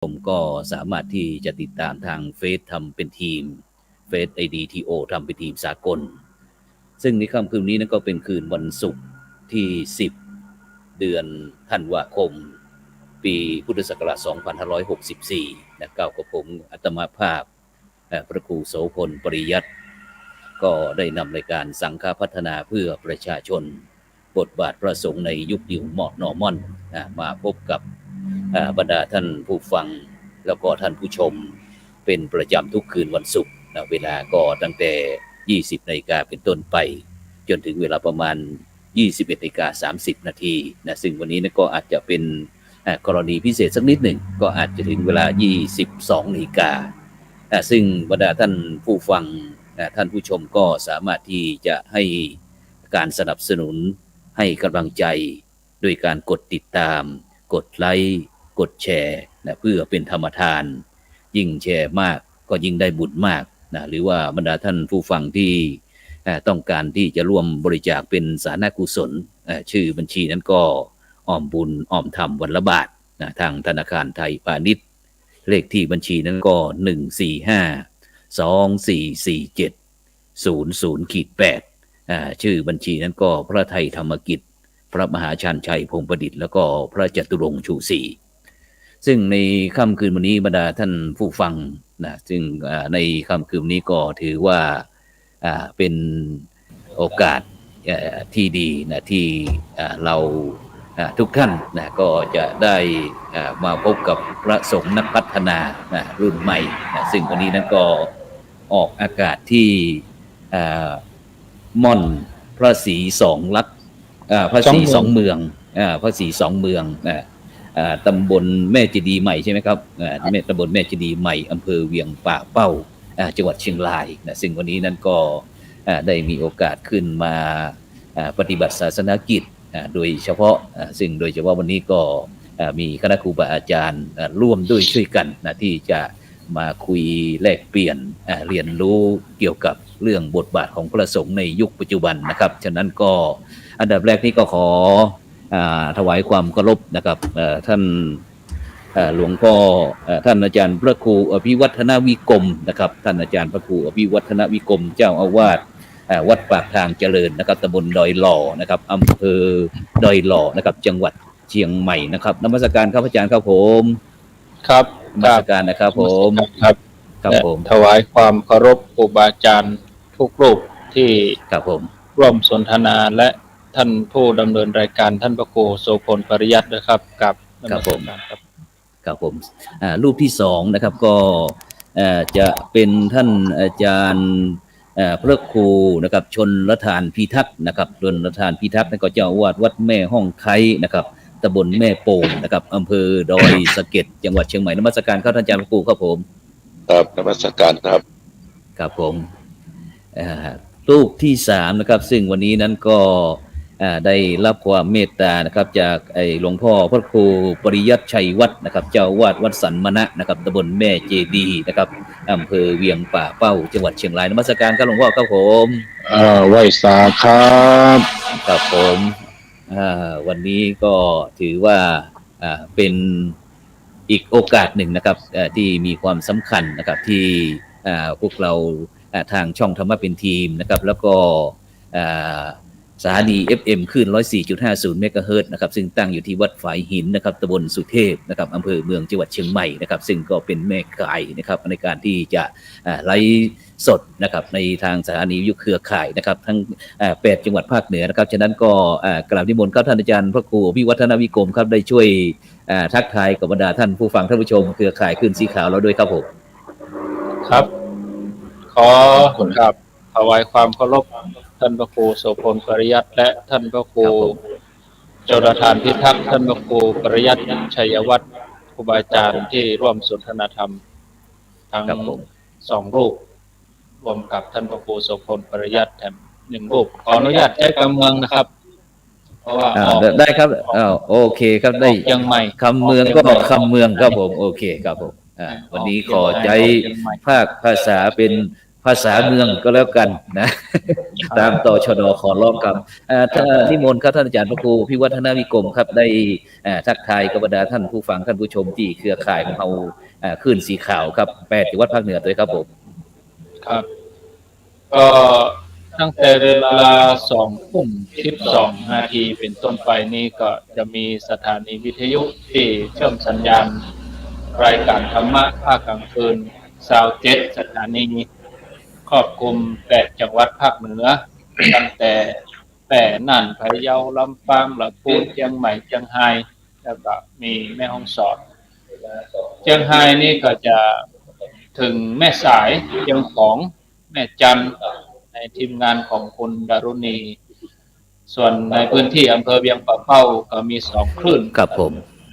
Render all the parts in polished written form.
ผมก็สามารถที่จะติดตามทางเฟซทำเป็นทีมเฟซ ADTO ทำเป็นทีมสากลซึ่งในค่ำคืนนี้นั้นก็เป็นคืนวันศุกร์ที่10เดือนธันวาคมปีพุทธศักราช2564นะก้าวกับผมอัตมาภาพพระครูโสพลปริยัติก็ได้นำรายการสังฆพัฒนาเพื่อประชาชนบทบาทพระสงฆ์ในยุคนิวมอร์นอร์มอนมาพบกับบรรดาท่านผู้ฟังแล้วก็ท่านผู้ชมเป็นประจำทุกคืนวันศุกร์นะเวลาก็ตั้งแต่ 20 นาฬิกาเป็นต้นไปจนถึงเวลาประมาณ 21:30 นาทีนะซึ่งวันนี้นะก็อาจจะเป็นกรณีพิเศษสักนิดหนึ่งก็อาจจะถึงเวลา 22 นาฬิกาซึ่งบรรดาท่านผู้ฟังท่านผู้ชมก็สามารถที่จะให้การสนับสนุนให้กำลังใจด้วยการกดติดตามกดไลค์กดแชร์นะเพื่อเป็นธรรมทานยิ่งแชร์มากก็ยิ่งได้บุญมากนะหรือว่าบรรดาท่านผู้ฟังที่ต้องการที่จะร่วมบริจาคเป็นสาธารณกุศลชื่อบัญชีนั้นก็อ้อมบุญอ้อมธรรมวันละบาทนะทางธนาคารไทยพาณิชย์เลขที่บัญชีนั้นก็145244700-8ชื่อบัญชีนั้นก็พระไทยธรรมกิจพระมหาชาญชัยพงษ์ประดิษฐ์แล้วก็พระจตุรงค์ชูศรีซึ่งในค่ำคืนวันนี้บรรดาท่านผู้ฟังนะซึ่งในค่ำคืนนี้ก็ถือว่าเป็นโอกาสที่ดีนะที่เราทุกท่านนะก็จะได้มาพบกับพระสงฆ์นักพัฒนารุ่นใหม่นะซึ่งวันนี้นั้นก็ออกอากาศที่ม่อนพระศรีสองลักษณ์พระศรีสองเมืองพระศรีสองเมืองตำบลแม่เจดีย์ใหม่ใช่ไหมครับตำบลแม่เจดีย์ใหม่อำเภอเวียงป่าเป้าจังหวัดเชียงรายนะซึ่งวันนี้นั้นก็ได้มีโอกาสขึ้นมาปฏิบัติศาสนกิจโดยเฉพาะวันนี้ก็มีคณะครูบาอาจารย์ร่วมด้วยช่วยกันนะที่จะมาคุยแลกเปลี่ยนเรียนรู้เกี่ยวกับเรื่องบทบาทของพระสงฆ์ในยุคปัจจุบันนะครับฉะนั้นก็อันดับแรกนี้ก็ขอถวายความเคารพนะครับท่านหลวงพ่อท่านอาจารย์พระครูอภิวัฒนวิกรมนะครับท่านอาจารย์พระครูอภิวัฒนวิกรมเจ้าอาวาสวัดปากทางเจริญนะครับตำบลดอยหล่อนะครับอำเภอดอยหล่อนะครับจังหวัดเชียงใหม่นะครับนมัสการครับอาจารย์ครับผมครับนมัสการนะครับผมครับผมถวายความเคารพครูบาอาจารย์ทุกรูปที่ครับผมร่วมสนทนาและท่านผู้ดำเนินรายการท่านพระครูโสพลปริยัตินะครับกับครับผมครับผมรูปที่สองนะครับก็จะเป็นท่านอาจารย์พระครูนะครับชนลทานพิทักษ์นะครับชนลทานพิทักษ์นั่นก็เจ้าอาวาสวัดแม่ห้องไคนะครับตำบลแม่โป่งนะครับอำเภอดอยสะเก็ดจังหวัดเชียงใหม่นมัสการครับท่านอาจารย์พระครูครับผมครับนมัสการครับครับผมรูปที่สามนะครับซึ่งวันนี้นั้นก็ได้รับความเมตตานะครับจากหลวงพ่อพระครูปริยัติชัยวัฒน์นะครับเจ้าอาวาสวัดสันมณะนะครับตำบลแม่เจดีย์นะครับอำเภอเวียงป่าเป้าจังหวัดเชียงรายนมัสการครับหลวงพ่อครับผมไหว้สาครับครับผมวันนี้ก็ถือว่าเป็นอีกโอกาสหนึ่งนะครับที่มีความสำคัญนะครับที่พวกเราทางช่องธรรมะเป็นทีมนะครับแล้วก็สถานี FM คลื่น 104.50 เมกะเฮิรตซ์นะครับซึ่งตั้งอยู่ที่วัดฝายหินนะครับตำบลสุเทพนะครับอำเภอเมืองจังหวัดเชียงใหม่นะครับซึ่งก็เป็นแม่ข่ายนะครับในการที่จะไลฟ์สดนะครับในทางสถานียุคเครือข่ายนะครับทั้ง8จังหวัดภาคเหนือนะครับฉะนั้นก็กราบนิมนต์ครับท่านอาจารย์พระครูอภิวัฒนวิกรมครับได้ช่วยทักทายกับบรรดาท่านผู้ฟังท่านผู้ชมเครือข่ายคลื่นสีขาวเราด้วยครับผมครับขอคุณครับถวายความเคารพท่านพระครูโสพลปริยัติและท่านพระครูชลทานพิทักษ์ท่านพระครูปริยัติชัยวัฒน์ครูบาอาจารย์ที่ร่วมสนทนาธรรมทั้งสองรูปรวมกับท่านพระครูโสพลปริยัติแถมหนึ่งรูปขออนุญาตใช้คำเมืองนะครับเพราะว่าได้ครับโอเคครับได้ยังไม่คำเมืองก็คำเมืองครับผมโอเคครับผมวันนี้ขอใช้ภาษาเป็น ภาษาเมืองก็แล้วกันนะ ตามต่อชดขอร้องครับท่านนิมนต์ครับท่านอาจารย์พระครูพิวัฒนวิกรมครับได้ทักทายกับบรรดาท่านผู้ฟังท่านผู้ชมที่เครือข่ายของเราคลื่นสีขาวครับ8จังหวัดภาคเหนือด้วยครับผม ครับก็ตั้งแต่เวลา20:12 นาทีเป็นต้นไปนี้ก็จะมีสถานีวิทยุที่เชื่อมสัญญาณรายการธรรมะภาคกลางคืน27สถานีครอบคลุม8จังหวัดภาคเหนือตั้งแต่น่านพะเยาลำปางลำพูนเชียงใหม่เชียงรายแล้วก็มีแม่ฮ่องสอนเชียงรายนี่ก็จะถึงแม่สายเชียงของแม่จันทร์ในทีมงานของคุณดารุณีส่วนในพื้นที่อำเภอเวียงป่าเป้าก็มี2คลื่น ครับผม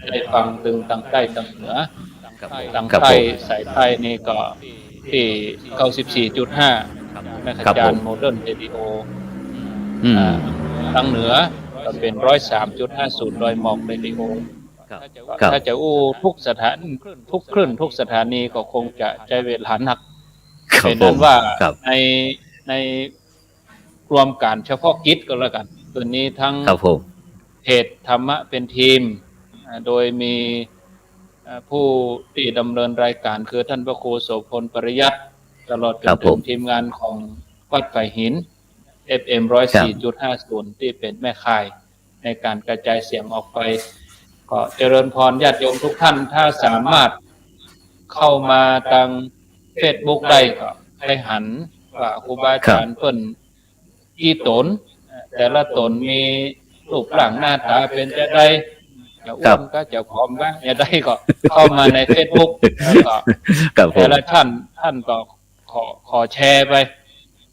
ได้ฟังถึงทางใต้ทางเหนือทาง ครับ ใต้ ผม สายใต้นี่ก็ที่ 94.5 แม่ขจานโมเดิร์นเรดิโอ อืม ทางเหนือก็เป็น 103.50 ดอยหมอกเรดิโอ ครับ ถ้าจะอู้ทุกสถานทุกคลื่นทุกสถานีก็คงจะใช้เวลาหนัก ครับ เป็น ผ นั้ ม นว่า ครับ ในรวมการเฉพาะกิจก็แล้วกันตัวนี้ทั้ง ครับผม เพจธรรมะเป็นทีมโดยมีผู้ที่ดำเนินรายการคือท่านพระครูโสพลปริยัติตลอดจ ครั น บ ถึ ผ ง ม ทีมงานของวัดไผ่หิน FM 104.50 ที่เป็นแม่ข่ายในการกระจายเสียงออกไปก็เจริญพรญาติโยมทุกท่านถ้าสามารถเข้ามาทาง Facebook ได้ก็ให้หันว่าครูบาอาจารย์เพิ่นกี่ตนแต่ละตนมีรูปร่างหน้าตาเป็นจะได้จะอ้วนก็จะผอมบ้างจะได้ก็เข้ามาใน Facebook แล้วก็ ครับผ แต่ ม ละท่านก็ขอแชร์ไป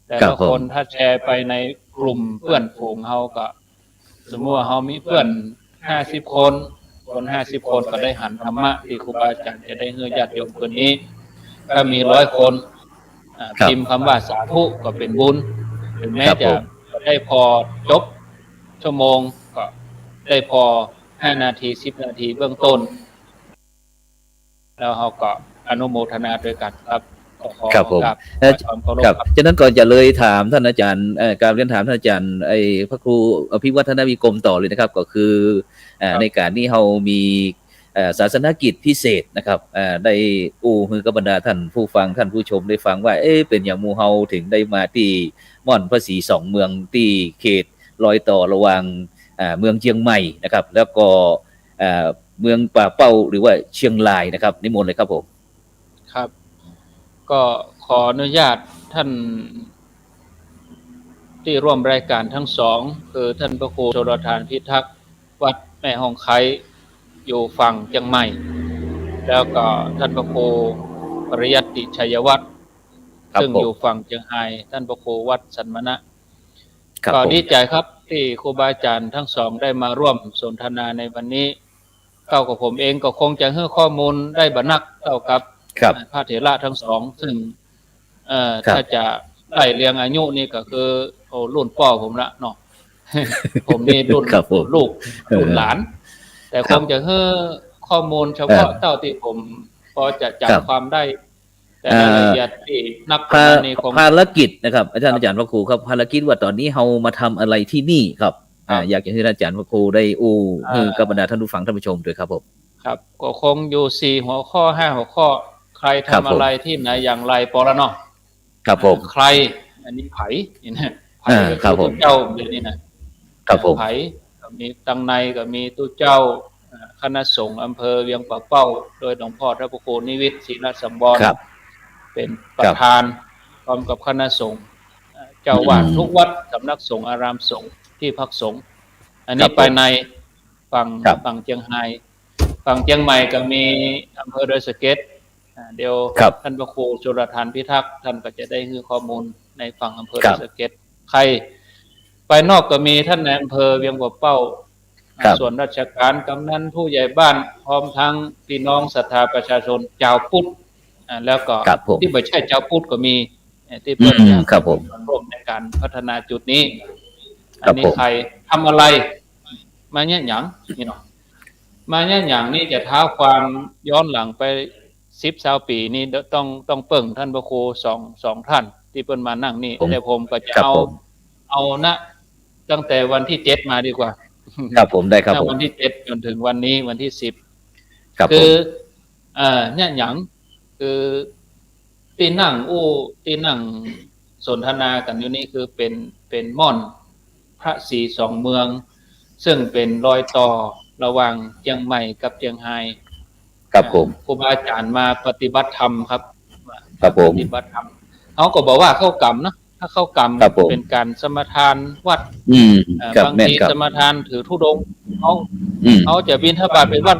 แต่ ครั ละ บผม คนถ้าแชร์ไปในกลุ่มเพื่อนฝูงเฮาก็ สมมติว่าเฮามีเพื่อน50 คน50 คนก็ได้หันธรรมะที่ครูบาอาจารย์จะได้เฮือญาติโยมคนนี้ถ้ามี100 คนพิมพ์คำว่าสาธุก็เป็นบุญถึงแม้จะได้พอจบชั่วโมงก็ได้พอ5 นาที10 นาทีเบื้องต้น แล้วเราก็อนุโมทนาด้วยกันครับก็ขอ ครับผม กราบความเคารพ ครับ ครับ ฉะนั้นก่อนจะเลยถามท่านอาจารย์การเรียนถามท่านอาจารย์พระครูพิวัฒนวิกรมต่อเลยนะครับ ก็คือในการนี้เรามีศาสนกิจพิเศษนะครับได้อู้ฮือกับบรรดาท่านผู้ฟังท่านผู้ชมได้ฟังว่าเป็นอย่างหมู่เฮาถึงได้มาที่ม่อนพระศรี2เมืองที่เขตรอยต่อระหว่างเมืองเชียงใหม่นะครับ แล้วก็เมืองป่าเป้าหรือว่าเชียงรายนะครับนิมนต์เลยครับผม ครับ ก็ขออนุญาตท่านที่ร่วมรายการทั้งสองคือท่านพระครูโชลทานพิทักษ์วัดแม่ฮ่องไคอยู่ฝั่งเชียงใหม่ แล้วก็ท่านพระครูปริยัติชัยวัฒน์ ครับ ซึ่ง ผม อยู่ฝั่งเชียงรายท่านพระครูวัดสันมณะ ครับ ก็ ผม ดีใจครับที่ครูบาอาจารย์ทั้งสองได้มาร่วมสนทนาในวันนี้กับผมเองก็คงจะให้ข้อมูลได้บรรนักเท่ากับ ครับ พระเถระทั้งสองซึ่งครับ ถ้าจะไล่เรียงอายุนี่ก็คือรุ่นพ่อผมละเนาะ ผมนี่รุ่น ครับผม ลูกรุ่นหลาน แต่ ค ครับ งจะให้ข้อมูลเฉพาะเท่าที่ผมพอจะ ครับ จำความได้ แต่รายละเอียดที่นักป ภา ระมาณนี้คง ภารกิจนะครับอาจารย์พระครูครับภารกิจว่าตอนนี้เรามาทำอะไรที่นี่ครับ ครับ อยากจะให้อาจารย์พระครูได้ฮือกับบรรดาท่านผู้ฟังท่านผู้ชมด้วยครับผม ครับก็คงอยู่4 หัวข้อ5 หัวข้อ ใคร ครับ ทำ ผม อะไรที่ไหนอย่างไรปรเนาะ ครับผม ใคร อันนี้ไผนี่นะไผ ครับผม ตู้เจ้าเดี๋ยวนี้นะครับ ผม ไผก็มีตังในก็มีตู้เจ้าคณะสงฆ์อำเภอเวียงป่าเป้า โดยหลวงพ่อพระครูนิวิตศิลสัมบร ครับ เป็นประธานพร้อมกับคณะสงฆ์เจ้าวาดทุกวัดสำนักสงฆ์อารามสงฆ์ที่พักสงฆ์อัน ครั นี้ บผม ไปในฝั่ง ครับ ฝั่งเชียงรายฝั่งเชียงใหม่ก็มีอำเภอดอยสะเก็ดเดี๋ยว ครับ ท่านพระครูจุลธานพิทักษ์ท่านก็จะได้ให้ข้อมูลในฝั่งอำเภอ ครั ดอบ ยสะเก็ดใครไปนอกก็มีท่านในอำเภอเวียงป่าเป้า ครับ ส่วนราชการกำนันผู้ใหญ่บ้านพร้อมทั้งพี่น้องศรัทธาประชาชนชาวพุทธแล้วก็ ครับผม ที่ไม่ใช่ชาวพุทธก็มีที่เพื่อน อืม อยาก ครับผม ร่วมในการพัฒนาจุดนี้ ครับ อันนี้ ผม ใครทำอะไร มาเนี่ยหยังนี่เนาะมาเนี่ยหยังนี่จะท้าความย้อนหลังไป10-20 ปีนี่ต้องเปิ่งท่านพระครูสองท่าน ที่เปิ้นมานั่งนี่ ผม แต่ผมก็จะ ครับผม เอานะตั้งแต่วันที่7มาดีกว่า ครับผมได้ครับ ตั้ ผ ง ม วันที่7จนถึงวันนี้วันที่10 ครับผ คื ม อเนี่ยหยังคือที่นั่งสนทนากันอยู่นี่คือเป็นม่อนพระศรีสองเมือง ซึ่งเป็นรอยต่อระหว่างเชียงใหม่กับเชียงไฮ้ ครับผม ครูบาอาจารย์มาปฏิบัติธรรมครับ ครับผม ปฏิบัติธรรมเขาก็บอกว่าเข้ากรรมนะถ้าเข้ากรรม ครับผม เป็นการสมทานวัด ครับ บาง แม่น ที ครับ สมทานถือธุดงค์เขา อืม เขาจะบิณฑบาตไปวัด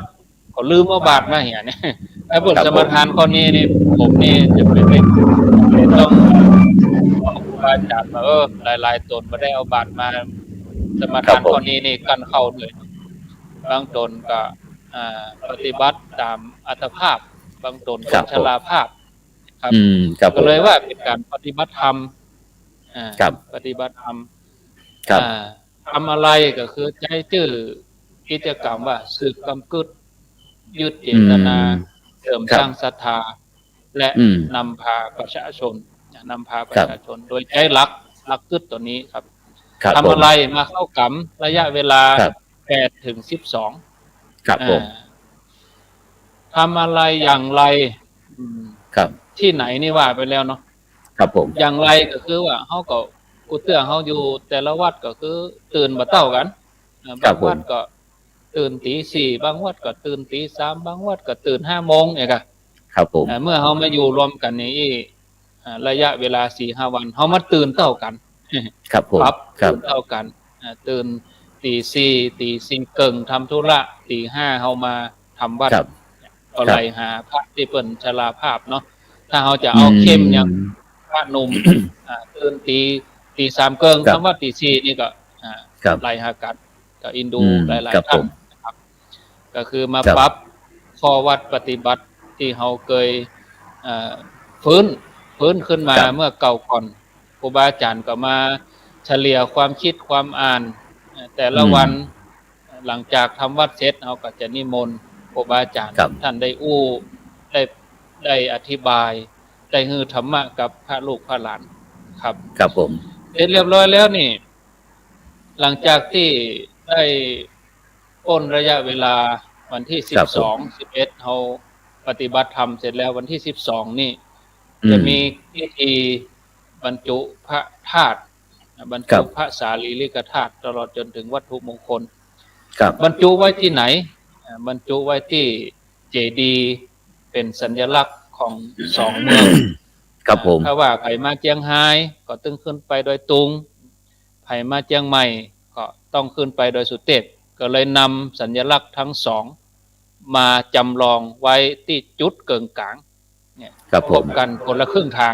ก็ลืมเอาบาตรมาเหี่ยเนี่ยไอ้บท ครับ สมทานข้อนี้นี่ผมนี่จะไม่ต้องบอกครูบาอาจารย์มาหลายๆตนมาได้เอาบาตรมาสมทานข้อนี้นี่กันเข้าเลยบางตนก็ปฏิบัติตามอัตภาพบางตน ครั ก็ บ ชราภาพครับ ครับผ ก็ ม เลยว่าเป็นการปฏิบัติธรรม ครับ ปฏิบัติธรรม ครับ ทำอะไรก็คือใจจื้อกิจกรรมว่าสืบกำกึดยึดเจตนาเสริม ครับ สร้างศรัทธา และ นำพาประชาชนโดยใจรักกึดตัวนี้ครับ ครับ ทำอะไรมาเข้ากรรมระยะเวลา ครับ 8 ถึง 12 ครับผม ทำอะไรอย่างไร ครับ ที่ไหนนี่ว่าไปแล้วเนาะ ครับผม อย่างไรก็คือว่าเฮาก็กูเตือนเฮาอยู่แต่ละวัดก็คือตื่นบ่เท่ากันบางวัดก็ตื่นตี 4บางวัดก็ตื่นตี 3บางวัดก็ตื่น5โมงเนี่ยก็ ครับผม เมื่อเฮามาอยู่รวมกันนี่ระยะเวลา 4-5 วันเฮามาตื่นเท่ากัน ครับผม ครับ ครับ ตื่นเท่ากันตื่นตี 4ตี4ครึ่งทำธุระตี5เฮามาทำวัด ครับ ก็ไล่หาพระที่เปิ้นชราภาพเนาะถ้าเฮาจะเอาเข้มอย่าง พระหนุ่มตื่นตีสามเกิง ครับ คำว่าตีสี่นี่ก็ ครับ ไล่หากันก็อินดู อืม หลาย ครับ ๆท่า ผ น ม นะครับ ก็คือมา ครับ ปรับข้อวัดปฏิบัติที่เฮาเคยฟื้นขึ้นมา ครับ เมื่อเก่าก่อนครูบาอาจารย์ก็มาเฉลี่ยความคิดความอ่าน แต่ละวันหลังจากทำวัดเสร็จเฮาก็จะนิมนต์ครูบาอาจารย์ ครับ ท่านได้ได้อธิบายได้ฮือธรรมะกับพระลูกพระหลานครับ ครับผม เสร็จเรียบร้อยแล้วนี่ หลังจากที่ได้พ้นระยะเวลาวันที่ ครับผม 11เฮาปฏิบัติธรรมเสร็จแล้ววันที่12นี่ จะมีพิธีบรรจุพระธาตุบรร ครั จุ บ พระสารีริกธาตุตลอดจนถึงวัตถุมงคล ครับ บรรจุไว้ที่ไหนบรรจุไว้ที่เจดีย์เป็นสัญลักษณ์ของสองเมือง ครับผม ถ้าว่าไผมาเจียงไฮ้ก็ต้องขึ้นไปโดยตุงไผมาเจียงใหม่ก็ต้องขึ้นไปโดยสุเทพก็เลยนำสัญลักษณ์ทั้งสองมาจำลองไว้ที่จุดเกิงกลางเนี่ย ครับผ พ ม บกันคนละครึ่งทาง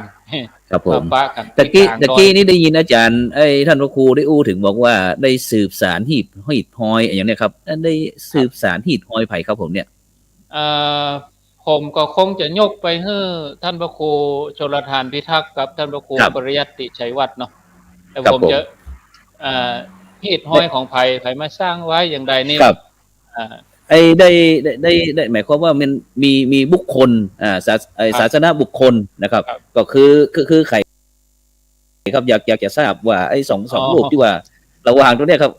ครับผม ปะกัน ตะกี้ ที่ลางดอย นี่ได้ยินอาจารย์ท่านพระครูได้อู้ถึงบอกว่าได้สืบสารหีบหอยอย่างเนี้ยครับได้สืบสารหีบหอยไผ่ครับผมเนี่ย ผมก็คงจะยกไปให้ท่านพระครูชลทานพิทักษ์กับท่านพระครู ครับ ปริยัติชัยวัฒน์เนาะแต่ ครับ ผม ผม จะหีดห้อยของไผ่มาสร้างไว้อย่างใดนี่ ครับ อ่า ได้หมายความว่ามันมีบุคคลศาสนาบุคคลนะครับ ครับ ก็คือใครครับอยากจะทราบว่าไอ้สองรูปที่ว่าระหว่างตรงเนี้ยครับ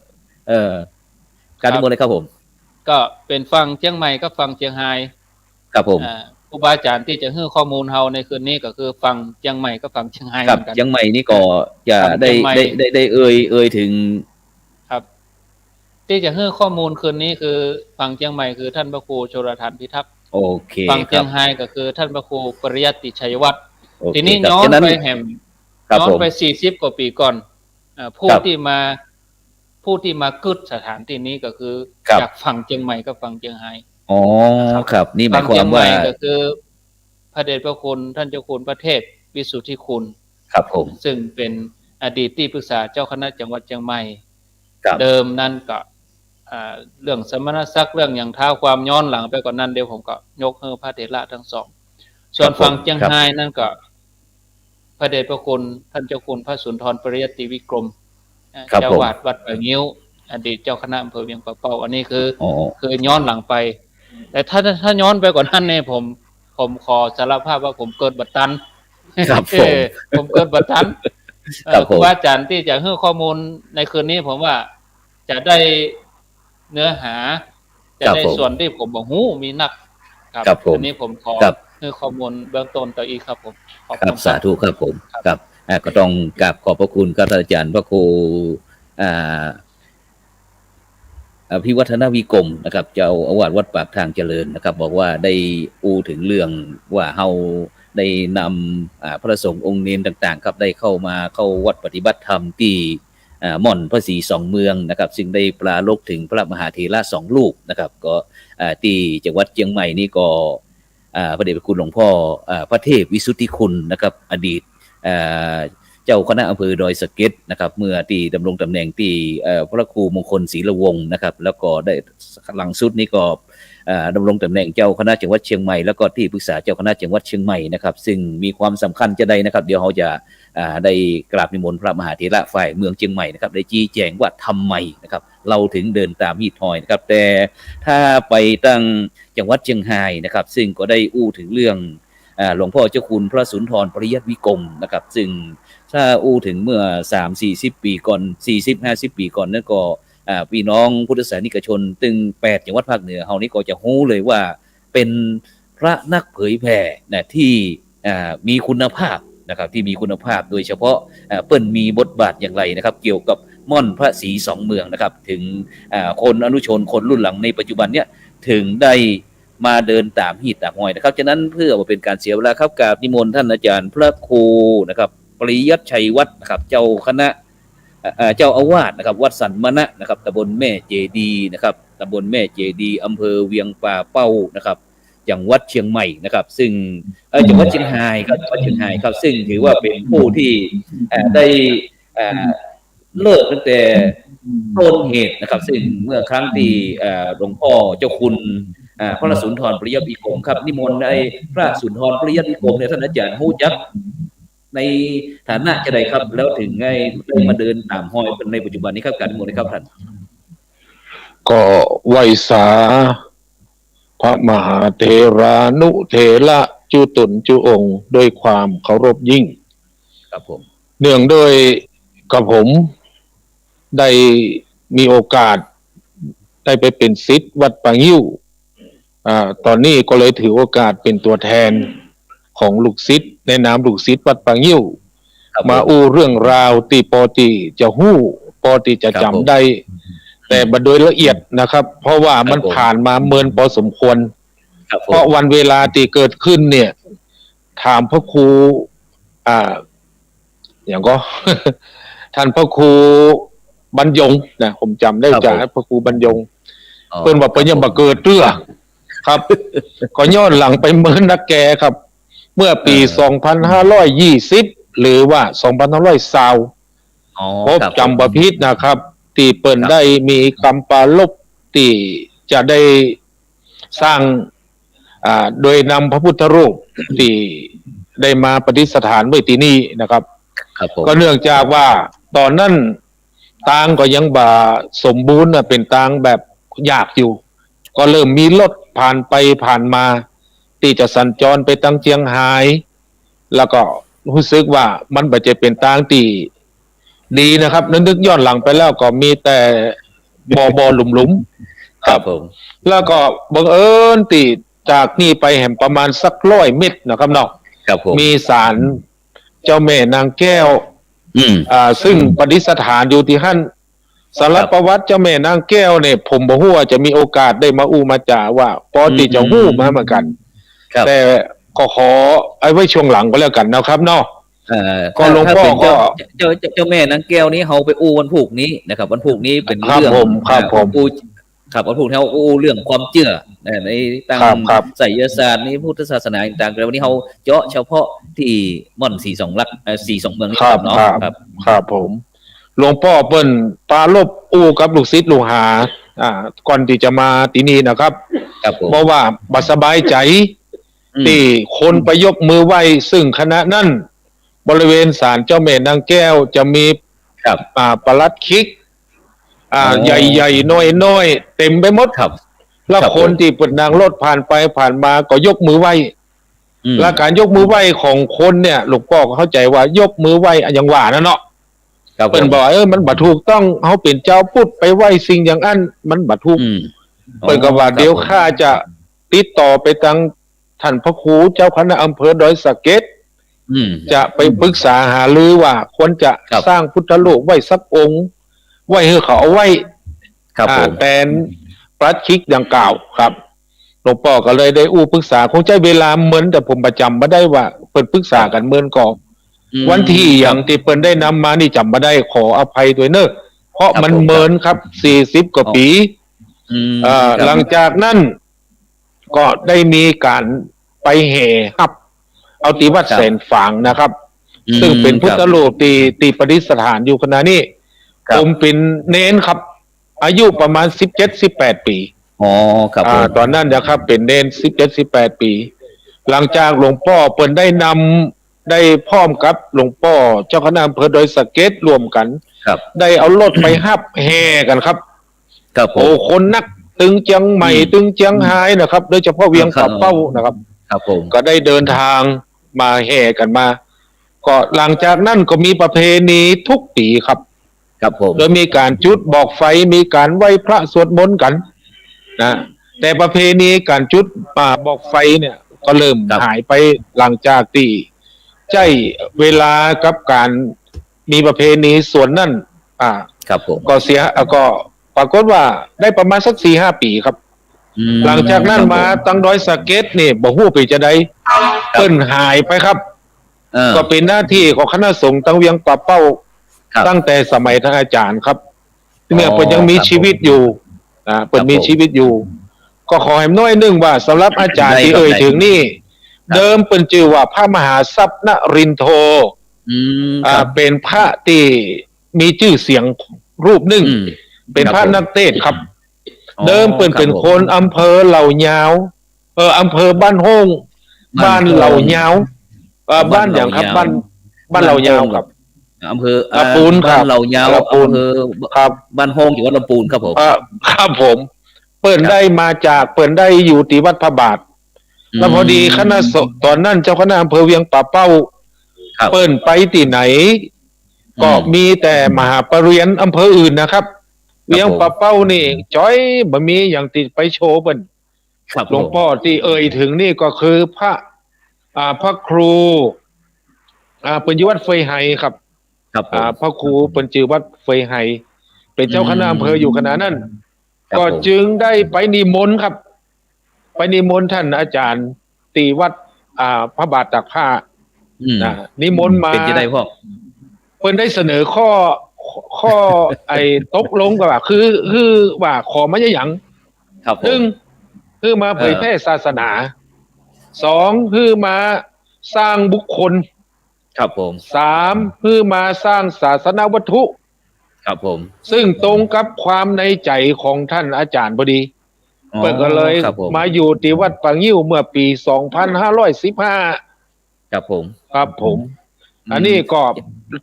การนิมนต์เลยครับผม ก็เป็นฟังเชียงใหม่กับฟังเชียงไฮ้ ครับผม ครูบาอาจารย์ที่จะให้ข้อมูลเฮาในคืนนี้ก็คือฟังเชียงใหม่กับฟังเชียงไฮ้ ครับ เหมือนกัน ยังใหม่นี่ก็จะ ครับ ได้ เชียงใหม่ ได้เอ่ยถึง ครับ ที่จะให้ข้อมูลคืนนี้คือฟังเชียงใหม่คือท่านพระครูชลทานพิทักษ์ โอเค ฟัง ค เชีย รับ งไฮ้ก็คือท่านพระครูปริยัติชัยวัฒน์ โอเค ทีนี้ ครับ ย้อน ฉะนั้น ไปแห่ม ครับ ย้อน ผม ไป40 กว่าปีก่อนผู้ ครับ ที่มากึดสถานที่นี้ก็คือ ครับ จากฝั่งเชียงใหม่กับฝั่งเชียงไฮ้ อ๋อครับ นี่หมา ฝั่ ย ง ควา เชีย ม งให ว่า ม่ก็คือ พระเดชพระคุณท่านเจ้าคุณพระเทพวิสุทธิคุณ ครับผม ซึ่งเป็นอดีตที่ปรึกษาเจ้าคณะจังหวัดเชียงใหม่ ครับ เดิมนั่นก็เรื่องสมณศักดิ์เรื่องอย่างเท้าความย้อนหลังไปก่อนนั้นเดี๋ยวผมก็ยกให้พระเถระทั้งสอง ส่วนฝั่งเชียงไฮ้นั่นก็ พระเดชพระคุณท่านเจ้าคุณพระสุนทรปริยัติวิกรม ครับ เจ้า ผม วาดวัดป่างิ้ว อดีตเจ้าคณะอำเภอเวียงป่าเป้าอันนี้คือ อ๋อ คือย้อนหลังไป แต่ถ้าย้อนไปกว่านั้นเนี่ยผมขอสารภาพว่าผมเกิดบัดตัน ครับผม ผมเกิดบัทัน ครับผม ครูบาอาจารย์ที่จะให้ข้อมูลในคืนนี้ผมว่าจะได้เนื้อหา จะได้ส่วนที่ผมบอกหูมีนักครับอันนี้ผมขอให้ข้อมูลเบื้องต้นต่ออีกครับผมขอบ ครั คุ บ ณ สาธุครับผมครับก็ต้องกราบขอบพระคุณครับอาจารย์พระครูพิวัฒนวิกรมนะครับเจ้าอาวาสวัดปากทางเจริญนะครับบอกว่าได้อู้ถึงเรื่องว่าเฮาได้นำพระสงฆ์องค์เนนต่างๆครับได้เข้าวัดปฏิบัติธรรมที่ม่อนพระศรีสองเมืองนะครับซึ่งได้ปราลกถึงพระมหาเถระสองรูปนะครับก็ที่จังหวัดเชียงใหม่นี่ก็พระเดชพระคุณหลวงพ่อพระเทพวิสุทธิคุณนะครับอดีตเจ้าคณะอำเภอดอยสะเก็ดนะครับเมื่อที่ดำรงตำแหน่งที่พระครูมงคลศรีละวงศ์นะครับแล้วก็ได้หลังสุดนี้ก็ดำรงตำแหน่งเจ้าคณะจังหวัดเชียงใหม่แล้วก็ที่ปรึกษาเจ้าคณะจังหวัดเชียงใหม่นะครับซึ่งมีความสำคัญจะได้นะครับเดี๋ยวเราจะได้กราบนิมนต์พระมหาเถระฝ่ายเมืองเชียงใหม่นะครับได้ชี้แจงว่าทำไมนะครับเราถึงเดินตามฮีทอยนะครับแต่ถ้าไปตั้งจังหวัดเชียงรายนะครับซึ่งก็ได้อู้ถึงเรื่องหลวงพ่อเจ้าคุณพระสุนทรปริยัติวิกรมนะครับซึ่งถ้าอู้ถึงเมื่อ 3-40 ปีก่อน 40-50 ปีก่อนนั่นก็พี่น้องพุทธศาสนิกชนตึง8จังหวัดภาคเหนือเฮานี้ก็จะรู้เลยว่าเป็นพระนักเผยแผ่นะที่มีคุณภาพนะครับที่มีคุณภาพโดยเฉพาะเปิ้นมีบทบาทอย่างไรนะครับเกี่ยวกับม่อนพระศรีสองเมืองนะครับถึงคนอนุชนคนรุ่นหลังในปัจจุบันเนี้ยถึงได้มาเดินตามฮีทตามหอยนะครับฉะนั้นเพื่อว่าเป็นการเสียเวลาครับกราบนิมนต์ท่านอาจารย์พระครูนะครับปริยัติชัยวัฒน์นะครับเจ้าคณะเจ้าอาวาสนะครับวัดสันมณะนะครับตำบลแม่เจดีนะครับตำบลแม่เจดีอำเภอเวียงป่าเป้านะครับจังหวัดเชียงใหม่นะครับซึ่งจังหวัดเชียงรายครับจังหวัดเชียงรายครับซึ่งถือว่าเป็นผู้ที่ได้เลิกตั้งแต่ต้นเหตุนะครับซึ่งเมื่อครั้งที่หลวงพ่อเจ้าคุณพระสุนทรปริยัติวิกรมครับนิมนต์ในพระสุนทรปริยัติวิกรมเนี่ยท่านอาจารย์ฮู้จักในฐานะจะใดครับแล้วถึงไงได้มาเดินตามห้อยในปัจจุบันนี้ครับการนิมนต์ครับท่านก็ไหว้สาพระมหาเถรานุเถระจุตนจุองค์ด้วยความเคารพยิ่งครับผมเนื่องด้วยกับผมได้มีโอกาสได้ไปเป็นศิษย์วัดปางยิ้วตอนนี้ก็เลยถือโอกาสเป็นตัวแทนของลูกศิษย์ในนามลูกศิษย์วัดปางยิ้วมาอู้เรื่องราวตีปอตีจะฮู้ปอตีจะจำได้แต่บัดโดยละเอียดนะครับเพราะว่ามันผ่านมาเมินพอสมควรเพราะวันเวลาที่เกิดขึ้นเนี่ยถามพระครูอย่างก็ ท่านพระครูบรรยงนะผมจำได้จากพระครูบรรยงเพิ่นว่าเพิ่นยังบ่เกิดเรื่องครับ ก็ย้อนหลังไปเมินนักแกครับเมื่อปี 2520 หรือว่า2520พบจำบ่ผิดนะครับที่เปิ้นได้มีกรรมปาลบที่จะได้สร้างโดยนำพระพุทธรูปที่ได้มาประดิษฐานไว้ที่นี่นะครับก็เนื่องจากว่าตอนนั้นทางก็ยังบ่สมบูรณ์เป็นทางแบบยากอยู่ก็เริ่มมีรถผ่านไปผ่านมาที่จะสัญจรไปทางเชียงรายแล้วก็รู้สึกว่ามันบ่จะเป็นทางที่ดีนะครับนึกย้อนหลังไปแล้วก็มีแต่บ่หลุมๆครับผมแล้วก็บังเอิญที่จากนี่ไปแห่งประมาณสัก100 เมตรนะครับเนาะมีศาลเจ้าแม่นางแก้วซึ่งประดิษฐานอยู่ที่หั่นสารประวัติเจ้าแม่นางแก้วเนี่ยผมบ่ฮู้ว่าจะมีโอกาสได้มาอู้มาจ่าว่าปอติจะฮู้มาเหมือนกันแต่ก็ขอไว้ช่วงหลังก็แล้วกันนะครับเนาะก็หลวงพ่อก็เจ้าแม่นางแก้วนี้เฮาไปอู้วันพุกนี้นะครับวันพุกนี้เป็นเรื่องครับผมครับวันพุกเฮาอู้เรื่องความเชื่อในทางไสยศาสตร์ในพุทธศาสนาต่างๆแต่วันนี้เฮาเจาะเฉพาะที่ม่อน42ลัก42เมืองนี่ครับเนาะครับผมหลวงพ่อเปิ้นปาลบอู้กับลูกศิษย์ลูกหาก่อนที่จะมาที่นี่นะครับเพราะว่าบ่สบายใจที่คนไปยกมือไหว้ซึ่งคณะนั้นบริเวณศาลเจ้าแม่นางแก้วจะมีปลัดคิกใหญ่ๆน้อยๆเต็มไปหมดแล้วคนที่เปิดนางรถผ่านไปผ่านมาก็ยกมือไหว้ และการยกมือไหว้ของคนเนี่ยหลวงพ่อก็เข้าใจว่ายกมือไหว้อย่างว่านะเนาะ ครับผม เปิ้นบอกมันบัดถูกต้องเฮาเป็นเจ้าพุทธไปไหว้สิ่งอย่างอันมันบัดถูก เปิ้นก็ว่าเดี๋ยวข้าจะติดต่อไปทางท่านพระครูเจ้าคณะอำเภอดอยสะเก็ดจะไปปรึกษาหารือว่าควรจะสร้างพุทธรูปไว้สักองค์ไว้ให้เขาเอาไว้ ครับผม แต่ปลัดคิกดังกล่าวครับหลวงพ่อก็เลยได้ปรึกษาคงใช้เวลาเหมือนแต่ผมประจำมาได้ว่าเปิ้นปรึกษากันเหมือนก่อนวันที่อย่างที่เปิ้นได้นำมานี่จำมาได้ขออภัยด้วยเนอะเพราะมันเหมือนครับ40 กว่าปีหลังจากนั้นก็ได้มีการไปแห่ครับเอาตีวัดแสนฝางนะครับซึ่งเป็นพุทธรูปตีประดิษฐานอยู่ขณะนี้ผมเป็นเน้นครับอายุประมาณ17-18 ปีอ๋อครับตอนนั้นนะครับเป็นเน้น17-18 ปีหลังจากหลวงพ่อเปิ้นได้พร้อมกับหลวงพ่อเจ้าคณะอำเภอดอยสะเก็ดรวมกันได้เอารถไปฮับแห่กันครับโอ้คนนักตึงเจียงใหม่ตึงเจียงไฮ้นะครับโดยเฉพาะเวียงป่าเป้านะครับก็ได้เดินทางมาแห่กันมาก็หลังจากนั้นก็มีประเพณีทุกปีครับโดยมีการจุดบอกไฟมีการไหว้พระสวดมนต์กันนะแต่ประเพณีการจุดบอกไฟเนี่ยก็เริ่มหายไปหลังจากที่ใช้เวลากับการมีประเพณีส่วนนั้นก็เสียก็ปรากฏว่าได้ประมาณสัก 4-5 ปีครับหลังจากนั้นมาตั้งดอยสะเก็ดนี่บ่ฮู้ไปจะได้เปิ้นหายไปครับก็เป็นหน้าที่ของคณะสงฆ์ตั้งเวียงป่าเป้าตั้งแต่สมัยท่านอาจารย์ครับเมื่อเปิ้นยังมีชีวิตอยู่เปิ้นมีชีวิตอยู่ก็ขอให้น้อยนึงว่าสำหรับอาจารย์ที่ถึงนี่เดิมเปิ้นชื่อว่าพระมหาทรัพย์นรินทร์โทเป็นพระที่มีชื่อเสียงรูปหนึ่งเป็นพระนักเทศครับเดิมเป็นคนอำเภอเหล่ายาวอำเภอบ้านห้องบ้านเหล่ายาวบ้านอย่างครับบ้านเหล่ายาวครับอำเภอลำพูนครับเหล่ายาวอำเภอครับบ้านห้องอยู่วัดลำพูนครับผมครับผมเปิ้นได้มาจากเปิ้นได้อยู่ที่วัดพระบาทแล้วพอดีคณะสงฆ์ตอนนั้นเจ้าคณะอำเภอเวียงป่าเป้าเปิ้นไปที่ไหนก็มีแต่มหาปรริญญาอำเภออื่นนะครับเวียงป่าเป้านี่จ้อยบ่มีอย่างติดไปโชว์เปิ้นหลวงพ่อที่ถึงนี่ก็คือพระครูเปิ้นอยู่วัดเฟยไฮครับพระครูเปิ้นชื่อวัดเฟยไฮเป็นเจ้าคณะอำเภออยู่ขณะนั้นก็จึงได้ไปนิมนต์ครับไปนิมนต์ท่านอาจารย์ตีวัดพระบาทตากผ้านิมนต์มาเป็นจะได้พ่อเพิ่นได้เสนอข้อตกลงกันว่าคือว่าขอมาอย่างคือมาเผยแพร่ศาสนา2คือมาสร้างบุคคลครับผม3คือมาสร้างศาสนวัตถุครับผมซึ่งตรงกับความในใจของท่านอาจารย์พอดีเปิดก็เลยมาอยู่ที่วัดปางยิ้วเมื่อปี2515ครับผมอันนี้ก็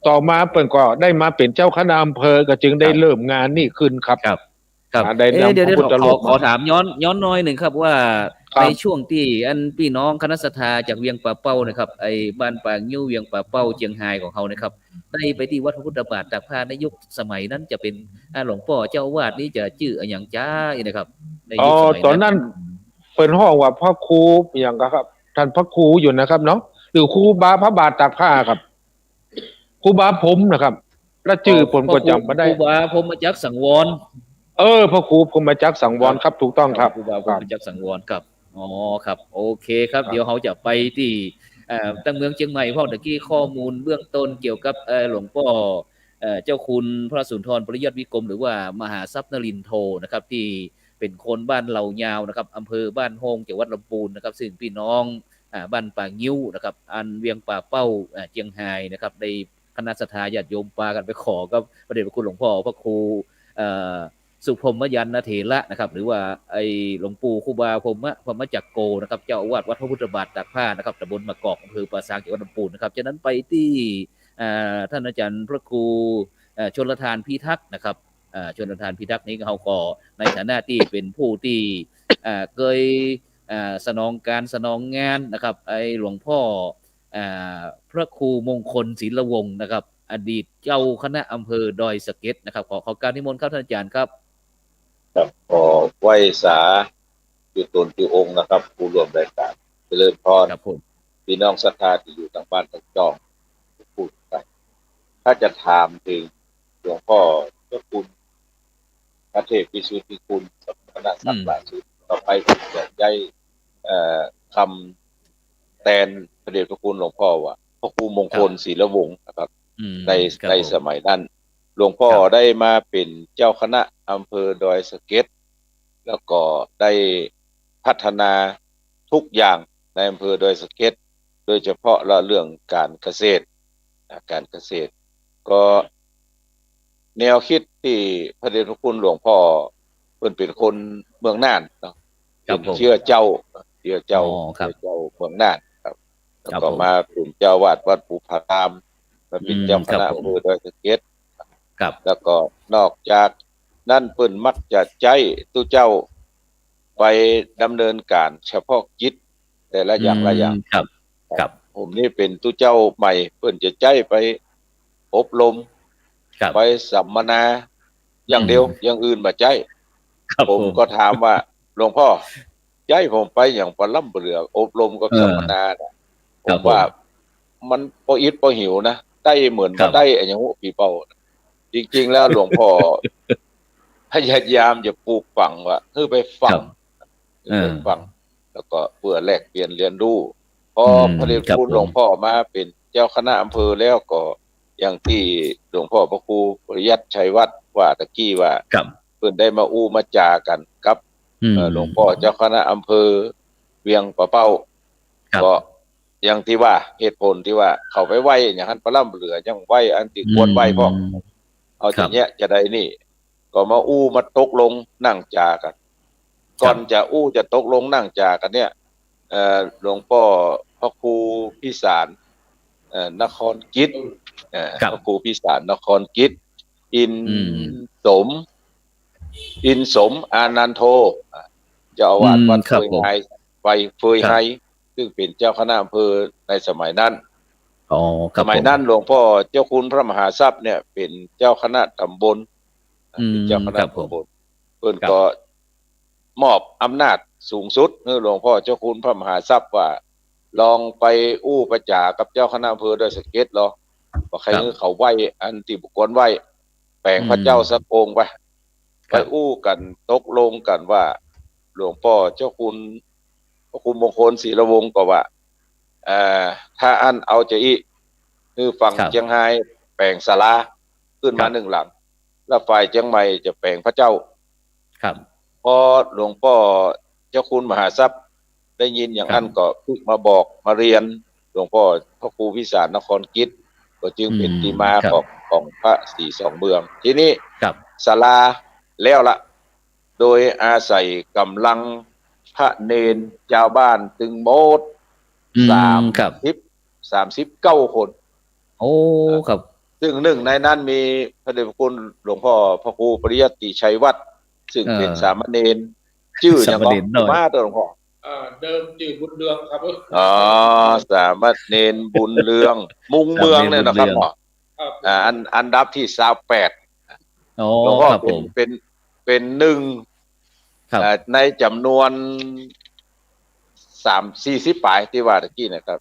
ต่อมาเปิดก็ได้มาเป็นเจ้าคณะอำเภอก็จึงได้เริ่มงานนี่ขึ้นครับเดี๋ยวขอถามย้อนน้อยหนึ่งครับว่าในช่วงที่พี่น้องคณะศรัทธาจากเวียงป่าเป้านะครับไอ้บ้านปางยิ้วเวียงป่าเป้าเจียงไฮ้ของเขานะครับได้ไปที่วัดพระพุทธบาทตากผ้าในยุคสมัยนั้นจะเป็นหลวงพ่อเจ้าอาวาสนี่จะชื่ออย่างจ้านะครับในยุคสมัยตอนนั้นเปิดห้องว่าพระครูอย่างครับท่านพระครูอยู่นะครับเนาะหรือครูบาพระบาทตากผ้าครับครูบาผมนะครับและชื่อผมก็จำไม่ได้ครูบาผมมาจากสังวรพระครูผมมาจากสังวรครับถูกต้องครับครูบาผมมาจากสังวรครับอ๋อครับโอเคครับเดี๋ยวเราจะไปที่ตั้งเมืองเชียงใหม่พ่อตะกี้ข้อมูลเบื้องต้นเกี่ยวกับหลวงพ่อเจ้าคุณพระสุนทรปริยัติวิกรมหรือว่ามหาทรัพย์นรินทร์โทนะครับที่เป็นคนบ้านเหล่ายาวนะครับอำเภอบ้านโฮงจังหวัดลำพูนนะครับซึ่งพี่น้องบ้านปางยิ้วนะครับอันเวียงป่าเป้าเจียงไฮ้นะครับในคณะศรัทธาญาติโยมปากันไปขอกับพระเดชพระคุณหลวงพ่อพระครูสุพรหมยันเถระนะครับหรือว่าไอ้หลวงปู่ครูบาพรหมจักโกนะครับเจ้าอาวาสวัดพระพุทธบาทตากผ้านะครับตำบลมะกอกอำเภอปราสาทจังหวัดลำพูนนะครับจากนั้นไปที่ท่านอาจารย์พระครูชลทานพิทักษ์นะครับชลทานพิทักษ์นี้เขาก็ในฐานะที่เป็นผู้ที่เคย สนองการสนองงานนะครับไอ้หลวงพ่ออ่าพระครูมงคลศิลวงศ์นะครับอดีตเจ้าคณะอำเภอดอยสะเก็ดนะครับขอการนิมนต์ครับท่านอาจารย์ครับครับขอไหว้สาจุตนจุองค์นะครับผู้ร่วมรายการเจริญพรครับผมพี่น้องศรัทธาที่อยู่ทางบ้านทางจองพูดกันถ้าจะถามถึงหลวงพ่อเจ้าคุณพระเทพวิสุทธิคุณสัมมาณศักดิ์ล่าสุดต่อไปผมจะได้คำแทนพระเดชพระคุณหลวงพ่อว่าพระครูมงคลศิลวงศ์นะครับในสมัยนั้นหลวงพ่อได้มาเป็นเจ้าคณะอำเภอดอยสะเก็ดแล้วก็ได้พัฒนาทุกอย่างในอำเภอดอยสะเก็ดโดยเฉพาะเรื่องการเกษตรก็แนวคิดที่พระเดชพระคุณหลวงพ่อเป็นคนเมืองน่านเนาะเป็นเชื้อเจ้าเมืองน่านครับแล้วก็มาเป็นเจ้าวาดวัดภูผารามมาเป็นเจ้าคณะอำเภอดอยสะเก็ดแล้วก็นอกจากนั่นเพิ่นมักจะใจตู้เจ้าไปดำเนินการเฉพาะกิจแต่ละอย่างครับผมนี่เป็นตู้เจ้าใหม่เพิ่นจะใจไปอบรมไปสัมมนาอย่างเดียวอย่างอื่นบ่ใจผมก็ถามว่าหลวงพ่อใจผมไปอย่างปล่ำเปลือกอบรมกับสัมมนาผมว่ามันบ่อิดบ่หิวนะได้เหมือนบ่ได้อย่างหูปีเป้าจริงๆแล้วหลวงพ่อพยายามจะปลูกฝังว่าไปฟังแล้วก็เพื่อแลกเปลี่ยนเรียนรู้พอพระเดชพระคุณหลวงพ่อมาเป็นเจ้าคณะอำเภอแล้วก็อย่างที่หลวงพ่อพระครูปริยัติชัยวัฒน์ว่าตะกี้ว่าเพิ่นได้มาอู้มาจากันกับหลวงพ่อเจ้าคณะอำเภอเวียงปะเป้าก็อย่างที่ว่าเหตุผลที่ว่าเขาไปไหว้อย่างนั้นปล่ำเหลือยังไหว้อันที่ควรไหว้พ่อเอาทีเนี้ยจะได้นี่ก็มาอู้มาตกลงนั่งจากันก่อนจะอู้จะตกลงนั่งจากันเนี่ยหลวงพ่อพระครูพิสารนครกิจพระครูพิสารนครกิจอินสมอานันโทเจ้าอาวาสวัดเฟยไฮซึ่งเป็นเจ้าคณะอำเภอในสมัยนั้นสมัยนั้นหลวงพ่อเจ้าคุณพระมหาทรัพย์เนี่ยเป็นเจ้าคณะตำบลเจ้าคณะตำบลเพิ่นก็มอบอำนาจสูงสุดให้หลวงพ่อเจ้าคุณพระมหาทรัพย์ว่าลองไปอู้ประจากับเจ้าคณะอำเภอดอยสะเก็ดหรอว่าใครเขาไหว้อันที่บุคคลไหว้แปลงพระเจ้าสักองค์ไปอู้กันตกลงกันว่าหลวงพ่อเจ้าคุณพระครูมงคลศิลวงศ์ก็ว่าถ้าอันเอาจะอีคือฝั่งเชียงไฮ้แปลงศาลาขึ้นมาหนึ่งหลังแล้วฝ่ายเชียงใหม่จะแปลงพระเจ้าพอหลวงพ่อเจ้าคุณมหาทรัพย์ได้ยินอย่างนั้นก็มาบอกมาเรียนหลวงพ่อพระครูพิสารนครกิจก็จึงเป็นที่มาของพระสี่สองเมืองทีนี้ศาลาแล้วละโดยอาศัยกำลังพระเนนชาวบ้านถึงโมด39 คนโอ้ครับซึ่งหนึ่งในนั้นมีพระเดชพระคุณหลวงพ่อพระครูปริยัติชัยวัฒน์ซึ่งเป็นสามเณรชื่ออย่างก็มาตัวหลวงพ่อเดิมชื่อบุญเรืองครับสามเณรบุญเรืองมุงเมืองเนี่ยนะครับหมออันดับที่28หลวงพ่อเป็นหนึ่งในจำนวน40 ปลายที่ว่าตะกี้นะครับ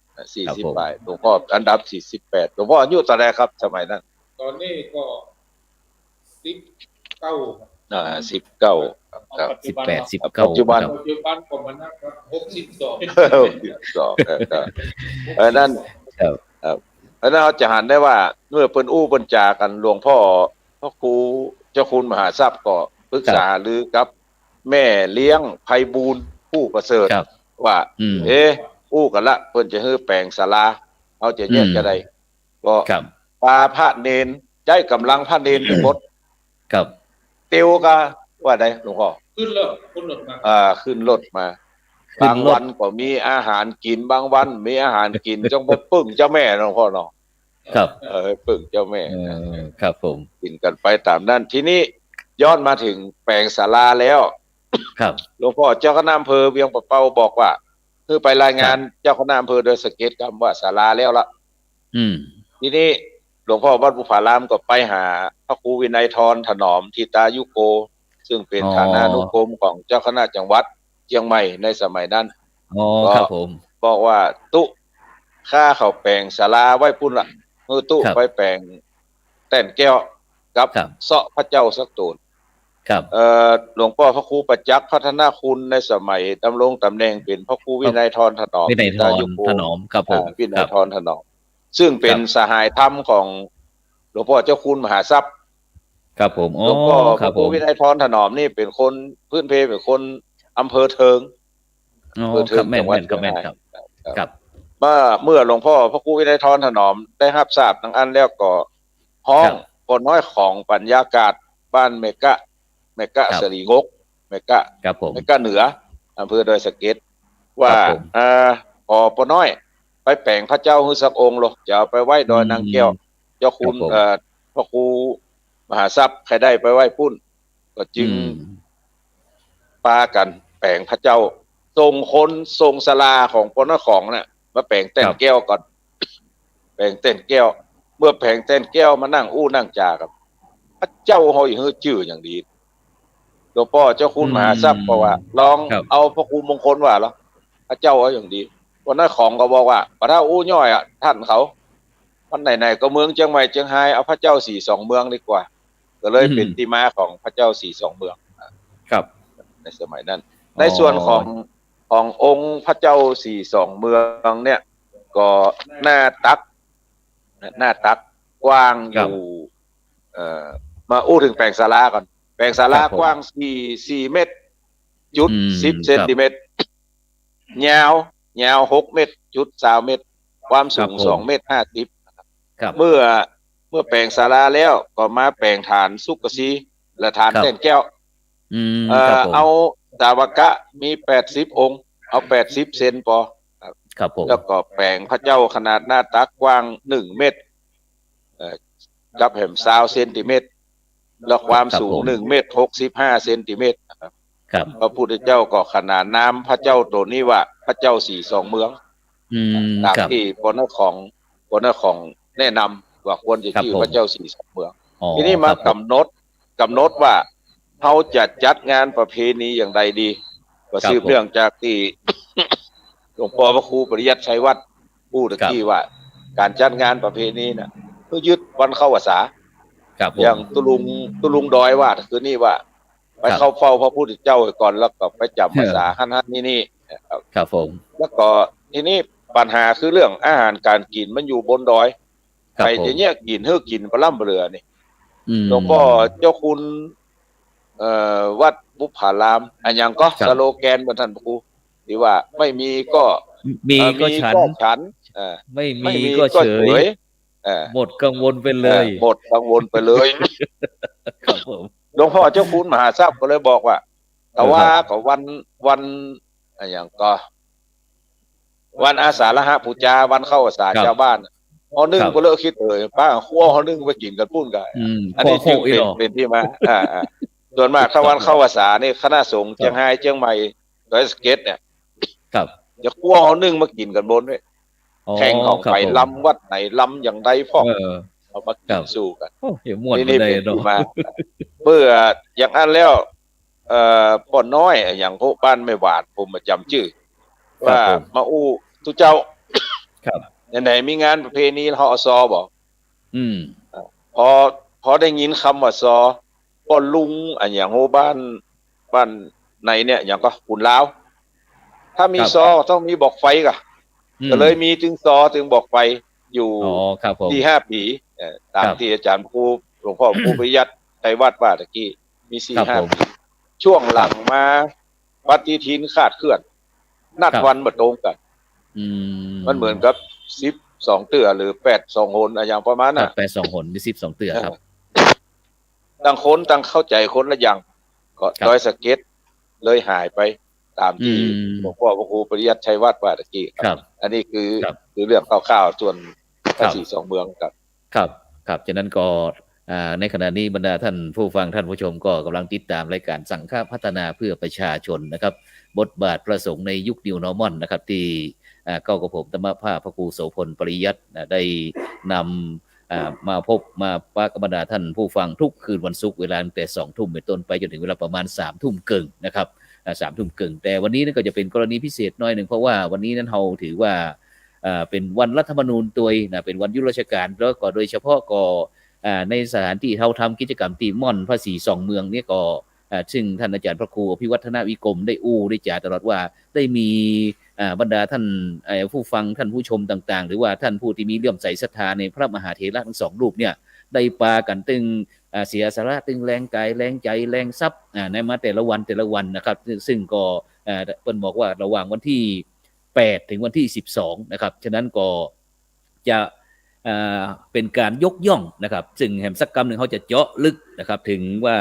40 ปลายหลวงพ่ออันดับ48หลวงพ่ออายุเท่าไหร่ครับสมัยนั้นตอนนี้ก็19ครับ18 19ปัจจุบันผมมันนะครับ62เพราะนั้นเราจะหันได้ว่าเมื่อเปิ้นอู้เปิ้นจากันหลวงพ่อพระครูเจ้าคุณมหาทรัพย์ก็ปรึกษาหรือกับแม่เลี้ยงไพบูลย์ผู้ประเสริฐว่าอู้กันละเพิ่นจะให้แปลงศาลาเอาจะแยกจะได้ก็ปาพระเนนใจกำลังพระเนนทั้งหมดเตียวก็ว่าได้หลวงพ่อขึ้นรถมาบางวันก็มีอาหารกินบางวันมีอาหารกินจงไปปึ้งเจ้าแม่หลวงพ่อเนาะปึ้งเจ้าแม่ครับผมกินกันไปตามนั้นทีนี้ย้อนมาถึงแปลงศาลาแล้ว ครับ หลวงพ่อเจ้าคณะอำเภอเวียงปะเปาบอกว่าคือไปรายงานเจ้าคณะอำเภอโดยสเก็ตคำว่าศาลาแล้วละ อืม ทีนี้หลวงพ่อวัดบุพารามก็ไปหาพระครูวินัยทรถนอมทิตายุโก ซึ่งเป็น อ๋อ ฐานานุกรมของเจ้าคณะจังหวัดเชียงใหม่ในสมัยนั้น อ๋อ ก็ ครับผม บอกว่าตุค่าเขาแปลงศาลาไว้พุ่นละมือตุ ครับ ไปแปลงแต่นแก้วกับ ครับ เสาะพระเจ้าสักตูน ครับ หลวงพ่อพระครูประจักษ์พัฒนาคุณในสมัยดำรงตำแหน่งเป็นพระครูวินัยทรถนอม วินัยทร ยุโก ถนอมครับผม วินั ครั ย บ ทรถนอมซึ่งเป็นสหายธรรมของหลวงพ่อเจ้าคุณมหาทรัพย์ ครับผมอ๋ หล อ วงพ่อพ ครั ระ บ ค ผ รู ม วินัยทรถนอมนี่เป็นคนพื้นเพเป็นคนอำเภอเทิง อ๋อ อำเภอเทิ ครั ง บแม่ จั น งหวัด แม่นครับแม่น เชียง ครับ ราย ครับ เมื่อหลวงพ่อพระครูวินัยทรถนอมได้รับทราบทั้งอันแล้วก็ห้อง ครับ ปนน้อยของปัญญากาศบ้านเมกะ ครับ สรีงกเมกะ ครับผม เมกะเหนืออำเภอดอยสะเก็ดว่า ครับผม พอปนน้อย ไปแปลงพระเจ้าฮือสักองค์หรอกจะเอาไปไหว้ดอยนางแก้ว เจ้าคุณ ครับผม พระครูมหาทรัพย์ใครได้ไปไหว้พุ่น ก็จึง อืม ปากันแปลงพระเจ้าส่งคนส่งศาลาของปนของน่ะมาแปลงเต้นแก้วก่อน แปลงเต้นแก้ว เมื่อแปลงเต้นแก้วมานั่งอู้นั่งจากับพระเจ้าหอยฮือจื่ออย่างดีหลวงพ่อเจ้าคุณมหาทรัพย์บอกว่าลอง ครับ เอาพระครูมงคลว่าแล้วพระเจ้าเอาอย่างดีวันนั้นของก็บอกว่าพระเจ้าอู้ย่อยอ่ะท่านเขาวันไหนๆก็เมืองเชียงใหม่เชียงไฮ้เอาพระเจ้า42เมืองดีกว่า ก็เลยเป็นที่มาของพระเจ้า42เมือง ครับ ในสมัยนั้น ในส่วนขององค์พระเจ้า42เมืองเนี่ยก็หน้าตักกว้างอยู่มาอู้ถึงแปลงศาลาก่อนแปลงศาลากว้าง4เมตรจุด10เซนติเมตรยาว6เมตรจุด20เมตรความสูง2เมตร50 ครับ เมื่อแปลงศาลาแล้วก็มาแปลงฐานสุกสีและฐาน ครับ เต้นแก้ว ครับผม เอาสาวกะมี80องค์เอา80เซนพอ ครับผม แล้วก็แปลงพระเจ้าขนาดหน้าตักกว้าง1เมตรกับแหม20เซนติเมตรแล้วความสูง1เมตร65เซนติเมตร ครับ พระพุทธเจ้าก็ขนานนามพระเจ้าตัวนี้ว่าพระเจ้า42เมือง ตาม ครับ ที่ปนของแนะนำว่าควรจะชื่อ ครับผม พระเจ้า42เมือง อ๋อ ทีนี้มา ครับ กำหนดว่าเขาจะจัดงานประเพณีอย่างไรดีก็สืบเนื่องจากที่ หลวงพ่อพระครูปริยัติชัยวัฒน์พูดตะกี้ว่า การจัดงานประเพณีน่ะเพื่อยึดวันเข้าพรรษา ครับผม อย่างตุลุงดอยว่าคือนี่ว่า ไปเข้าเฝ้าพระพุทธเจ้าก่อนแล้วก็ไปจำพรรษาฮั่นนี่นะครับ ครับผม แล้วก็ทีนี้ปัญหาคือเรื่องอาหารการกินมันอยู่บนดอย ครับ ใคร ผม จะเนี่ยกินเฮือกินปลาล่ำเรือนี่ ม หลวงพ่อเจ้าคุณวัดบุพารามอันยังก็ ครับ สโลแกนบนท่านพระครูที่ว่าไม่มีก็ มีก็ฉัน ฉัน ไม่ ไม่ มี มี ก็ ก็ เฉ เฉ ย ยเออ หมดกังวลไปเลย หมดกังวลไปเลย ครับผม หลวงพ่อเจ้าคุณมหาทรัพย์ก็เลยบอกว่าแต่ว่าก็วันอันยังก็ วันอาสาฬหปูจาวันเข้าพรรษาชาวบ้านพอนึ่งก็เลิกคิดป้าขั้วเขานึ่งไปกินกันปุ้นกัน อันนี้จึงเป็นที่มาส่วนมากถ้าวันเข้าพรรษานี่คณะสงฆ์เชียงไฮ้เชียงใหม่ดอยสะเก็ดเนี่ย ครับ จะขั้วเขานึ่งมากินกันบนด้วยแข่งของไปลำวัดไหนลำอย่างใดพ่อเอามากินสู้กัน โอ้เห็นหมวด นี่ เล เป็ ย น เนาะ ที่มาเมื่ออย่างนั้นแล้วป่อนน้อยอย่างพวกบ้านไม่หวาดผมมาจำชื่อ ว่ามาอู้ทุเจ้า ครับ ไหนมีงานประเพณีเขาซอบอก อืม พอได้ยินคำว่าซอป้อนลุงอันอย่างโหบ้านในเนี่ยอย่างก็ขุนลาวถ้ามีซอต้องมีบอกไฟก็เลยมีถึงซอถึงบอกไฟอยู่ อ๋อครับผม ที่5 ปีตามที่อาจารย์ครูหลวงพ่อครูปริยัติชัยวัฒน์ว่าตะกี้มี 4-5 ปีช่วงหลังมาปฏิทินคาดเคลื่อน นัดวันมาตรงกันมันเหมือนกับ12เตือหรือ8 2 หนอย่างประมาณน่ะ 8 2 หนมี12 เตือครับ ต่างคนต่างเข้าใจคนละอย่างก็ดอยสะเก็ดเลยหายไปตามที่หลวงพ่อพระครูปริยัติชัยวัฒน์ว่าตะกี้ ครับ อันนี้คือเรื่องคร่าวๆส่วนพระ42เมืองครับ ครับฉะนั้นก็ ในขณะนี้บรรดาท่านผู้ฟังท่านผู้ชมก็กำลังติดตามรายการสังฆพัฒนาเพื่อประชาชนนะครับบทบาทพระสงฆ์ในยุค New Normal นะครับที่ก้าวกับผมธรรมภาพพระครูโสพลปริยัติได้นำมาพบมาปะกับบรรดาท่านผู้ฟังทุกคืนวันศุกร์เวลาตั้งแต่2 ทุ่มเป็นต้นไปจนถึงเวลาประมาณ3 ทุ่มครึ่งนะครับ3 ทุ่มครึ่งแต่วันนี้นั่นก็จะเป็นกรณีพิเศษหน่อยหนึ่งเพราะว่าวันนี้นั้นเราถือว่าเป็นวันรัฐธรรมนูญตัวนะเป็นวันหยุดราชการแล้วก็โดยเฉพาะก็ในสถานที่เราทำกิจกรรมตีม่อนภาษี2 เมืองเนี่ยก็ซึ่งท่านอาจารย์พระครูอภิวัฒนวิกรมได้ได้จ่าตลอดว่าได้มีบรรดาท่านผู้ฟังท่านผู้ชมต่างๆหรือว่าท่านผู้ที่มีเลื่อมใสศรัทธาในพระมหาเถระทั้ง2 รูปเนี่ยได้ปากันตึงเสียสาระตึงแรงกายแรงใจแรงทรัพย์ในมาแต่ละวันนะครับซึ่งก็เปิ้นบอกว่าระหว่างวันที่8ถึงวันที่12นะครับฉะนั้นก็จะเป็นการยกย่องนะครับซึ่งแห่งสักกรรมหนึ่งเขาจะเจาะลึกนะครับถึงว่า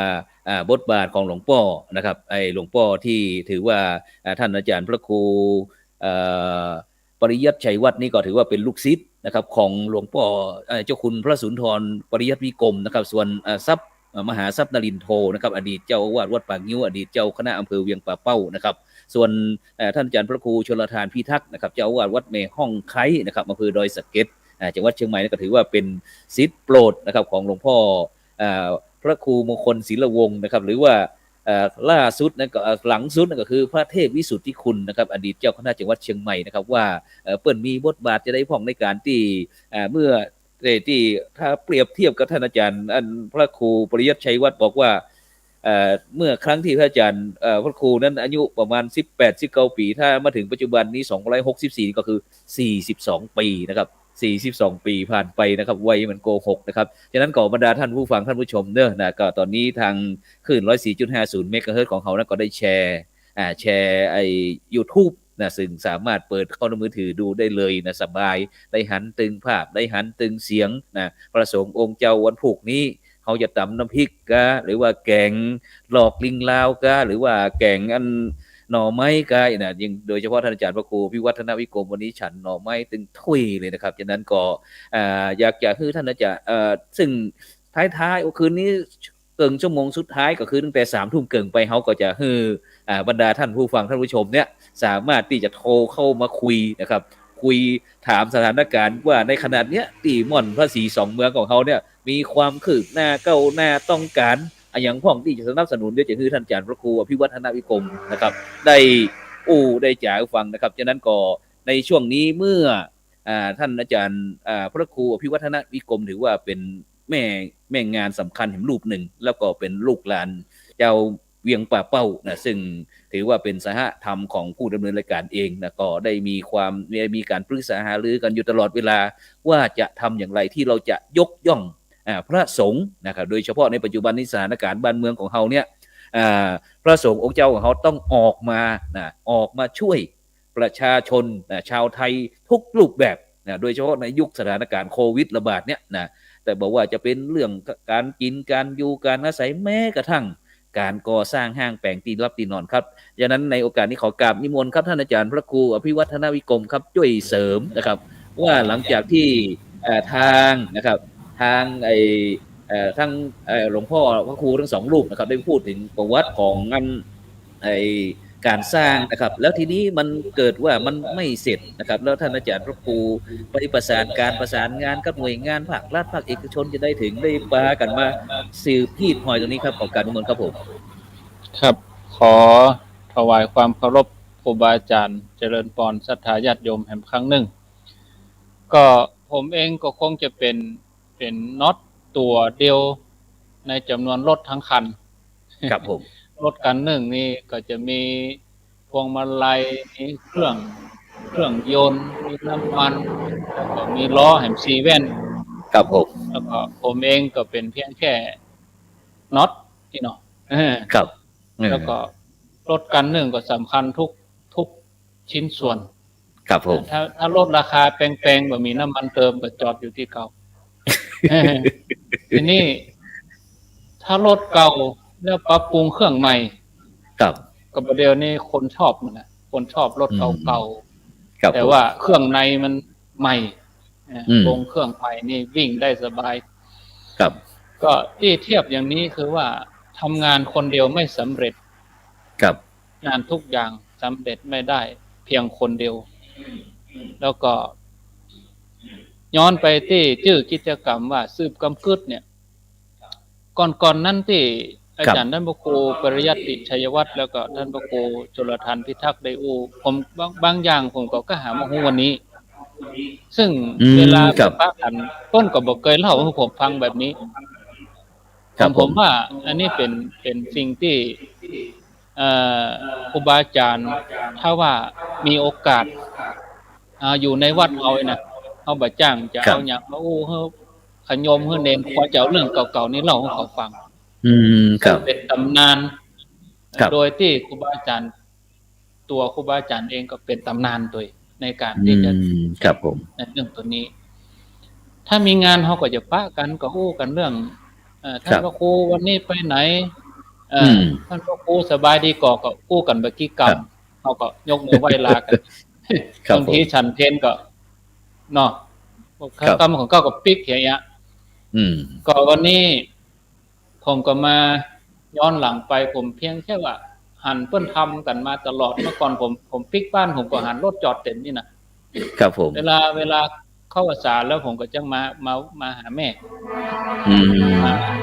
บทบาทของหลวงพ่อนะครับหลวงพ่อที่ถือว่าท่านอาจารย์พระครูปริยัติชัยวัฒน์นี่ก็ถือว่าเป็นลูกศิษย์นะครับของหลวงพ่อเจ้าคุณพระสุนทรปริยัติวิกรมนะครับส่วนทรัพย์มหาทรัพย์นรินทร์โทนะครับอดีตเจ้าอาวาสวัดปากงิ้วอดีตเจ้าคณะอำเภอเวียงป่าเป้านะครับส่วนท่านอาจารย์พระครูชลทานพิทักษ์นะครับเจ้าอาวาสวัดแม่ห้องไคนะครับอำเภอดอยสะเก็ดจังหวัดเชียงใหม่ก็ถือว่าเป็นศิษย์โปรดนะครับของหลวงพ่อพระครูมงคลศิลวงศ์นะครับหรือว่าล่าสุดนะก็หลังสุดก็คือพระเทพวิสุทธิคุณนะครับอดีตเจ้าคณะจังหวัดเชียงใหม่นะครับว่าเปิ้นมีบทบาทจะได้พ่องในการที่เมื่อที่ถ้าเปรียบเทียบกับท่านอาจารย์พระครูปริยัติชัยวัฒน์บอกว่าเมื่อครั้งที่พระอาจารย์พระครูนั้นอายุประมาณ18-19 ปีถ้ามาถึงปัจจุบันนี้264ก็คือ42 ปีนะครับ42 ปีผ่านไปนะครับวัยมันโกหกนะครับฉะนั้นก็บรรดาท่านผู้ฟังท่านผู้ชมเด้อนะก็ตอนนี้ทางคลื่น 104.50 เมกะเฮิรตซ์ของเขานะก็ได้แชร์YouTube นะซึ่งสามารถเปิดเข้าในมือถือดูได้เลยนะสบายได้หันตึงภาพได้หันตึงเสียงนะประสงค์องค์เจ้าวันพุกนี้เขาจะตำน้ำพริกกะหรือว่าแกงหลอกลิงลาวกะหรือว่าแกงหน่อไม้กายนะยิ่งโดยเฉพาะท่านอาจารย์พระครูพิวัฒนวิกรมวันนี้ฉันหน่อไม้ตึงถ้วยเลยนะครับฉะนั้นก็อยากจะให้ท่านอาจารย์ซึ่งท้ายๆคืนนี้เกินชั่วโมงสุดท้ายก็คือตั้งแต่3 ทุ่มเกินไปเขาก็จะให้บรรดาท่านผู้ฟังท่านผู้ชมเนี่ยสามารถที่จะโทรเข้ามาคุยนะครับคุยถามสถานการณ์ว่าในขนาดเนี้ยตีม่อนภาษี2 เมืองของเขาเนี่ยมีความคืบหน้าก้าวหน้าต้องการอย่างพ่องที่จะสนับสนุนด้วยจะคือท่านอาจารย์พระครูอภิวัฒนวิกรมนะครับได้จ่ายฟังนะครับฉะนั้นก็ในช่วงนี้เมื่อท่านอาจารย์พระครูอภิวัฒนวิกรมถือว่าเป็นแม่งานสำคัญแห่งรูปหนึ่งแล้วก็เป็นลูกหลานเจ้าเวียงป่าเป้านะซึ่งถือว่าเป็นสหธรรมของผู้ดำเนินรายการเองนะก็ได้มีการปรึกษาหารือกันอยู่ตลอดเวลาว่าจะทำอย่างไรที่เราจะยกย่องพระสงฆ์นะครับโดยเฉพาะในปัจจุบันนี้สถานการณ์บ้านเมืองของเราเนี่ยพระสงฆ์องค์เจ้าของเขาต้องออกมาช่วยประชาชนชาวไทยทุกรูปแบบโดยเฉพาะในยุคสถานการณ์โควิดระบาดเนี่ยนะแต่บอกว่าจะเป็นเรื่องการกินการอยู่การอาศัยแม้กระทั่งการก่อสร้างห้างแปลงตีรับตีนอนครับดังนั้นในโอกาสนี้ขอกราบนิมนต์ครับท่านอาจารย์พระครูอภิวัฒนวิกรมครับช่วยเสริมนะครับว่าหลังจากที่ทางนะครับทางทั้งหลวงพ่อพระครูทั้ง2 รูปนะครับได้พูดถึงประวัติของการสร้างนะครับแล้วทีนี้มันเกิดว่ามันไม่เสร็จนะครับแล้วท่านอาจารย์พระครูปฏิประสานงานกับหน่วยงานภาครัฐภาคเอกชนจะได้ถึงได้ปากันมาสืบพีดหอยตรงนี้ครับขอการนิมนต์ครับผมครับขอถวายความเคารพครูบาอาจารย์เจริญพรศรัทธาญาติโยมแห่งครั้งหนึ่งก็ผมเองก็คงจะเป็นน็อตตัวเดียวในจำนวนรถทั้งคันครับผมรถคันหนึ่งนี่ก็จะมีพวงมาลัยมีเครื่องยนต์มีน้ำมันแล้วก็มีล้อแหมซีเว่นครับผมแล้วก็ผมเองก็เป็นเพียงแค่น็อตที่เนาะครับแล้วก็รถคันหนึ่งก็สำคัญทุกชิ้นส่วนครับผมถ้ารถราคาแพงๆแบบมีน้ำมันเติมก็จอดอยู่ที่เก่าทีนี้ถ้ารถเก่าแล้วปรับปรุงเครื่องใหม่ครับก็ประเดี๋ยวนี้คนชอบมันนะคนชอบรถเก่าๆแต่ว่าเครื่องในมันใหม่วงเครื่องใหม่นี่วิ่งได้สบายครับ ก็ที่เทียบอย่างนี้คือว่าทำงานคนเดียวไม่สำเร็จ ครับ งานทุกอย่างสำเร็จไม่ได้เพียงคนเดียว แล้วก็ย้อนไปที่ชื่อกิจกรรมว่าสืบกำกึดเนี่ยก่อนนั้นที่อาจารย์ท่านพระครูปริยัติชัยวัฒน์แล้วก็ท่านพระครูจุลธานพิทักษ์ได้อู้ผมบางอย่างผมก็หามาฮู้วันนี้ ซึ่งเวลาปะกันต้นก็บอกเคยเล่าให้ผมฟังแบบนี้ผมว่าอันนี้เป็นสิ่งที่ครูบาอาจารย์ถ้าว่ามีโอกาสอยู่ในวัดเอานะเอาบะจ้างจะเอาอย่างมาอู้เฮาขยมเฮาเน้นขอจะเอาเรื่องเก่าๆนี้เล่าให้เขาฟังครับเป็นตำนานโดยที่ครูบาอาจารย์ตัวครูบาอาจารย์เองก็เป็นตำนานตัวในการที่จะครับผมในเรื่องตัวนี้ถ้ามีงานเขาก็จะปะกันก็อู้กันเรื่องท่านพระครูวันนี้ไปไหนท่านพระครูสบายดีก็อู้กันเมื่อกี้กรรมเขาก็ยกมือไหว้ลากันบางทีฉันเพลก็เนาะกรรมของเก้ากับปิ๊กอย่างเงี้ยก็วันนี้ผมก็มาย้อนหลังไปผมเพียงแค่ว่าหันเปิ้นทำกันมาตลอดเมื่อก่อนผมปิ๊กบ้านผมก็หันรถจอดเต็มนี่นะครับผมเวลาเข้าภาษาแล้วผมก็จังมาหาแม่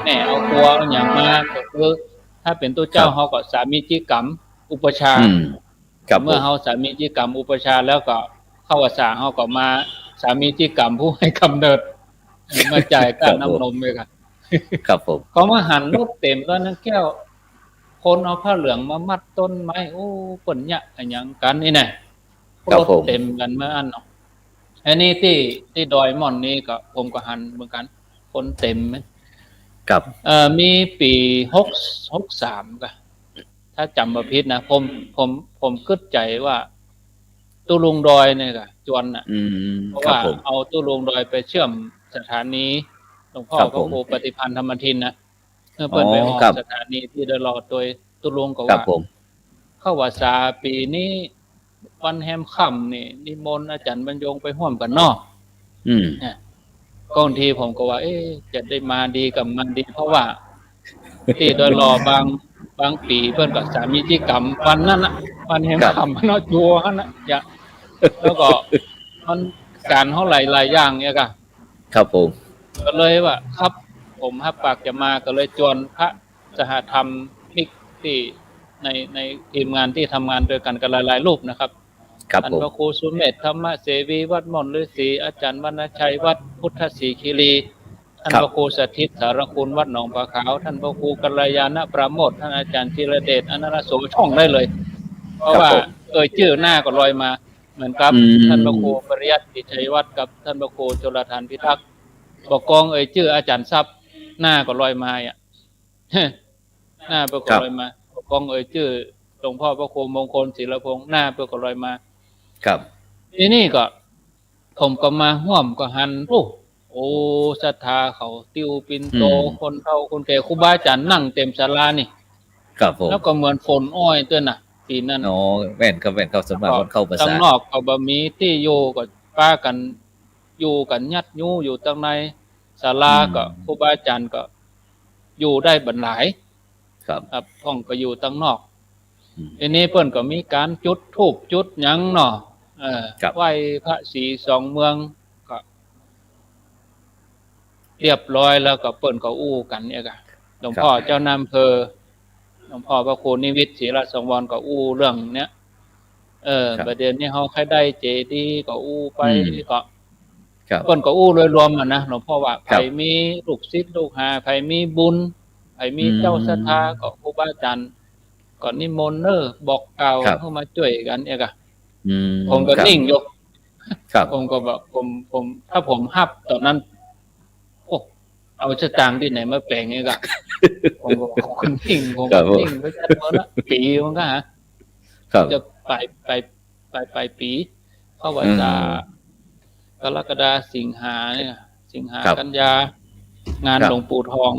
แม่เอาครัวอย่างมาก็คือถ้าเป็นตัวเจ้าเขาก็สามีจิกรรมอุปชาเมื่อเขาสามีจิกรรมอุปชาแล้วก็เข้าภาษาเขาก็มาสามีจิกรรมผู้ให้กำเนิดมาจ่ายค่าน้ำนมเลยครับผมก็มาหันรถเต็มตอนนั้นแก้วคนเอาผ้าเหลืองมามัดต้นไม้โอ้ปนเนี่ยอย่างกันนี่แน่รถเต็มกันเมื่ออันเนาะอันนี้ที่ดอยม่อนนี่ก็ผมก็หันเหมือนกันคนเต็มครับมีปี63ก็ถ้าจำบ่ผิดนะผมคิดใจว่าตู้ลุงดอยเนี่ยก็จวนน่ะเพราะว่าเอาตู้ลุงดอยไปเชื่อมสถานีหลวงพ่อพระครูปฏิพันธ์ธรรมทินนะเมื่อเปิดไปออกสถานีที่ได้รอโดยตู้ลุงก็ว่าเข้าว่าษาปีนี้วันแฮมค่ำนี่นิมนต์อาจารย์บรรยงไปร่วมกันเนาะก็บางทีผมก็ว่าจะได้มาดีกับมันดีเพราะว่าที่โดยรอบางปีเพิ่นก็สามีจิกรรมวันนั้นน่ะวันแฮมค่ำเนาะจัวหั่นน่ะอย่าแล้วก็มันการเฮาหลายอย่างเนี่ยก็ครับผมก็เลยว่าครับผมรับปากจะมาก็เลยจวนพระสหธรรมมิกที่ในทีมงานที่ทำงานด้วยกันกันหลายๆรูปนะครับท่านพระครูสุเมธธรรมเสวีวัดม่อนฤาษีอาจารย์วรรณชัยวัดพุทธศรีคีรีท่านพระครูสถิตสารคุณวัดหนองปลาขาวท่านพระครูกัลยาณประโมทท่านอาจารย์ธีรเดชอนันตโสช่องได้เลยเพราะว่าชื่อหน้าก็ลอยมาเหมือนกับท่านพระครูปริยัติชัยวัฒน์กับท่านพระครูจุลธานพิทักษ์บอกกองชื่ออาจารย์ทรัพย์หน้าก็ลอยมาอ่ะหน้าก็ลอยมาบอกกองชื่อหลวงพ่อพระครูมงคลศิลพงษ์หน้าก็ลอยมาครับทีนี้ก็ผมก็มาห่วมก็หันโอ้ศรัทธาเขาติวปินโตคนเฒ่าคนแก่ครูบาอาจารย์นั่งเต็มศาลานี่ครับผมแล้วก็เหมือนฝนอ้อยตัวน่ะปีนั้นอ๋อแว่นเข้าสมัครเข้าภาษาข้างนอกก็บ่มีที่อยู่ก็ป้ากันอยู่กันยัดยูอยู่ตรงในศาลาก็ครูบาอาจารย์ก็อยู่ได้บรรหลายครับห้องก็อยู่ตรงนอกทีนี้เพิ่นก็มีการจุดธูปจุดหยังเนาะไหว้พระศรีสองเมืองก็เรียบร้อยแล้วก็เปิ้นก็อู้กันเนี่ยก็หลวงพ่อเจ้านายอำเภอหลวงพ่อพระครูนิวิตศรีราชสังวรก็อู้เรื่องเนี้ยประเด็นนี้เฮาใครได้เจดีย์ก็อู้ไปก็เปิ้นก็อู้โดยรวมอ่ะนะหลวงพ่อว่าใครมีลูกศิษย์ลูกหาใครมีบุญใครมีเจ้าศรัทธาก็ครูบาอาจารย์ก็นิมนต์บอกกล่าวเข้ามาช่วยกันเนี่ยก็ผมก็นิ่งอยู่ผมก็บอกผมถ้าผมฮับตอนนั้นโอ้เอาสตางค์ที่ไหนมาแปลงเนี่ยก็ผมก็คนนิ่งผมก็นิ่งไปจัดเมื่อละปีมันก็จะไปปีเข้าวันกรกฎาสิงหาเนี่ยสิงหากันยางานหลวงปู่ทอง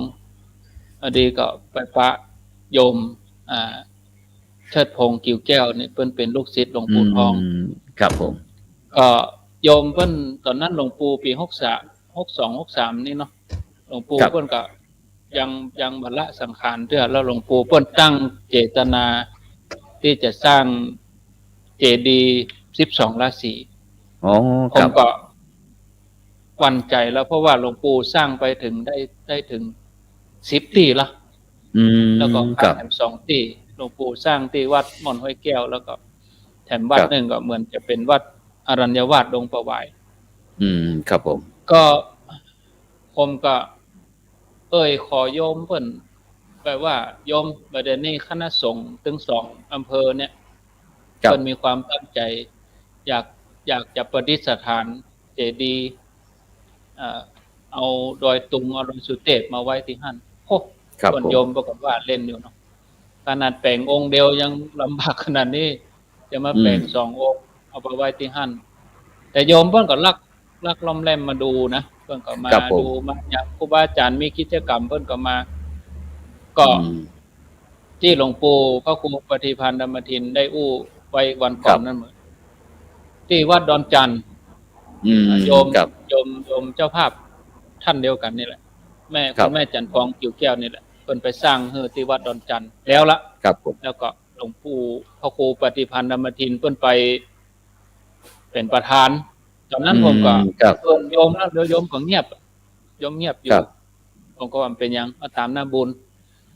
อดีก็ไปปะโยมเชิดพงษ์กิ่วแก้วเนี่ยเพิ่นเป็นลูกศิษย์หลวงปู่ทองครับผมก็โยมเพิ่นตอนนั้นหลวงปู่ปี62 63นี่เนาะหลวงปู่เพิ่นก็ ยังบรรละสังขารเพื่อแล้วหลวงปู่เปิ้นตั้งเจตนาที่จะสร้างเจดีย์12ราศี อ๋อ ผ ครั ม บ ก็หวั่นใจแล้วเพราะว่าหลวงปู่สร้างไปถึงได้ถึง10 ปีละ อืม แล้วก็ ครับ แถม2 ที่หลวงปู่สร้างที่วัดม่อนห้วยแก้วแล้วก็แถมวัด ครับ หนึ่งก็เหมือนจะเป็นวัดอรัญญวาสดงประวาย อืมครับผม ก็ผมก็ขอโยมเพิ่นแปลว่าโยมประเด็นนี้คณะสงฆ์ถึง2อำเภอเนี่ย ครับ เพิ่นมีความตั้งใจอยากจะประดิษฐานเจดีย์เอาดอยตุงเอาดอยสุเทพมาไว้ที่หั่นโอ้ ครับ คน ผม โยมปรากฏว่าเล่นอยู่เนาะขนาดแปลงองค์เดียวยังลำบากขนาดนี้จะมาแปลง2 องค์เอาไปไว้ที่หั่นแต่โยมเพิ่นก็ลักล้อมแล่มมาดูนะเพิ่นก็มา ครับผม ดูมาอย่างครูบาอาจารย์มีกิจกรรมเพิ่นก็มา ก็ อืม ที่หลวงปู่พระครูปฏิพันธ์ธรรมทินได้อู้ไว้วันก่อนนั่นเหมือนที่วัดดอนจันทร์ อืม โยม ครับ โยมเจ้าภาพท่านเดียวกันนี่แหละแม่ ครั คุ บ ณแม่จันทร์ทองกิ่วแก้วนี่แหละเพิ่นไปสร้างที่วัดดอนจันทร์แล้วละ ครับผม แล้วก็หลวงปู่พระครูปฏิพันธ์ธรรมทินเพิ่นไปเป็นประธานตอนนั้นผมก็ ครับ เพิ่นโยมแล้วเดี๋ยวโยมก็เงียบโยมเงียบอยู่ ครับ ผมก็ว่ามันเป็นหยังมาตามหน้าบุญ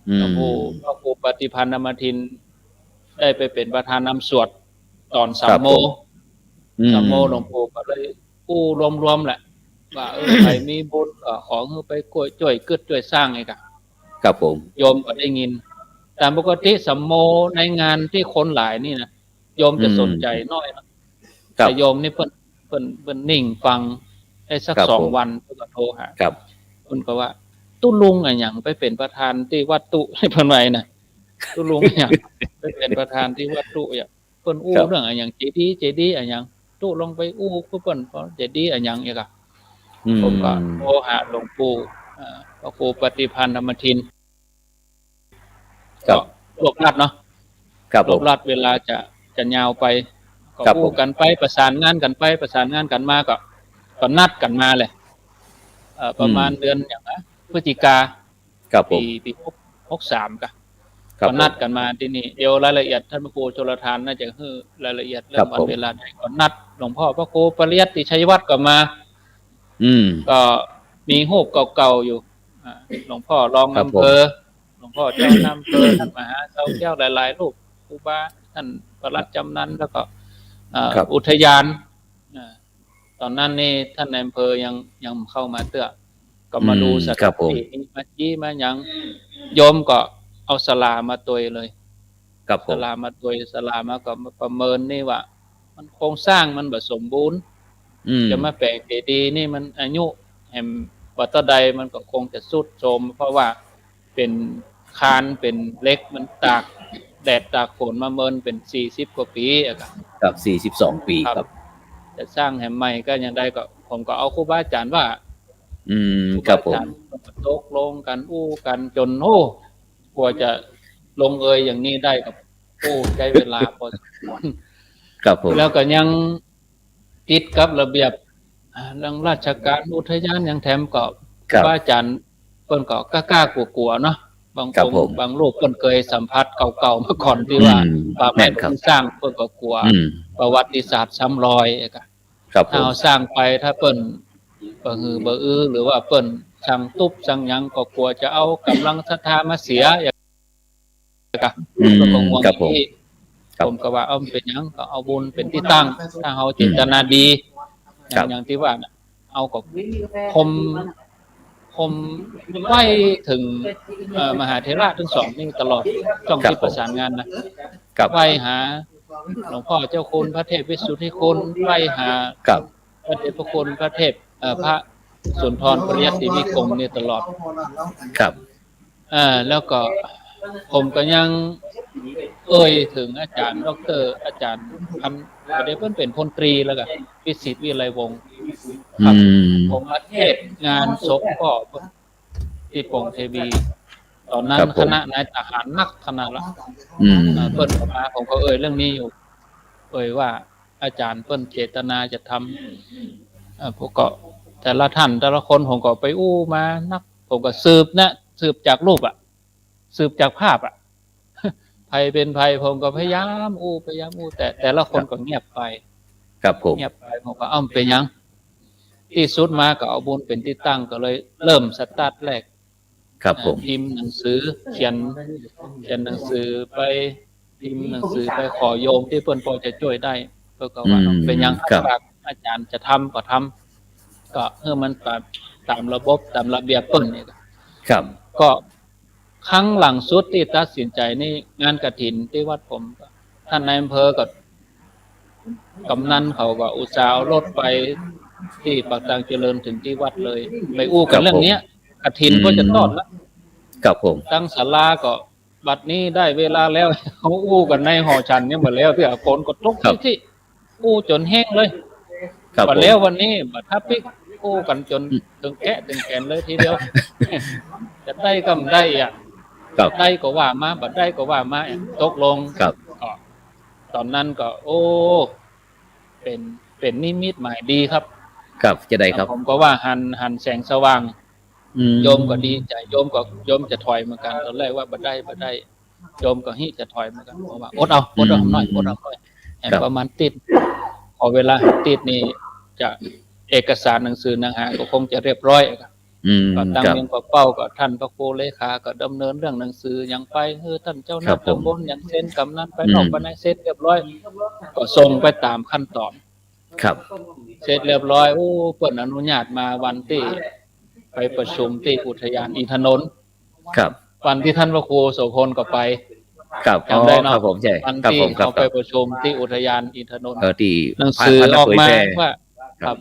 อื หลวง ม ปู่พระครูปฏิพันธ์ธรรมทินได้ไปเป็นประธานนำสวดตอน ครับ 3 โมง อืม 3 โมงหลวงปู่ก็เลยกู้รวมๆแหละว่าใครมีบุญก็ขอให้ไปช่วยกึดช่วยสร้างไงกะ ครับผม โยมก็ได้ยินตามปกติ3 โมงในงานที่คนหลายนี่นะโยมจะสนใจน้อยนะครับ แต่โยมนี่เพิ่นนิ่งฟังได้สัก ครับผม 2 วันเพิ่นก็โทรหา ครับ เพิ่นก็ว่าตุ้ลุงอะหยังไปเป็นประธานที่วัดตุให้เพิ่นไว้น่ะตุ้ลุงอะหยังไปเป็นประธานที่วัดตุอย่างเพิ่นอู้ ครับ เรื่องอะหยังเจดีย์อะหยังตุลงไปอู้เพิ่นเจดีย์อะหยังอีกอะ อืม ผมก็โทรหาหลวงปู่พระครูปฏิพันธ์ธรรมทิน ครับ ก็รวบรัดเนาะ ครับ ร ผ ว ม บรัดเวลาจะยาวไปก็ ครับ พูดกันไปประสานงานกันไปประสานงานกันมาก็นัดกันมาเลยประมาณเดือนอย่างนะพฤศจิกา ครับผม ปี63ก็ ครับ ก็นัดกันมาที่นี่เดี๋ยวรายละเอียดท่านพระครูชลทานน่าจะให้รายละเอียดเรื่ ครั อบ งวัน ผม เวลาไหนก็นัดหลวงพ่อพระครูปริยัติชัยวัฒน์ก็มา อืม ก็มีรูปเก่าๆอยู่หลวงพ่อรอง ครับ อำเภอหลวงพ่อเจ้าอำเภอท่านมหาเสาแก้วหลายๆรูปครูบาท่านปลัดจำนันแล้วก็ครับ อุทยานตอนนั้นนี่ท่านนายอำเภอยังเข้ามาเตื้อก็มาดูส ครั ถา บผม นที่มาจี้มาหยังโยมก็เอาศาลามาตวยเลย ครับผ ศาม ลามาตวยศาลามาก็มาประเมินนี่ว่า มันโครงสร้างมันบ่สมบูรณ์ อืม จะมาแปลงเจดีย์นี่มันอายุแห่งวัตใดมันก็คงจะทรุดโทรมเพราะว่าเป็นคานเป็นเหล็กมันตากแดดตากฝนมาเมินเป็น40 กว่าปีอะครับ ครับ42 ปีครับ จะสร้างแห่งใหม่ก็ยังได้ก็ผมก็เอาครูบาอาจารย์ว่า อืม ครู ครับ บา ผ อาม จารย์ก็ตกลงกันอู้กันจนโอ้กว่าจะลงเอยอย่างนี้ได้กับโอ้ใช้เวลาพอสมควร ครับผม แล้วก็ยังติดกับระเบียบเรื่องราชการอุทยานยังแถมก็ ครับ ว่าอาจารย์เพิ่นก็กล้าๆกลัวๆเนาะบาง ครับ องค์ ผม บางรูปเพิ่นเคยสัมผัสเก่าๆมาก่อนที่ว่า อืม ป่า แม่ แม่ นครับ เพิ่นสร้างเพิ่นก็กลัว อืม ประวัติศาสตร์ซ้ำรอยก็ ครับผ ถ้าม เอาสร้างไปถ้าเปิ้นบ่ฮือบ่อื้อหรือว่าเปิ้นสั่งตุ๊บสั่งหยังก็กลัวจะเอากำลังศรัทธามาเสียอย่างก็ อืม ก็ห่วง ครับผม ที่ ครับ ผมก็ว่าเอาเป็นหยังก็เอาบุญเป็นที่ตั้งถ้าเฮาเจตนาดี ครับ อย่างที่ว่าน่ะเอาก็ผมไหว้ถึงมหาเถระทั้งสองนี่ตลอดช่องที่ประสานงานนะครับ ไหว้หาหลวงพ่อเจ้าคุณพระเทพวิสุทธิคุณไหว้หา ครับ พระเดชพระคุณพระเทพพระสุนทรปริยัติวิกรมนี่ตลอด ครับ แล้วก็ผมก็ยังถึงอาจารย์ดรอาจารย์พันประเดี๋ยวเพิ่นเป็นพลตรีแล้วก็วิสิตวิไลวงศ์ค อื รับ ม ผมมาเทศงานศพพ่อที่ปงเทวีตอนนั้น ครับผม คณะนายทหารนักคณะละ อืม เปิ้นออกมาผมก็เรื่องนี้อยู่ว่าอาจารย์เปิ้นเจตนาจะทำพวกก็แต่ละท่านแต่ละคนผมก็ไปอู้มานักผมก็สืบ สืบจากรูปอ่ะสืบจากภาพอ่ะ ภัยเป็นภัยผมก็พยายามอู้แต่ละคนก็เงียบไป ครับผม เงียบไปผมก็เป็นยังที่สุดมาก็เอาบุญเป็นที่ตั้งก็เลยเริ่มสตาร์ทแรก ครับผม พิมพ์หนังสือเขียนหนังสือไปพิมพ์หนังสือไปขอโยมที่เพิ่นพอจะช่วยได้เพิ่นก็ว่าเป็นยังฝากอาจารย์จะทำก็ทำก็มันตามระบบตามระเบียบเพิ่นนี่ ครับ ก็ครั้งหลังสุดที่ตัดสินใจนี่งานกฐินที่วัดผมท่านนายอำเภอก็กำนันเขาก็อุตส่าห์เอารถไปที่ปากทางเจริญถึงที่วัดเลยไปอู้กันเรื่องนี้กฐินก็จะทอดแล้ว ครับผม ตั้งศาลาก็บัดนี้ได้เวลาแล้ว เขาอู้กันในหอฉันเนี่ยหมดแล้วที่คนก็ทุกที่อู้จนแห้งเลย ครับ บัด ผม แล้ววันนี้บัดทับปิกอู้กันจนถึงแกะถึงแกนเลยทีเดียว จะได้ก็ไม่ได้อ่ะ ครับ ได้ก็ว่ามาบัดได้ก็ว่ามาตกลง ครับ ก็ตอนนั้นก็ เป็นนิมิตหมายดีครับ ครับจะได้ครับ ผมก็ว่าหันแสงสว่าง อืม โยมก็ดีใจโยมจะถอยเหมือนกันตอนแรกว่าบัดได้โยมก็จะถอยเหมือนกันเพราะว่าอดเอาหน่อยแอบประมาณติดพอเวลาติดนี่จะเอกสารหนังสือหนังหาก็คงจะเรียบร้อยครับ อืม ก็ตั้ง ครับ เรียนเป้าก็ท่านพระครูเลขาก็ดำเนินเรื่องหนังสืออย่างไปท่านเจ้าห ครั น้า บผม ตำบลอย่างเซ็นกำนันไปนอกไปในเสร็จเรียบร้อย ก็ส่งไปตามขั้นตอน ครับ เสร็จเรียบร้อยเปิดอนุญาตมาวันที่ไปประชุมที่อุทยานอินทนนท์ ครับ วันที่ท่านพระครูโสพลก็ไป ครับ จำได้เนอะ ครับผมใช่ วัน ครับ ที่ ผมครับ เขาไปประชุมที่อุทยานอินทนนท์ ที่ หนังสือออกมา เผยแพร่ ว่า ครับ ครับ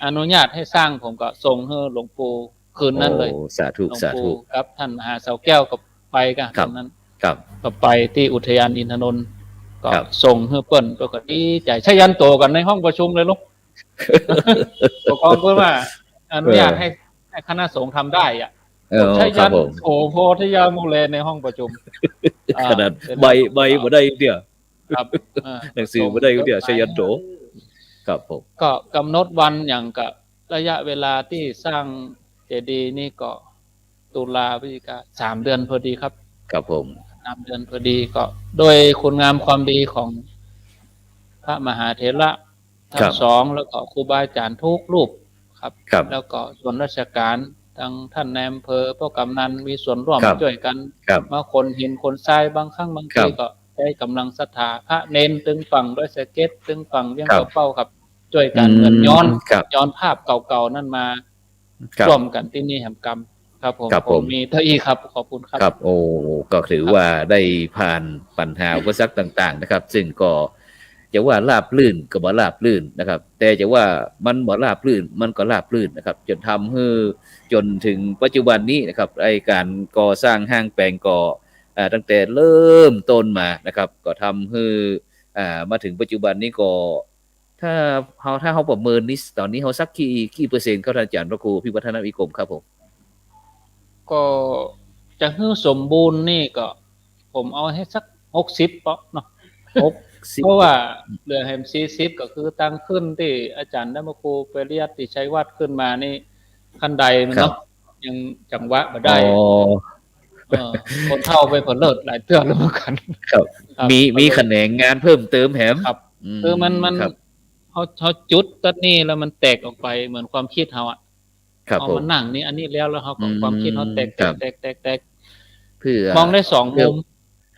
อนุญาตให้สร้างผมก็ส่งให้หลวงปู่คืนนั้นเลย โอ้สาธุ หลวง สาธุ ปู่ครับท่านมหาเสาแก้วก็ไปกัน ครับ ตอนนั้น ครับ ก็ไปที่อุทยานอินทนนท์ก็ ครับ ส่งให้เปิ้นก็ดีใจใช้ยันโตกันในห้องประชุมเลยลูก ปกครองเพื่อว่าอนุญาตให้คณะสงฆ์ทำได้อ่ะ ใช้ ครั ยั บ น ผม โถโพธิยามูเลในห้องประชุม ขนาดใบบ่ได้เดียว ครับ หนังสือบ่ได้เดียวใช้ยันโตครับผม ก็กำหนดวันอย่างกับระยะเวลาที่สร้างเจดีย์นี่ก็ตุลาพฤศจิกา3 เดือนพอดีครับ ครับผม 3 เดือนพอดีก็โดยคุณงามความดีของพระมหาเถระทั้งสองแล้วก็ครูบาอาจารย์ทุกรูปครับ ครับ แล้วก็ส่วนราชการทั้งท่านนายอำเภอพ่อกำนันมีส่วนร่วม ครับ ช่วยกัน ครับ มาคนหินคนทรายบางครั้งบาง ครั ที บ ก็ได้กำลังศรัทธาพระเนนตึงฝั่งด้วยสเก็ตตึงฝั่งเวียง ครับ กระเป้าครับช่วยกันเหมือนย้อน ครับ ย้อนภาพเก่าๆนั่นมา ครับ ร่วมกันที่นี่แห่งกรรมครับผม ครับผม มีเท่าอีครับขอบคุณครับ ครับโอ้ก็ถือว่าได้ผ่านปัญหาอุปสรรคต่าง ๆ นะครับ ซึ่งก็จะว่าราบลื่นก็บ่ราบลื่นนะครับ แต่จะว่ามันบ่ราบลื่นมันก็ราบลื่นนะครับ จนทำให้จนถึงปัจจุบันนี้นะครับไอการก่อสร้างห้างแปลงก่อตั้งแต่เริ่มต้นมานะครับ ก็ทำให้มาถึงปัจจุบันนี้ก็ถ้าเขาประเมินนี้ตอนนี้เขาสักกี่เปอร์เซ็นต์ครับท่านอาจารย์พระครูพิพัฒนวิกรมครับผม ก็จะให้สมบูรณ์นี่ก็ ผมเอาให้สัก60เปาะเนาะเพราะว่าเหลือแฮม40ก็คือตั้งขึ้นที่อาจารย์ได้มาครูปริยัติชัยวัดขึ้นมานี่ขั้นใดมัน ครั เนาะ บ ยังจังหวะบ่ได้ อ๋อ คนเท่าไปผลเลิศหลายเตือนแล้วเหมือนกัน ครับ ครับ มีแขนงงานเพิ่มเติมแหม ครับ คือมัน ครับ เขาจุดตัดนี่แล้วมันแตกออกไปเหมือนความคิดเขาอ่ะ ครับ เอา ผม มันนั่งนี่อันนี้แล้วเขาก็ อืม ความคิดเขาแตก ครับ แตก เพื่อ มองได้สองมุม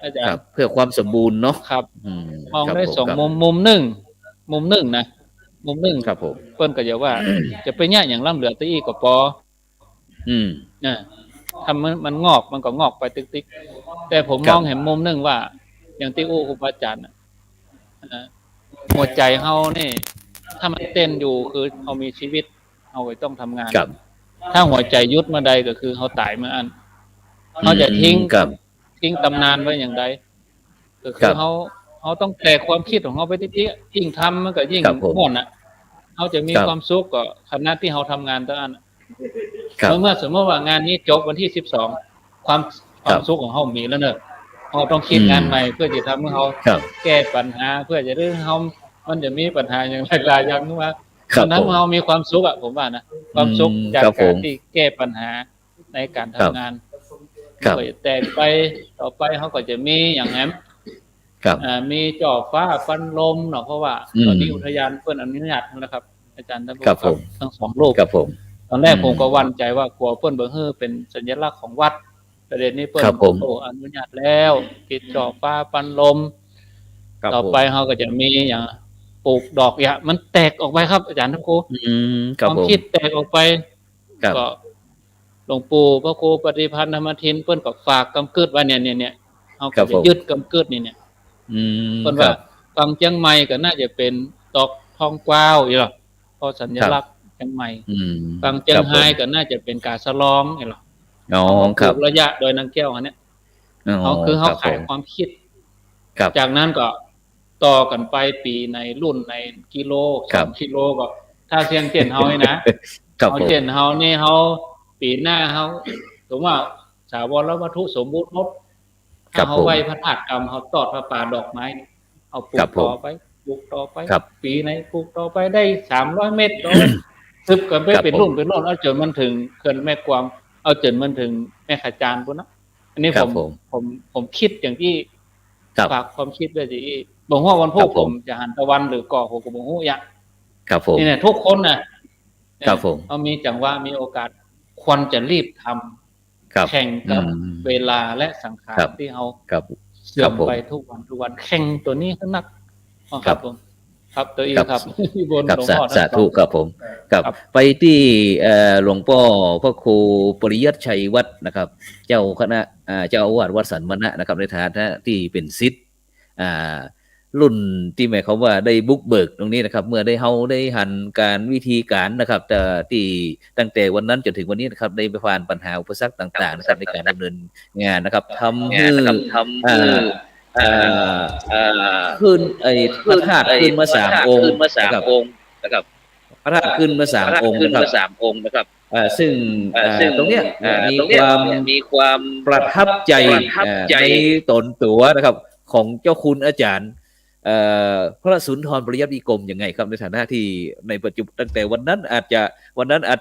อาจาร ครับ ย์ เพื่อความสมบูรณ์เนาะ ครับ อื มองได้ ครับผ สอง ครับ มุมหนึ่งนะมุมหนึ่ง ครับผม เปิ้นก็จะว่า จะไปแย่อย่างล่ำเหลือตีอีกก็พอ อืม นะทำมันงอกมันก็งอกไปติ๊กๆแต่ผม ครั ม บ องเห็นมุมหนึ่งว่า อย่างที่ครูบาอาจารย์น่ะหัวใจเฮานี่ ถ้ามันเต้นอยู่คือเขามีชีวิตเขาก็ต้องทำงาน ครับ ถ้าหัวใจยุดเมื่อใดก็คือเขาตายเมื่ออันเขาจะทิ้ง ครับ ตำนานไว้อย่างใดก็คื ครั อบ เขาต้องแตกความคิดของเขาไปติ๊กๆยิ่งทำมันก็ยิ่ง ครับผม ม่วนอ่ะเขาจะมี ครับ ความสุขก็ขณะที่เขาทำงานตัวอัน ครับ เมื่อสมมติว่างานนี้จบวันที่12ความ ครับ สุขของเขามีแล้วเนอะเขาต้องคิดงานใหม่เพื่อจะทำให้เขา ครับ แก้ปัญหาเพื่อจะได้เขามันจะมีปัญหาอย่างหลายๆอย่างขึ้นมา ครับ มันทำ ผม ให้เรามีความสุขอะผมว่านะความสุขจาก ครับผ การ ม ที่แก้ปัญหาในการทำงาน ครับ ก็จะแตกไปต่อไปเขาก็จะมีอย่างนั้น ครับ มีจ่อฟ้าฟันลมเนาะเพราะว่า อืม ตอนนี้อุทยานเพื่อนอนุญาตแล้วครับ อาจารย์ท่านผู้ ครับผม ทั้งสองรูป ครับผม ตอนแรก อืม ผมก็หวั่นใจว่ากลัวเพื่อนเบอร์เฮอเป็นสัญลักษณ์ของวัดประเด็นนี้เพื่อน ครับผม โอ้อนุญาตแล้วติดจ่อฟ้าฟันลม ครับ ต่อไปเขาก็จะมีอย่างปลูกดอกหญ้ามันแตกออกไปครับอาจารย์ท่านครู อืมค ครับ วาม ผม คิดแตกออกไป ครับ ก็หลวงปู่พระครูปฏิพันธ์ธรรมทินเพื่อนก็ฝากกำกึดไว้เนี่ยเขา ครั ก็ บ จะ ผม ยึดกำกึดเนี่ย อืม เพื่อน ค ว่า รับ ฟังเชียงใหม่ก็น่าจะเป็นดอกทองกวาวอีหรอเพราะสัญลักษณ์เชียงใหม่ อืม ฟังเชียงไฮ้ ครับ ก็น่าจะเป็นกาสะลองอีหรอ ผมอ๋อ เอามาป ครั ลู บ กระยะโดยนางแก้วอันเนี้ย เขาคือเขาขายความคิด ครับ จากนั้นก็ต่อกันไปปีในรุ่นในกิโล ครับ 2 กิโลก็ถ้าเชียงเจนเฮานี่นะครับ เอา ผม เจนเฮานี่เฮาปีหน้าเฮาสมมติว่าสาวรวัตถุสมบูรณ์ครบ ครั ถ้า บ เฮา ผม ไว้พระธาตุกรรมเฮาตอดพระป่าดอกไม้นี่เอาปลู ครั ก บผม ต่อไปปลูกต่อไป ครับ ปีไหนปลูกต่อไปได้300 เมตรต่อ ซึบกันไป ครับ เป็น ผม รุ่นเป็นรุ่นเอาจนมันถึงเขื่อนแม่กวางเอาจนมันถึงแม่ขจานพุ่นนะอันนี้ ครั ผ บ ม ผม ผมคิดอย่างที่ ครับ ฝากความคิดไว้ที่บ่ฮู้ว่าวันพุ ครั ธ บ ผ ผม ม จะหันตะวันหรือก่อผมก็บ่ฮู้อย่าง ครับผม นี่แหละทุกคนน่ะ ครับผม เอามีจังหวะมีโอกาสควรจะรีบทำ ครับ แข่งกับ อืม เวลาและสังขาร ครับ ที่เฮา ครับ เสื่อ ครั ม บผม ไปทุกวันแข่งตัวนี้ขึ้นนักอ๋อ ครับ ผมครับตัวอีก ครับ ครับที่บน ครับ หลวง สา พ่อ สาธุครับผมครับ ครับ ไปที่หลวงพ่อพระครูปริยัติชัยวัฒน์นะครับ เจ้าคณะเจ้าอาวาสวัดสันมณะนะครับ ในฐานะที่เป็นศิษย์รุ่นที่หมายความว่าได้บุกเบิกตรงนี้นะครับ เมื่อได้เฮาได้หันการวิธีการนะครับแต่ที่ตั้งแต่วันนั้นจนถึงวันนี้นะครับได้ผ่านปัญหาอุปสรรคต่างๆนะครับในการดำเนินงานนะครับทำให้ขึ้นพระธาตุขึ้นมา3 องค์นะครับพระธาตุขึ้นมา3 องค์นะครับซึ่งตรงเนี้ยมีความประทับใจในตนตัวนะครับของเจ้าคุณอาจารย์พระสุนทรปริยัติกรมยังไงครับในฐานะที่ในปัจจุบันตั้งแต่วันนั้นอาจ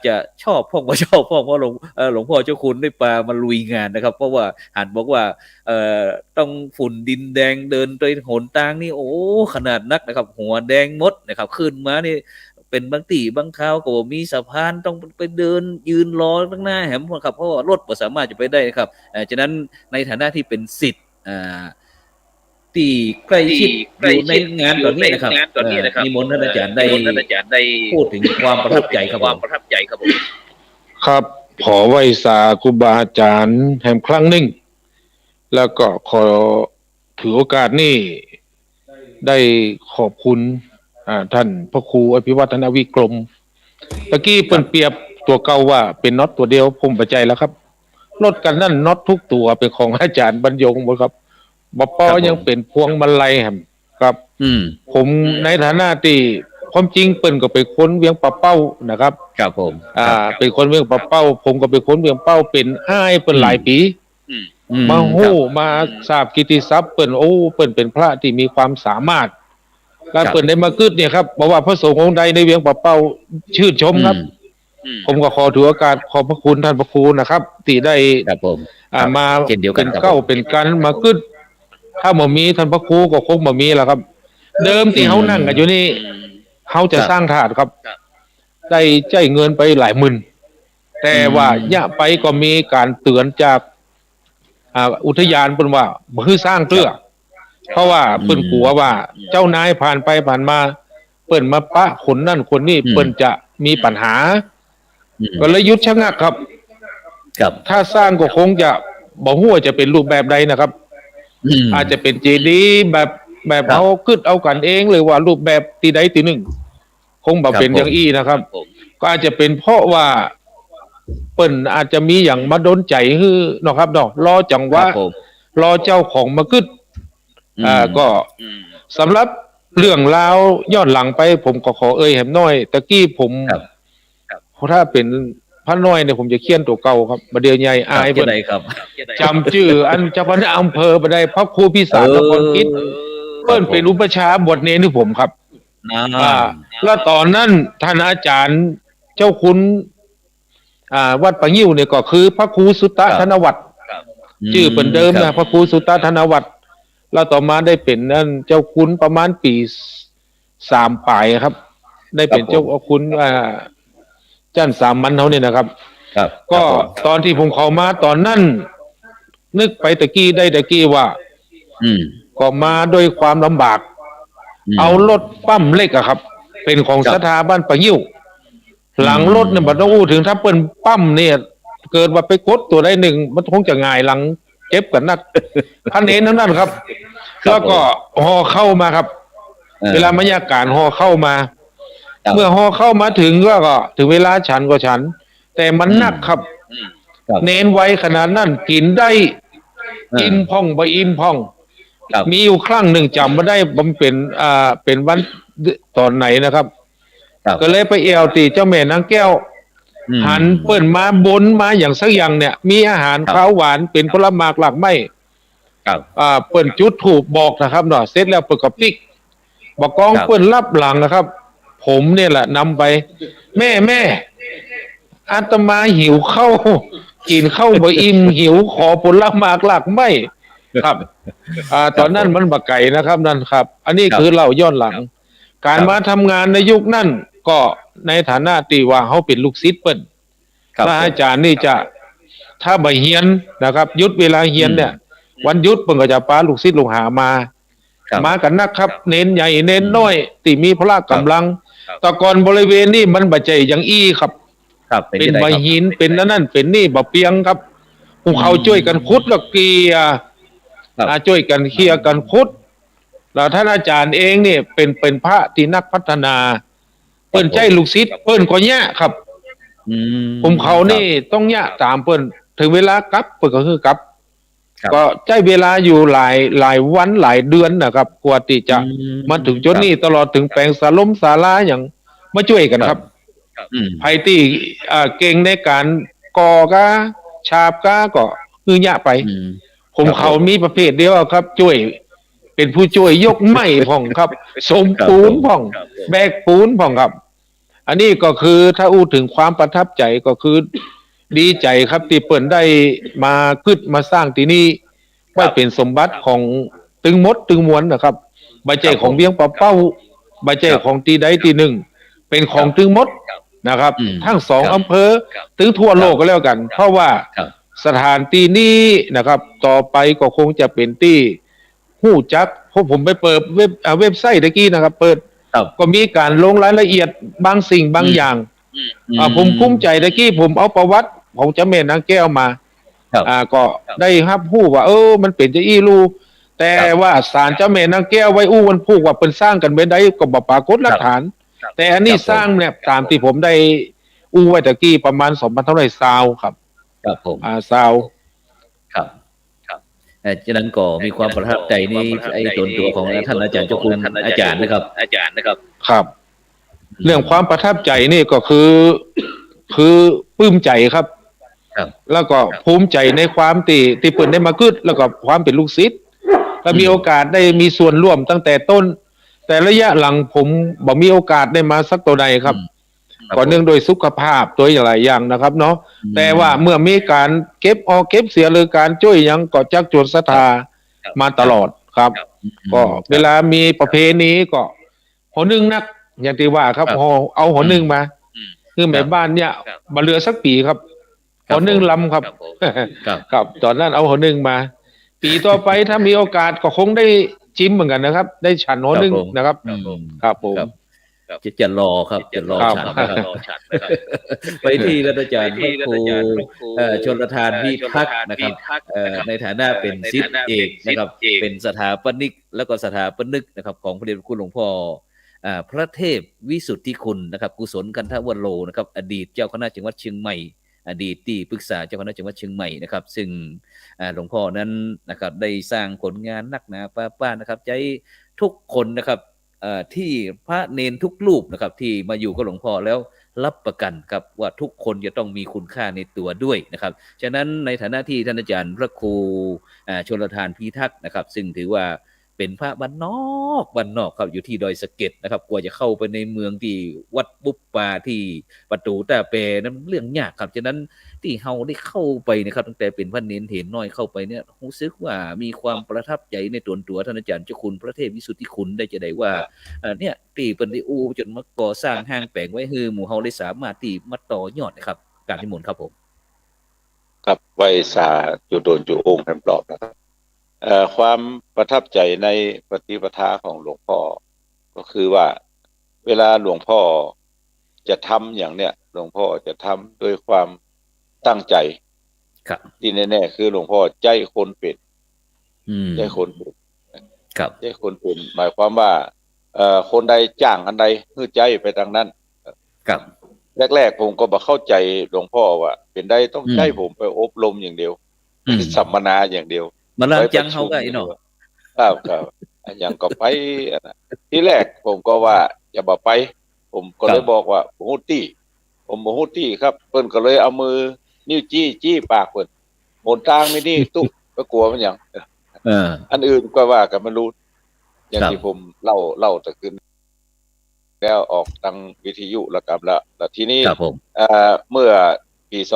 จะชอบพ่องว่าชอบพ่องว่าหลวงพ่อเจ้าคุณได้มาลุยงานนะครับ เพราะว่าหันบอกว่าต้องฝุ่นดินแดงเดินโดยหนทางนี่โอ้ขนาดนักนะครับหัวแดงมดนะครับขึ้นมานี่เป็นบางตีบางคราวก็มีสะพานต้องไปเดินยืนรอข้างหน้าแหมครับเพราะว่ารถไม่สามารถจะไปได้ครับฉะนั้นในฐานะที่เป็นศิษย์ที่ใกล้ชิดอยู่ในงานตอนนี้นะครับนิมนต์ท่านอาจารย์ได้พูดถึงความประทับใจครับผม ครับขอไหว้สาครูบาอาจารย์แห่งครั้งหนึ่งแล้วก็ขอถือโอกาสนี้ได้ขอบคุณท่านพระครูอภิวัฒนวิกรมตะกี้เปิ้นเปรียบตัวเก่าว่าเป็นน็อตตัวเดียวผมประใจแล้วครับรถกันนั่นน็อตทุกตัวเป็นของอาจารย์บรรยงหมดครับบปอยังเป็นพวงมาลัยแฮมครับ ผมในฐานะที่ความจริงเปิ้นก็เป็นคนเวียงปะเป้านะครับ ครับผม เป็นคนเวียงปะเป้าผมก็เป็นคนเวียงเป้าเป็นอ้ายเปิ้นหลายปีมาโหมาทราบกิตติศัพท์เปิ้นโอ้เปิ้นเป็นพระที่มีความสามารถการเปิ้นได้มากึดเนี่ยครับบอกว่าพระสงฆ์องค์ใดในเวียงปะเป้าชื่นชมครับผมก็ขอถือโอกาสขอบพระคุณท่านพระครูนะครับที่ได้ ครับผม มา เช่นเดียวกั เป็น น ครับ เก้าเป็นกันมากึดถ้าบ่มีท่านพระครูก็คงบ่มีแล้วครับ เดิมที่เขานั่งกันอยู่นี่เขาจะสร้างถาดครับ ได้ใจเงินไปหลายหมื่นแต่ว่าย่าไปก็มีการเตือนจากอุทยานเปิ้นว่าบ่คือสร้างเตื้อเพราะว่าเปิ้นกลัวว่าเจ้านายผ่านไปผ่านมาเปิ้นมาปะคนนั่นคนนี้เปิ้นจะมีปัญหาก็เลยหยุดชะงักครับ ครับ ถ้าสร้างก็คงจะบ่ฮู้ว่าจะเป็นรูปแบบใดนะครับ อาจจะเป็นเจดีย์แบบเอาขึ้นเอากันเองหรือว่ารูปแบบตีใดตีหนึ่งคงบ่เป็นอย่างอี้นะครับ ก็อาจจะเป็นเพราะว่าเปิ้นอาจจะมีอย่างมาดนใจฮือเนาะครับเนาะรอจังหวะรอเจ้าของมาขึ้นก็สำหรับเรื่องราวย้อนหลังไปผมก็ขอเอ่ยแหมน้อยตะกี้ผมถ้าเป็นพระน้อยเนี่ยผมจะเขียนตัวเก่าครับบ่เดียวใหญ่อาย บ่ได้ครับ จำชื่ออันเจ้าคณะอำเภอบ่ได้พระครูพิสารนครคิดเปิ้นเป็นอุปชฌาย์บวชเนรให้ผมครับแล้วตอนนั้นท่านอาจารย์เจ้าคุณวัดปะงิ้วเนี่ยก็คือพระครูสุตตะธนวัฒน์ ชื่อเปิ่นเดิมนะพระครูสุตตธนวัตรแล้วต่อมาได้เป็นนั่นเจ้าคุณประมาณปี3 ปลายครับ ได้เป็นเจ้าคุณจ้านสามัญเขาเนี่ยนะครับ ครับ ก็ตอนที่ผมเข้ามาตอนนั้นนึกไปตะกี้ว่า ก็มาด้วยความลำบาก เอารถปั้มเล็กอะครับ เป็นของสถาบันปะยิ้วหลังรถเนี่ยมันต้องอู้ถึงถ้าเปิ้นปั้มเนี่ย เกิดว่าไปกดตัวได้หนึ่งมันคงจะง่ายหลังเจ็บกันนักพันเอ็นนั่นครับแล้วก็ห่อเข้ามาครับ เวลาบรรยากาศห่อเข้ามา เมื่อห่อเข้ามาถึงก็ถึงเวลาฉันก็ฉัน แต่มันหนักครับ เน้นไว้ขนาดนั้นกินได้อิ่มพ่องบ่อิ่มพ่อง มีอยู่ครั้งหนึ่งจำไม่ได้บำเป็นวันตอนไหนนะครับ ก็เลยไปเอวตีเจ้าแม่นางแก้วหันเปิ้นมาบนมาอย่างสักอย่างเนี่ย มีอาหารข้าวหวานเป็นผลไม้หลากไม้เปิ้นจุดถูกบอกนะครับเนาะเสร็จแล้วเปิ้นก็ปิกบอกกองเปิ้นรับหลังนะครับ ผมเนี่ยแหละนำไป แม่อาตมาหิวข้าวกินข้าวบ่อิ่มหิวขอผลไม้หลากไม้ครับตอนนั้นมันบักไก่นะครับนั่นครับ อันนี้คือเราย้อนหลัง การมาทำงานในยุคนั้นก็ในฐานะที่ว่าเขาเป็นลูกศิษย์เปิ้นพระอาจารย์นี่จะถ้าบ่เฮียนนะครับยุดเวลาเฮียนเนี่ย วันยุดเปิ้นก็จะพาลูกศิษย์ลูกหามากันนักครับ เน้นใหญ่เน้นน้อยที่มีพละกำลังแต่ก่อนบริเวณนี้มันบ่ใจอย่างอี้ครับเป็นใบหินเป็นนั่นเป็นนี่บ่เปียงครับภูเขาช่วยกันขุดแล้วเกลียช่วยกันเคลียร์กันขุดแล้วท่านอาจารย์เองเนี่ยเป็นพระที่นักพัฒนาเปิ้นใจลูกศิษย์เปิ้นก็แย่ครับผมเขานี่ต้องแย่ตามเปิ้นถึงเวลากลับเปิ้นก็คือกลับก็ใช้เวลาอยู่หลายวันหลายเดือนนะครับกว่าที่จะมาถึงจนนี่ตลอดถึงแปลงศาลาอย่างมาช่วยกันครับไผที่เก่งในการก่อกาฉาบกาก็คือแย่ไปผมเขามีประเภทเดียวครับช่วยเป็นผู้ช่วยยกไม้พ่องครับสมปูนพ่องแบกปูนพ่องครับ อันนี้ก็คือถ้าอู้ถึงความประทับใจก็คือดีใจครับที่เปิ้นได้มาขึ้นมาสร้างที่นี่ไว้เป็นสมบัติของตึงมดตึงมวนนะครับใบใจของเบี้ยงปะเป้าใบใจของตีใดตีหนึ่งเป็นของตึงมดนะครับทั้ง2อำเภอถึงทั่วโลกก็แล้วกัน เพราะว่าสถานที่นี้นะครับต่อไปก็คงจะเป็นที่หู้จักเพราะผมไปเปิดเว็บไซต์ตะกี้นะครับเปิดก็มีการลงรายละเอียดบางสิ่งบางอย่างผมภูมิใจตะกี้ผมเอาประวัติของเจ้าแม่นางแก้วมาก็ได้รับรู้ว่ามันเป็นเจ้าอี้ลูแต่ว่าศาลเจ้าแม่นางแก้วไว้อู้วันพูกว่าเป็นสร้างกันเป็นได้ก็บ่ปรากฏหลักฐานแต่อันนี้สร้างเนี่ยตามที่ผมได้อู้ไว้ตะกี้ประมาณ2,020ครับครับผมซาวครับฉะนั้นก็มีความประทับใจนี่ไอ้ตัวของท่านอาจารย์เจ้าคุณอาจารย์นะครับครับ เรื่องความประทับใจนี่ก็คือปลื้มใจครับแล้วก็ภูมิใจในความที่เปิดได้มาขึ้นแล้วก็ความเป็นลูกศิษย์และมีโอกาสได้มีส่วนร่วมตั้งแต่ต้นแต่ระยะหลังผมบ่มีโอกาสได้มาสักตัวใดครับก็เนื่องโดยสุขภาพตัวหลายอย่างนะครับเนาะแต่ว่าเมื่อมีการเก็บเสียหรือการช่วยยังก็จักจวนศรัทธามาตลอดครับก็เวลามีประเพณีก็หัวหนึ่งนักอย่างที่ว่าครับเอาหัวหนึ่งมาคือแม่บ้านเนี่ยมาเรือสักปีครับหัวหนึ่งลำครับครับตอนนั้นเอาหัวหนึ่งมาปีต่อไปถ้ามีโอกาสก็คงได้จิ้มเหมือนกันนะครับได้ฉันหัวหนึ่งนะครับครับผมจะรอครับจะรอฉันนะครับไปที่อาจารย์พระครูชลทานพิทักษ์นะครับในฐานะเป็นศิษย์เอกนะครับเป็นสถาปนิกแล้วก็สถาปนิกนะครับของพระเดชพระคุณหลวงพ่อพระเทพวิสุทธิคุณนะครับกุศลกันทวโรนะครับอดีตเจ้าคณะจังหวัดเชียงใหม่อดีตที่ปรึกษาเจ้าคณะจังหวัดเชียงใหม่นะครับซึ่งหลวงพ่อนั้นนะครับได้สร้างผลงานนักหนาป้านะครับใจทุกคนนะครับที่พระเนนทุกรูปนะครับที่มาอยู่กับหลวงพ่อแล้วรับประกันครับว่าทุกคนจะต้องมีคุณค่าในตัวด้วยนะครับฉะนั้นในฐานะที่ท่านอาจารย์พระครูชลทานพิทักษ์นะครับซึ่งถือว่า เป็นพระบ้านนอกครับอยู่ที่ดอยสะเก็ดนะครับกว่าจะเข้าไปในเมืองที่วัดปุ๊บปาที่ประตูตาเปนั้นเรื่องยากครับฉะนั้นที่เฮาได้เข้าไปนะครับตั้งแต่เป็นพระเนนเถรน้อยเข้าไปเนี่ยรู้สึกว่ามีความประทับใจในตัวท่านอาจารย์เจ้าคุณพระเทพวิสุทธิคุณได้จะได้ว่าเนี่ยที่เปิ้นได้อู้จนมาก่อสร้างห้างแปลงไว้ให้หมู่เฮาได้สามารถที่มาต่อยอดนะครับการนิมนต์ครับผมครับไว้สาจุโดนจุองค์แห่งปลอบนะครับความประทับใจในปฏิปทาของหลวงพ่อก็คือว่าเวลาหลวงพ่อจะทำอย่างเนี้ยหลวงพ่อจะทำด้วยความตั้งใจครับที่แน่ๆคือหลวงพ่อใจคนเป็นใจคนเป็นครับใจคนเป็นหมายความว่าคนใดจ้างอันใดฮือใจไปทางนั้นครับแรกๆผมก็บ่เข้าใจหลวงพ่อว่าเป็นได้ต้องใจผมไปอบรมอย่างเดียวสัมมนาอย่างเดียวมาล้างจังเฮาก็ไอ้เนาะครับอย่างก็ไปที่แรกผมก็ว่าอย่าบ่ไปผมก็เลยบอกว่าบ่ฮู้ตี้ผมบ่ฮู้ตี้ครับเพิ่นก็เลยเอามือนิ้วจี้ปากเพิ่นหนทางไม่ดีตุ๊กก็กลัวมันหยังอันอื่นก็ว่ากันไม่รู้อย่างที่ผมเล่าแต่คืนแล้วออกทางวิทยุแล้วกับแล้วทีนี้เมื่อปี2525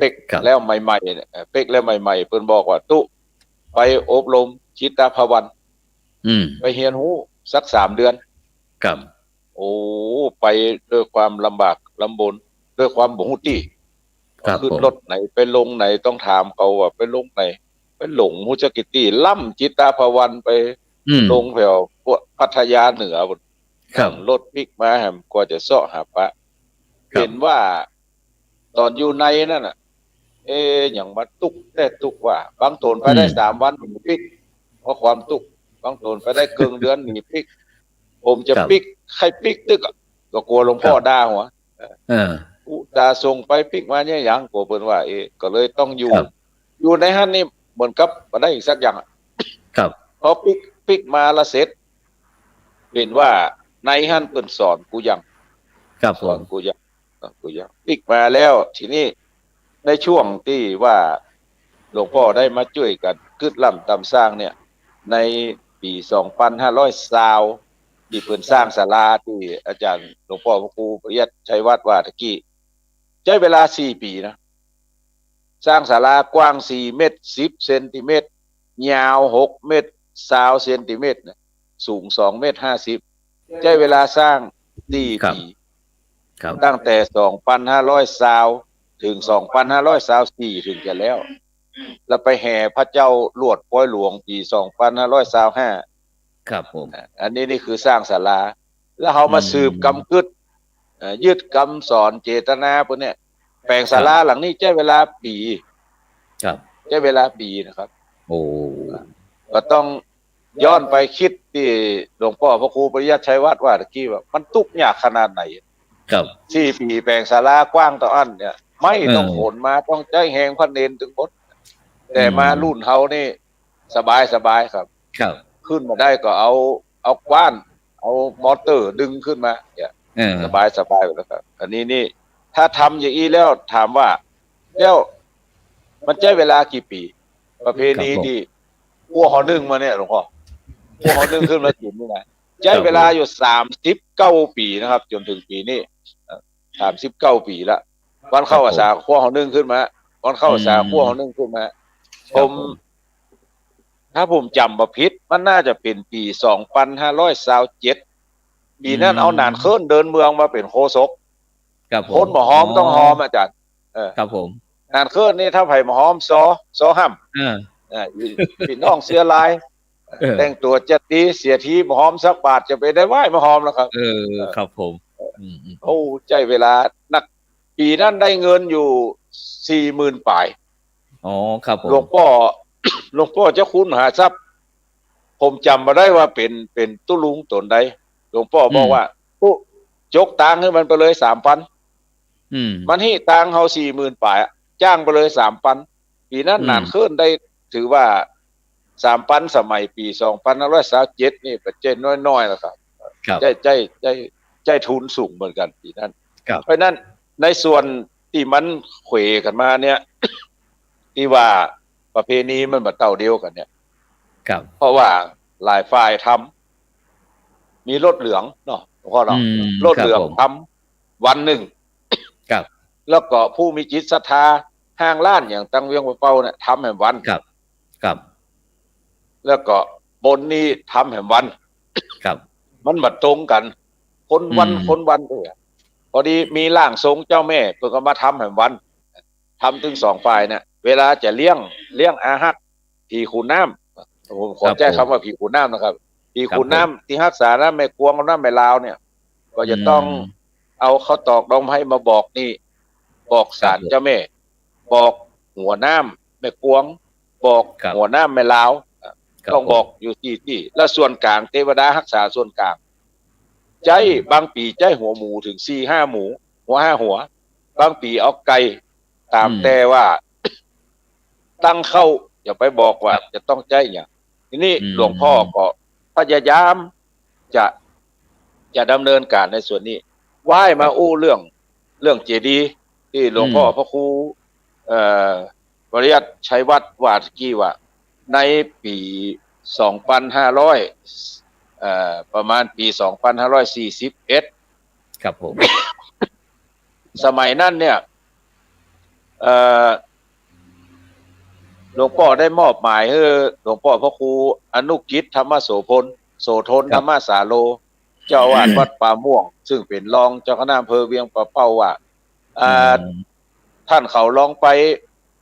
เป็กแล้วใหม่ๆเนี่ยเป็กแล้วใหม่ๆเพิ่นบอกว่าตุ๊ไปอบรมจิตภาวันไปเรียนรู้สัก3 เดือนครับโอ้ไปด้วยความลำบากลำบนด้วยความบ่ฮู้ตี้ขึ้นรถไหนไปลงไหนต้องถามเขาว่าไปลงไหนไปหลงฮู้จักกิตี้ล่ำจิตภาวันไปลงแถวพัทยาเหนือครับรถพลิกมาแหมกว่าจะเสาะหาพระเห็นว่าตอนอยู่ในนั่นน่ะอย่างมาตุกแต่ตุกว่าบางตนไปได้3 วันผมพลิกเพราะความตุกบางตนไปได้เกินเดือนหนีพลิกผมจะพลิกใครพลิกตึกก็กลัวหลวงพ่อด่าหัวด่าส่งไปพลิกมาเนี่ยอย่างกลัวเพิ่นว่าก็เลยต้องอยู่ในหั่นนี่เหมือนกับบ่ได้อีกสักอย่างครับพอพลิกมาละเสร็จเห็นว่าในหั่นเพิ่นสอนกูยังครับสอนกูยังพลิกมาแล้วทีนี้ในช่วงที่ว่าหลวงพ่อได้มาช่วยกันกึดล่ำตำสร้างเนี่ยในปี2520ที่เพิ่นสร้างศาลาที่อาจารย์หลวงพ่อพระครูปริยัติชัยวัฒน์ว่าตะกี้ใช้เวลา4 ปีนะสร้างศาลากว้าง4 เมตร10 เซนติเมตรยาว6 เมตร20 เซนติเมตรสูง2 เมตร50ใช้เวลาสร้าง4 ปีตั้งแต่2520ถึง2524ถึงจะแล้วไปแห่พระเจ้าลวดป้อยหลวงปี2525ครับผมอันนี้นี่คือสร้างศาลาแล้วเฮามาสืบกำกึดยึดคำสอนเจตนาพวกเนี้ยแปลงศาลาหลังนี้ใช้เวลาปีครับใช้เวลาปีนะครับโอ้ก็ต้องย้อนไปคิดที่หลวงพ่อพระครูปริยัติชัยวัฒน์ว่าตะกี้ว่ามันทุกข์ยากขนาดไหนครับ4 ปีแปลงศาลากว้างต่ออันเนี่ยไม่ต้องขนมาต้องใจแหงพระเนรถึงหมดแต่มารุ่นเฮานี่สบายครับขึ้นมาได้ก็เอากว้านเอามอเตอร์ดึงขึ้นมาเนี่ยสบายแล้วครับอันนี้นี่ถ้าทำอย่างนี้แล้วถามว่าแล้วมันใช้เวลากี่ปีประเพณีที่พัวหอนึ่งมาเนี่ยหลวงพ่อพัวหอนึ่งขึ้นมาจุ่มนี่นะใช้เวลาอยู่39 ปีนะครับจนถึงปีนี้39 ปีละวันเข้าพรรษาพัวหอนึ่งขึ้นมาวันเข้าพรรษาพัวหอนึ่งขึ้นมาถ้าผมจำบ่ผิดมันน่าจะเป็นปี2527ปีนั้นเอาหนานเคลื่อนเดินเมืองมาเป็นโฆษกคนบ่หอมต้องหอมอาจารย์ครับผมหนานเคลื่อนนี่ถ้าไผบ่หอมซอห้ำพี่น้องเสียลายแต่งตัวจะดีเสียทีบ่หอมสักบาทจะไปได้ไหว้บ่หอมแล้วครับครับผมโอ้ใจเวลานักปีนั้นได้เงินอยู่ 40,000 ปลายอ๋อครับผมหลวงพ่อเจ้าคุณมหาทรัพย์ผมจำมาได้ว่าเป็นตุ้ลุงตนใดหลวงพ่อบอกว่าปุ๊จกตังค์ให้มันไปเลย 3,000มันให้ตังค์เฮา 40,000 ปลายจ้างไปเลย 3,000ปีนั้นนานขึ้นได้ถือว่า 3,000 สมัยปี2527นี่ก็ใจน้อยๆแล้วครับใจทุนสูงเหมือนกันปีนั้นเพราะนั้นในส่วนที่มันเขวกันมาเนี่ยที่ว่าประเพณีมันบ่เท่าเดียวกันเนี่ย ครับ เพราะว่าหลายฝ่ายทำมีรถเหลืองเนาะหลวงพ่อเนาะรถเหลืองทำวันหนึ่ง ครับ แล้วก็ผู้มีจิตศรัทธาห้างล้านอย่างตังเวียงเป้าเนี่ยทำแห่งวัน ครับครับ แล้วก็บนนี้ทำแห่งวัน ครับ มันมาตรงกัน คนวันพอดีมีร่างทรงเจ้าแม่เพิ่งก็มาทำแห่งวันทำถึง2 ฝ่ายเนี่ยเวลาจะเลี้ยงอาหักผีขุนน้ำผมขอแจ้งคำว่าผีขุนน้ำนะครับผีขุนน้ำที่รักษาน้ำแม่กวงกับน้ำแม่ลาวเนี่ยก็จะต้องเอาข้าวตอกดองให้มาบอกนี่บอกศาลเจ้าแม่ บอกหัวน้ำแม่กวงบอกหัวน้ำแม่ลาวต้องบอกอยู่ที่แล้วส่วนกลางเทวดารักษาส่วนกลางใจบางปีใจหัวหมูถึง4-5 หมูหัว5 หัวบางปีเอาไก่ตามแต่ว่าตั้งเข้าอย่าไปบอกว่าจะต้องใจอย่างทีนี้หลวงพ่อก็พยายามจะดำเนินการในส่วนนี้ไหว้มาอู้เรื่องเจดีย์ที่หลวงพ่อพระครูปริยัติชัยวัฒน์ว่ากี้ว่าในปี2500ประมาณปี2541ครับผม สมัยนั้นเนี่ยหลวงพ่อได้มอบหมายให้หลวงพ่อพระครูอนุกิจธรรมโสพลโสธนธรรมสาโลเจ้าอาวาสวัดป่าม่วงซึ่งเป็นรองเจ้าคณะอำเภอเวียงป่าเป้าว่าท่านเขาลองไป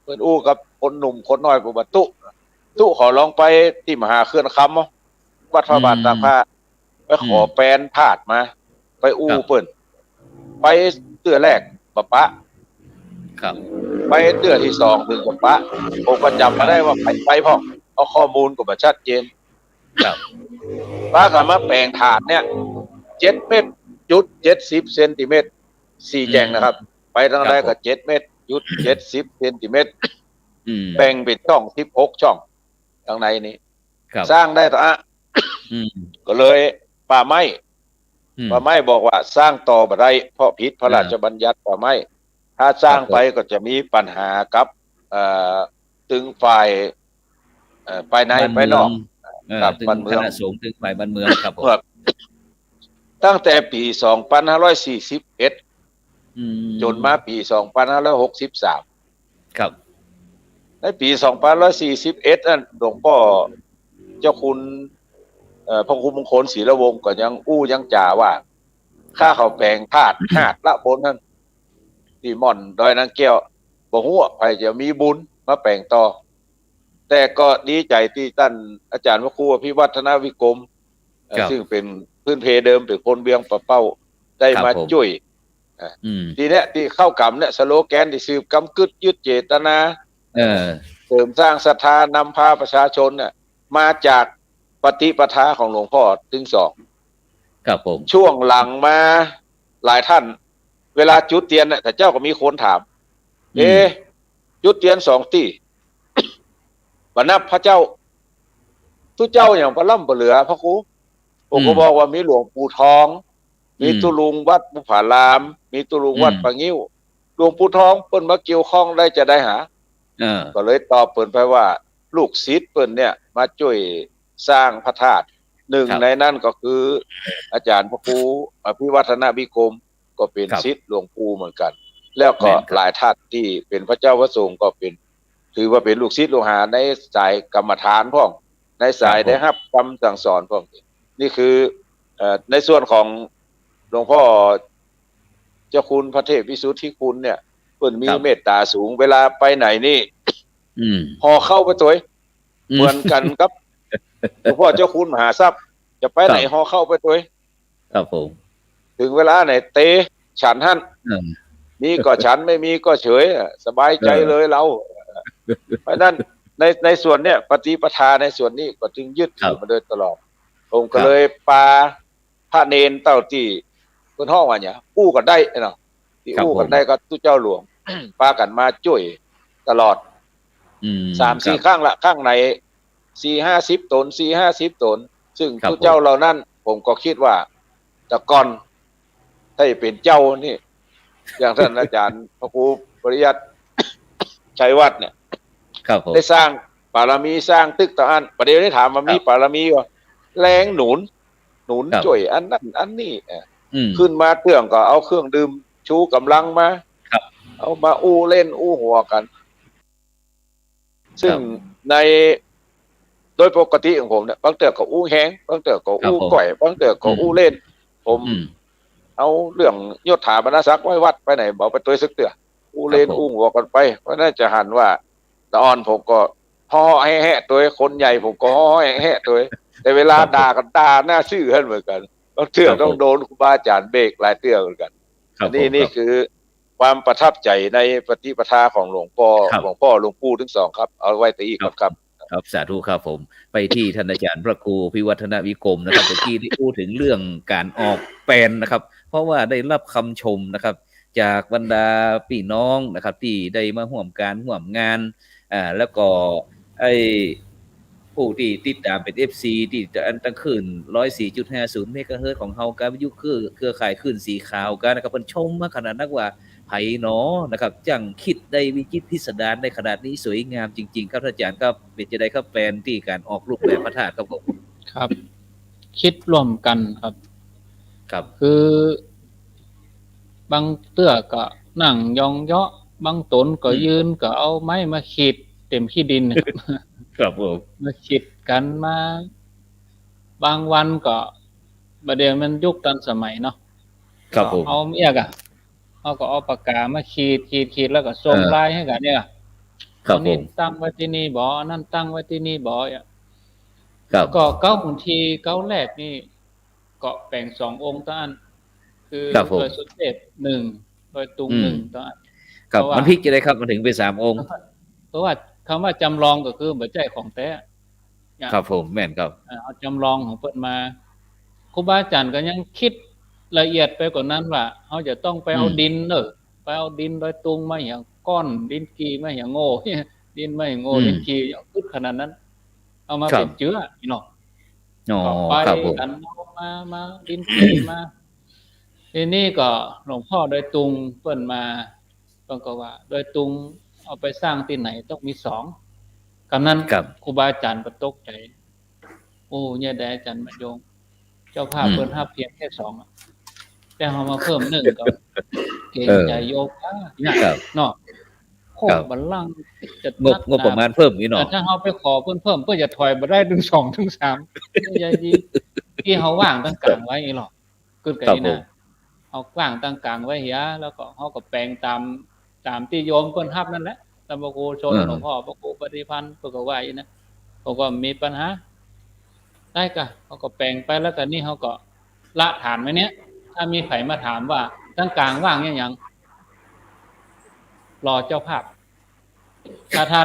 เพิ่นอู้กับคนหนุ่มคนน้อยประตุขอลองไปที่มหาเขื่อนคำวัดพระบาทตากผ้าไปขอแปลนพาดมาไปอู้เปิ้นไปเตื้อแรกปะปะครับไปเตื้อที่2ถึงปะปะผมก็จำมาได้ว่าไปพ่อเอาข้อมูลก็บ่ชัดเจนครับป้าก็มาแปลงถาดเนี่ย7 เมตรจุด70 เซนติเมตร4แจงนะครับไปทางใดก็7 เมตรจุด70 เซนติเมตรแบ่งเป็นช่อง16 ช่องทางในนี้สร้างได้ต่อก็เลยป่าไม้บอกว่าสร้างต่อบ่ได้เพราะผิดพระราชบัญญัติป่าไม้ถ้าสร้างไปก็จะมีปัญหากับถึงฝ่ายภายในภายนอกกับบ้านเมืองคณะสงฆ์ถึงฝ่ายบ้านเมืองครับผมตั้งแต่ปี2541จนมาปี2563ครับในปี2541นั่นหลวงพ่อเจ้าคุณพระครูมงคลศรีละวงศ์ก็ยังยังจ่าว่าค่าเขาแปลงธาตุหาดละบนนั่นที่ม่อนดอยนางแก้วบ่ฮู้ว่าใครจะมีบุญมาแปลงต่อแต่ก็ดีใจที่ท่านอาจารย์พระครูอภิวัฒนวิกรมซึ่งเป็นพื้นเพเดิมเป็นคนเวียงป่าเป้าได้มาช่วยทีเนี้ยที่เข้ากรรมเนี่ยสโลแกนที่สืบกำกึดยึดเจตนาเสริมสร้างศรัทธานำพาประชาชนเนี่ยมาจากปฏิปทาของหลวงพ่อถึง2ครับผมช่วงหลังมาหลายท่านเวลาจุดเทียนเนี่ยแต่เจ้าก็มีคนถามจุดเทียน2 ที่บรรณพระเจ้าทุเจ้าอย่างพระล่ำประเหลือพระครูผมก็บอกว่ามีหลวงปู่ทองมีตุลุงวัดบุผารามมีตุลุงวัดปะงิ้วหลวงปู่ทองเปิ้นมาเกี่ยวข้องได้จะได้หาก็เลยตอบเปิ้นไปว่าลูกศิษย์เปิ้นเนี่ยมาช่วยสร้างพระธาตุหนึ่งในนั้นก็คืออาจารย์พระครูอภิวัฒนวิกรมก็เป็นศิษย์หลวงปู่เหมือนกันแล้วก็หลายท่านที่เป็นพระเจ้าพระสงฆ์ก็เป็นถือว่าเป็นลูกศิษย์ลูกหาในสายกรรมฐานพ่องในสายได้รับคำสั่งสอนพ่องนี่คือในส่วนของหลวงพ่อเจ้าคุณพระเทพวิสุทธิคุณเนี่ยเพิ่นมีเมตตาสูงเวลาไปไหนนี่พอเข้าไปตัวเหมือนกันครับหลวงพ่อเจ้าคุณมหาทรัพย์จะไปไหนพอเข้าไปตัวครับผมถึงเวลาไหนเตฉันหั่นมีก็ฉันไม่มีก็เฉยสบายใจเลยเราเพราะนั้นในส่วนเนี้ยปฏิปทาในส่วนนี้ก็จึงยึดถือมาโดยตลอดผมก็เลยปาพระเนนเต้าที่เพิ่นฮ้องว่าหยังอู้กันได้เนาะที่อู้กันได้ก็ทุเจ้าหลวงปากันมาช่วยตลอด3-4 ครั้งละครั้งไหน4-50 ตน4-50 ตนซึ่งทุเจ้าเหล่านั้นผมก็คิดว่าแต่ก่อนถ้าเป็นเจ้านี่อย่างท่านอาจารย์พระครูปริยัติชัยวัฒน์เนี่ยได้สร้าง ปารมีสร้างตึกต่ออันประเดี๋ยวนี้ถามว่ามีปารมีว่าแรงหนุนจ่วยอันนั้นอันนี้ขึ้นมาเครื่องก็เอาเครื่องดื่มชูกำลังมาเอามาอู้เล่นอู้หัวกันซึ่งในโดยปกติของผมเนี่ยบางเตือก็อู้แห้งบางเตือก็อู้ก่อยบางเตือก็อู้เล่นผมเอาเรื่องยศถาบรรณศักดิ์ไว้วัดไปไหนบอกไปตัวสักเตืออู้เล่นอู้หัวกันไปเพราะน่าจะหันว่าตอนผมก็ห่อแห่ตัวคนใหญ่ผมก็ห่อแห่ตัวแต่เวลาด่ากันด่าหน้าชื่อเหมือนกันบางเตือต้องโดนครูบาอาจารย์เบรกหลายเตือเหมือนกันนี่คือความประทับใจในปฏิปทาของหลวงพ่อหลวงปู่ทั้งสองครับเอาไว้ตีอีกครับครับสาธุครับผมไปที่ท่านอาจารย์พระครูพิวัฒนวิกรมนะครับเมื่อกี้ที่พูดถึงเรื่องการออกแปลนนะครับเพราะว่าได้รับคำชมนะครับจากบรรดาพี่น้องนะครับที่ได้มาร่วมการร่วมงานแล้วก็ไอ้ผู้ที่ติดตามเป็น FC ที่ตั้งขึ้น 104.50 เมกะเฮิรตซ์ของเฮาการวิทยุเครือข่ายขึ้นสีขาวกันนะครับเพิ่นชมมาขนาดนักว่าไผเนาะนะครับจังคิดได้วิจิตรพิสดารในขนาดนี้สวยงามจริงๆครับอาจารย์ครับเป็นจะได้ครับแปลนที่การออกรูปแบบพระธาตุครับผมครับคิดร่วมกันครับคือบางเตื้อก็นั่งยองเยาะบางตนก็ยืนก็เอาไม้มาขีดเต็มขี้ดินครับผมมาขีดกันมาบางวันก็ประเดี๋ยวมันยุคทันสมัยเนาะครับผมเอาเมียกเขาก็เอาปากกามาขีดแล้วก็ส่งลายให้กันเนี่ยครับผมตั้งไว้ที่นี่บ่นั่นตั้งไว้ที่นี่บ่ครับก็เก้าบางทีเก้าแรกนี่เกาะแปลง2 องค์ต้านคือโดยสุเทพ1โดยตุง1ต้านครับมันพลิกจะได้ครับมันถึงเป็น3 องค์เพราะว่าคำว่าจำลองก็คือบ่ใจของแท้ครับผมแม่นครับเอาจำลองของเพิ่นมาครูบาอาจารย์ก็ยังคิดละเอียดไปกว่านั้นว่าเขาจะต้องไปเอาดินไปเอาดินโดยตุงมาอย่างก้อนดินกีมาอย่างโง่ดินไม่โง่ดินกีอย่างขึ้นขนาดนั้นเอามาเป็นเจือพี่น้องไปกันมาดินกีมาทีนี้ก็หลวงพ่อโดยตุงเพิ่นมาเพิ่นก็ว่าโดยตุงเอาไปสร้างที่ไหนต้องมี2กันนั้นครูบาอาจารย์ก็ตกใจโอ้เนี่ยได้อาจารย์มาโยงเจ้าภาพเพิ่นรับเพียงแค่2แต่เฮามาเพิ่ม1ก็เกณฑ์ใจโยกเนี่ยเนาะโคกบัลลังก์จะงบประมาณเพิ่มอีกเนาะถ้าเฮาไปขอเพิ่มเพื่อจะถอยบ่ได้ถึง2ถึง3ใหญ่ดีที่เฮาว่างตั้งกลางไว้อีหรอกกึดกันนี่นะเฮาว่างตั้งกลางไว้เหียแล้วก็เฮาก็แปลงตามที่โยมเพิ่นรับนั่นแหละตามพระครูชนหลวงพ่อพระครูปฏิพันธ์เพิ่นก็ว่าอย่างนั้นผมก็มีปัญหาได้ก็เขาก็แปลงไปแล้วกันนี่เขาก็ละฐานไว้เนี้ยถ้ามีใครมาถามว่าตั้งกลางว่างยังรอเจ้าภาพ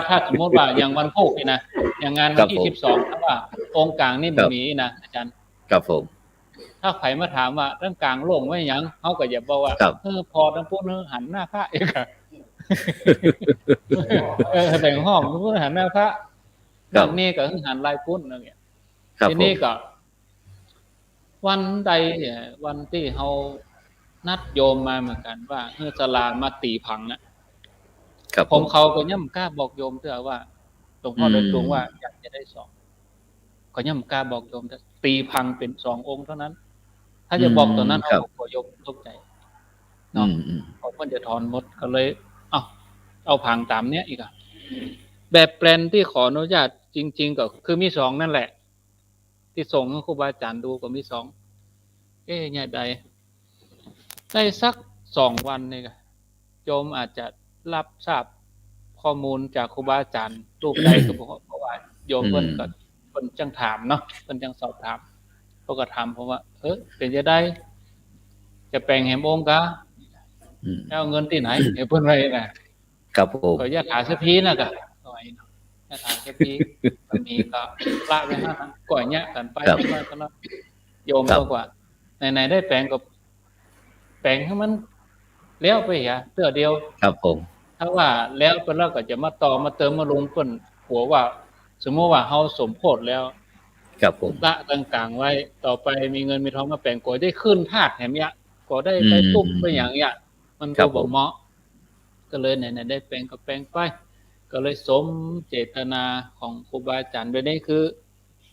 ถ้าสมมติว่าอย่างวันโคกนี่นะอย่างงานวันที่12ถ้าว่าองค์กลางนี่บ่มีนะอาจารย์ครับผมถ้าใครมาถามว่าตั้งกลางโล่งไว้ยังเขาก็อย่าบอกว่าพอทั้งพวกนั้นหันหน้าพระเองค่ะแต่งห้องพวกนั้นหันหน้าพระดังนี้ก็หันลายพุ้นอะไรทีนี้ก็วันใดเนี่ยวันที่เขานัดโยมมาเหมือนกันว่าศาลามาตีพังนะผมเขาก็ย่ำกล้าบอกโยมเถอะว่าหลวงพ่อโดยตรงว่าอยากจะได้2ก็ย่ำกล้าบอกโยมตีพังเป็น2 องค์เท่านั้นถ้าจะบอกตอนนั้นเขาก็โยมตกใจเนาะเขาก็จะถอนหมดก็เลยเอาพังตามเนี้ยอีกแบบแปลนที่ขออนุญาตจริงๆก็คือมี2นั่นแหละที่ส่งให้ครูบาอาจารย์ดูก็มี2เนี่ยได้สัก2 วันนี่ก็โยมอาจจะรับทราบข้อมูลจากครูบาอาจารย์รูปใดก็เพราะว่าโยมเพิ่นก็เพิ่นจังถามเนาะเพิ่นจังสอบถามเขาก็ถามผมว่าเป็นจะได้จะแปลงแหมองค์กะเอาเงินที่ไหนให้เพิ่นไว้นะครับผมก็ยะถาสพีนะก็ยะถาสพีก็มีก็ละไว้ให้ก่อยเนี่ยกันไปก็เนาะโยมก็ว่าไหนๆได้แปลงก็แปลงให้มันแล้วไปเตื้อเดียวครับผมถ้าว่าแล้วเพิ่นแล้วก็จะมาต่อมาเติมมาลงเพิ่นหัวว่าสมมุติว่าเฮาสมโพธิแล้วครับผมละต่างๆไว้ต่อไปมีเงินมีทองมาแปลงก็ได้ขึ้นธาตุแหมยะก็ได้ไปตุ๊บไปอย่างเงี้ยมันก็บ่เหมาะก็เลยไหนๆได้แปลงก็แปลงไป ก็เลยสมเจตนาของครูบาอาจารย์ไปนี่คือ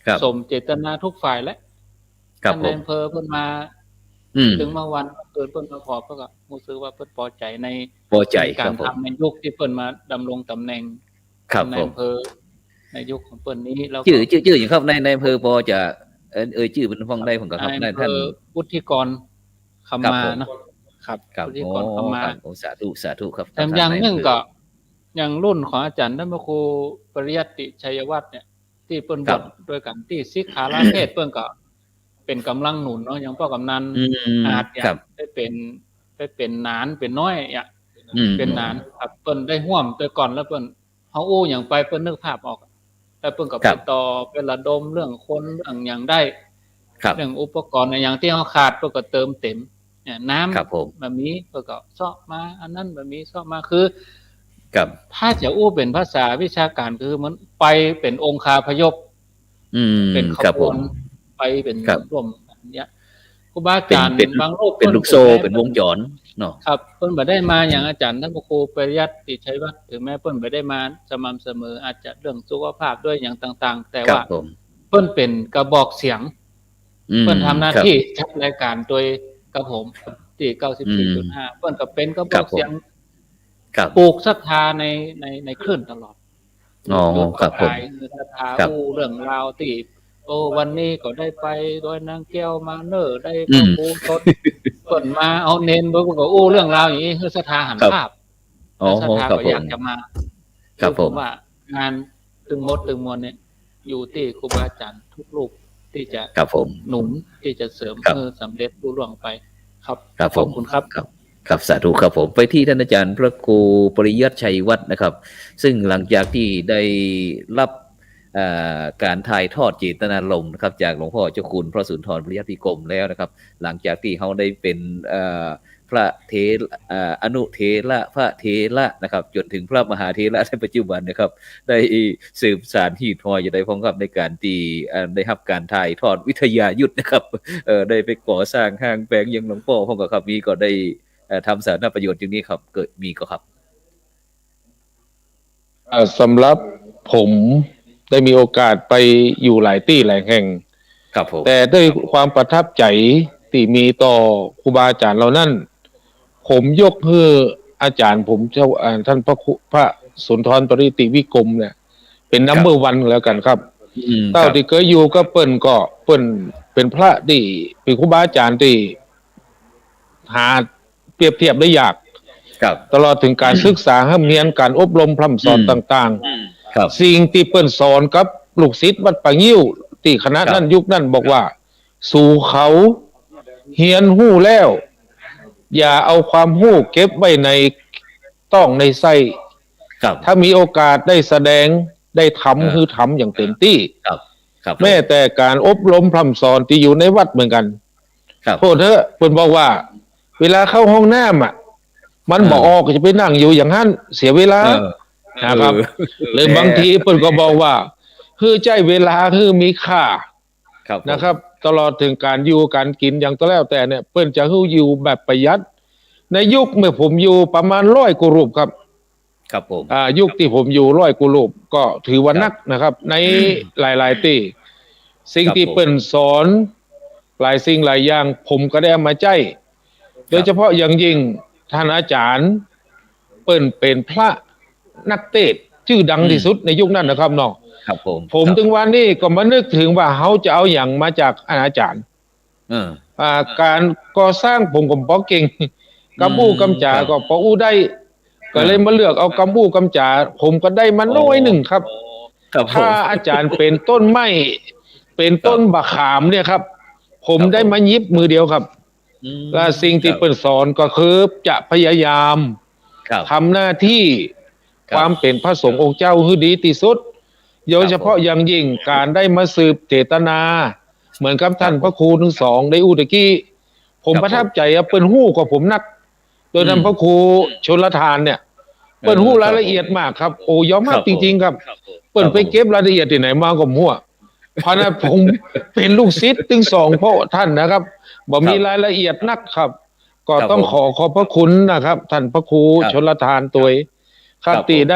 ครับ สมเจตนาทุกฝ่ายแล้ว ครับ ท่าน ผ ใน ม อำเภอเพิ่นมา ถึงเมื่อวันเกิดเพิ่นมาขอเพิ่นก็รู้สึกว่าเพิ่นพอใจใน พอใจคั การร บผม ทำในยุคที่เพิ่นมาดำรงตำแหน่ง ครับ ใน ผม อำเภอในยุคของเปิ้นนี้แล้วก็ ชื่ออย่างครับในอำเภอพอจะชื่อเป็นฟังได้ผมก็ครับ ใน ใน อำเภ ท่าน อวุฒิกรคำ ครับ มา ผม เนาะครับ ครับ วุฒิ โอ้ กรคำมา ครับโอ้สาธุครับ แต่อย่างหนึงก็อย่างรุ่นของอาจารย์ท่านพระครูปริยัติชัยวัฒน์เนี่ย ที่เปิ้นบวชด้วยกันที่สิกขาลาเพศเปิ้นก็เป็นกำลังหนุนเนาะอย่างพ่อกำนันอาจจะ ครับ ได้เป็นนานเป็นน้อยอ่ะ เป็นนานครับเปิ้นได้ร่วมแต่ก่อนแล้วเปิ้นเฮาอู้หยังไปเปิ้นนึกภาพออกแล้วเปิ้นก็ ค ไป รับ ต่อไประดมเรื่องคนเรื่องหยังได้ ครับ เรื่องอุปกรณ์อย่างที่เฮาขาดเปิ้นก็เติมเต็มเนี่ยน้ำ ครับผม แบบนี้เปิ้นก็เซาะมาอันนั้นแบบนี้เซาะมาคือ ครับ ถ้าจะอู้เป็นภาษาวิชาการคือมันไปเป็นองคาพยพเป็นข ครับ บ ผ วน ม ไปเป็น ครับ ร่วมกันเนี่ยครูบาอาจารย์ เป็น บางรูป เป็นลูกโซ่ พิ่ เป็นวงจรเนาะ ครับเพิ่นบ่ได้มาอย่างอาจารย์ท่านพระครูปริยัติชัยวัฒน์ถึงแม้เพิ่นบ่ได้มาสม่ำเสมออาจจะเรื่องสุขภาพด้วยอย่างต่างๆ แต่ ครั ว่า บผม เพิ่นเป็นกระบอกเสียง เพิ่นทำหน้า ครับ ที่จัดรายการโดยกับผมที่ 94.5 เพิ่นก็เป็นกระบ ครั อก บผม เสียง ครับ ปลูกศรัทธาในคลื่นตลอด อ๋อ จุด ครั ป บ ระ ผม กายศรัทธา ครับ อู้เรื่องราวที่โอ้วันนี้ก็ได้ไปโดยนางแก้วมาเนอร์ได้ อื พระ ม ครูทศเพิ่นมาเอาเน้นเบิ่งก็อู้เรื่องราวอย่างนี้คือศรัทธาหัน ครับ ภาพ อ๋อ ศรัทธา ครับ ก็ ผ อยาม กจะมา ครับ อ ผม ว่างานตึงมดตึงมวลเนี่ย อยู่ที่ครูบาอาจารย์ทุกรูปที่จะ ครับผม หนุนที่จะเสริม ครับ เพื่อสำเร็จรุ่ล่วงไป ครับ ครับ ข ผ อบ ม คุณครับ ครับสาธุครับผมไปที่ท่านอาจารย์พระครูปริยัติชัยวัฒน์นะครับ ซึ่งหลังจากที่ได้รับการถ่ายทอดเจตนารมณ์นะครับจากหลวงพ่อเจ้าคุณพระสุนทรปริยัติกรมแล้วนะครับ หลังจากที่เขาได้เป็นพระเทอนุเทระพระเทระนะครับจนถึงพระมหาเทระในปัจจุบันนะครับ ได้สืบสานหีดหอยอยู่ได้พร้อมกับในการที่ได้รับการถ่ายทอดวิทยายุทธนะครับได้ไปก่อสร้างห้างแปลงยังหลวงพ่อพร้อมกับครับมีก็ได้ทำสาธารณประโยชน์อย่างนี้ครับเกิดมีก็ครับ สำหรับผมได้มีโอกาสไปอยู่หลายที่หลายแห่ง ครับผม แต่ด้วยความประทับใจที่มีต่อครูบาอาจารย์เรานั่นผมยกให้อาจารย์ผมเจ้าท่านพระสุนทรปริติวิกรมเนี่ย เป็นนัมเบอร์วันแล้วกันครับเท่าที่เคยอยู่ก็เปิ้นเป็นพระที่เป็นครูบาอาจารย์ที่หาเปรียบเทียบได้ยาก ครับ ตลอดถึงการศึกษาให้เรียนการอบรมพร่ำสอนต่างๆ ครับ สิ่งที่เปิ้นสอนกับลูกศิษย์วัดปะงิ้วที่คณะนั้นยุคนั้นบอกว่า สู่เขาเฮียนหู้แล้ว อย่าเอาความหู้เก็บไว้ในต้องในไส้ ครับ ถ้ามีโอกาสได้แสดงได้ทำคือทำอย่างเต็มที่ ครับครับ แม้แต่การอบรมพร่ำสอนที่อยู่ในวัดเหมือนกัน ครับ โทษเถอะเพิ่นบอกว่า เวลาเข้าห้องน้ำอ่ะ มันบอกออกจะไปนั่งอยู่อย่างนั้นเสียเวลา นะครับ หรือบางทีเพิ่นก็บอกว่าคือใจเวลาคือมีค่า ครับ นะครับ ตลอดถึงการอยู่การกินอย่างก็แล้วแต่เนี่ยเปิ้นจะให้อยู่แบบประหยัด ในยุคเมื่อผมอยู่ประมาณ100กว่ารูปครับ ครับผม ยุคที่ผมอยู่100กว่ารูปก็ถือว่านักนะครับ ในหลายๆที่สิ่งที่เปิ้นสอนหลายสิ่งหลายอย่างผมก็ได้เอามาใจโดยเฉพาะอย่างยิ่งท่านอาจารย์เปิ้นเป็นพระนักเทศน์ชื่อดังที่สุดในยุคนั้นนะครับเนาะ ครับผม ผมถึงวันนี้ก็มานึกถึงว่าเขาจะเอาอย่างมาจากอาจารย์ การก่อสร้างผมก็บ่เก่งกำบู้กำจาก็พออู้ได้ ก็เลยมาเลือกเอากำบู้กำจาผมก็ได้มาน้อยหนึ่งครับ ครับผม ถ้าอาจารย์เป็นต้นไม้เป็นต้นบะขามเนี่ยครับ ผมได้มายิบมือเดียวครับและสิ่งที่เปิ้นสอนก็คือจะพยายาม ครับ ทำหน้าที่ ครับ ความเป็นพระสงฆ์องค์เจ้าให้ดีที่สุดโดยเฉพาะอย่างยิ่งการได้มาสืบเจตนา เหมือนกับท่านพระครูทั้งสองได้อุตะกี้ผม ครับ ประทับใจเปิ้นหู้กว่าผมนัก โดยท่านพระครูชลทานเนี่ยเปิ้นหู้รายละเอียดมากครับโอ้ยอมมากจริงๆครับเปิ้นไปเก็บรายละเอียดที่ไหนมาก็มั่วเพราะนั้นผมเป็นลูกศิษย์ถึงสองเพราะท่านนะครับบ่มีรายละเอียดนักครับ ก็ต้องขอขอบพระคุณนะครับท่านพระครูชลทานตัว ครับตีไ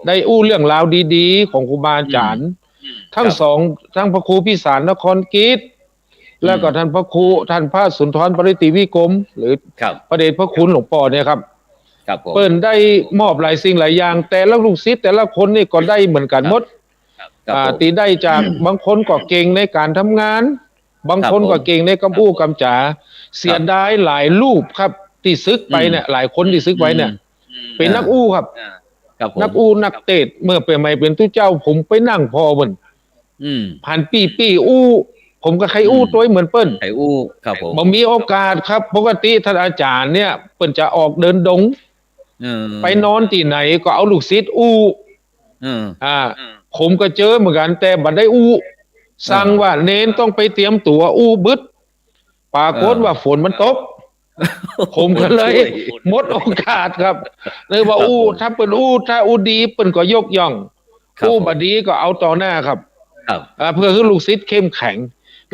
ด้อู้เรื่องราวดีๆของครูบาอาจารย์ทั้งสองทั้งพระครูพิสารนครกิจแล้วก็ท่านพระครูท่านพระสุนทรปริติวิกรมหรือพระเดชพระคุณหลวงพ่อเนี่ยครับเปิ้นได้มอบหลายสิ่งหลายอย่างแต่ละลูกศิษย์แต่ละคนนี่ก็ได้เหมือนกันหมดตีได้จากบางคนก็เก่งในการทำงานบางคนก็เก่งในกำอู้กำจ๋าเสียดายหลายรูปครับที่ซึกไปเนี่ยหลายคนที่ซึกไว้เนี่ยเป็นนักอู้ครับนักอู้นักเตะเมื่อเป็นไม่เป็นตู้เจ้าผมไปนั่งพอเหมือนผ่านปีอู้ผมก็ใครอู้ตัวเหมือนเปิ้นไอ้อู้ครับผมบ่มีโอกาสครับปกติท่านอาจารย์เนี่ยเปิ้นจะออกเดินดงไปนอนที่ไหนก็เอาลูกศิษย์อู้ผมก็เจอเหมือนกันแต่บัดได้อู้สั่งว่าเน้นต้องไปเตรียมตัวอู้บึดปรากฏว่าฝนมันตกผมก็เลยหมดโอกาสครับเลยว่าอู้ถ้าเปิ้นอู้ถ้าอู้ดีเปิ้นก็ยกย่องอู้บัดดีก็เอาต่อหน้าครับเพื่อให้ลูกศิษย์เข้มแข็ง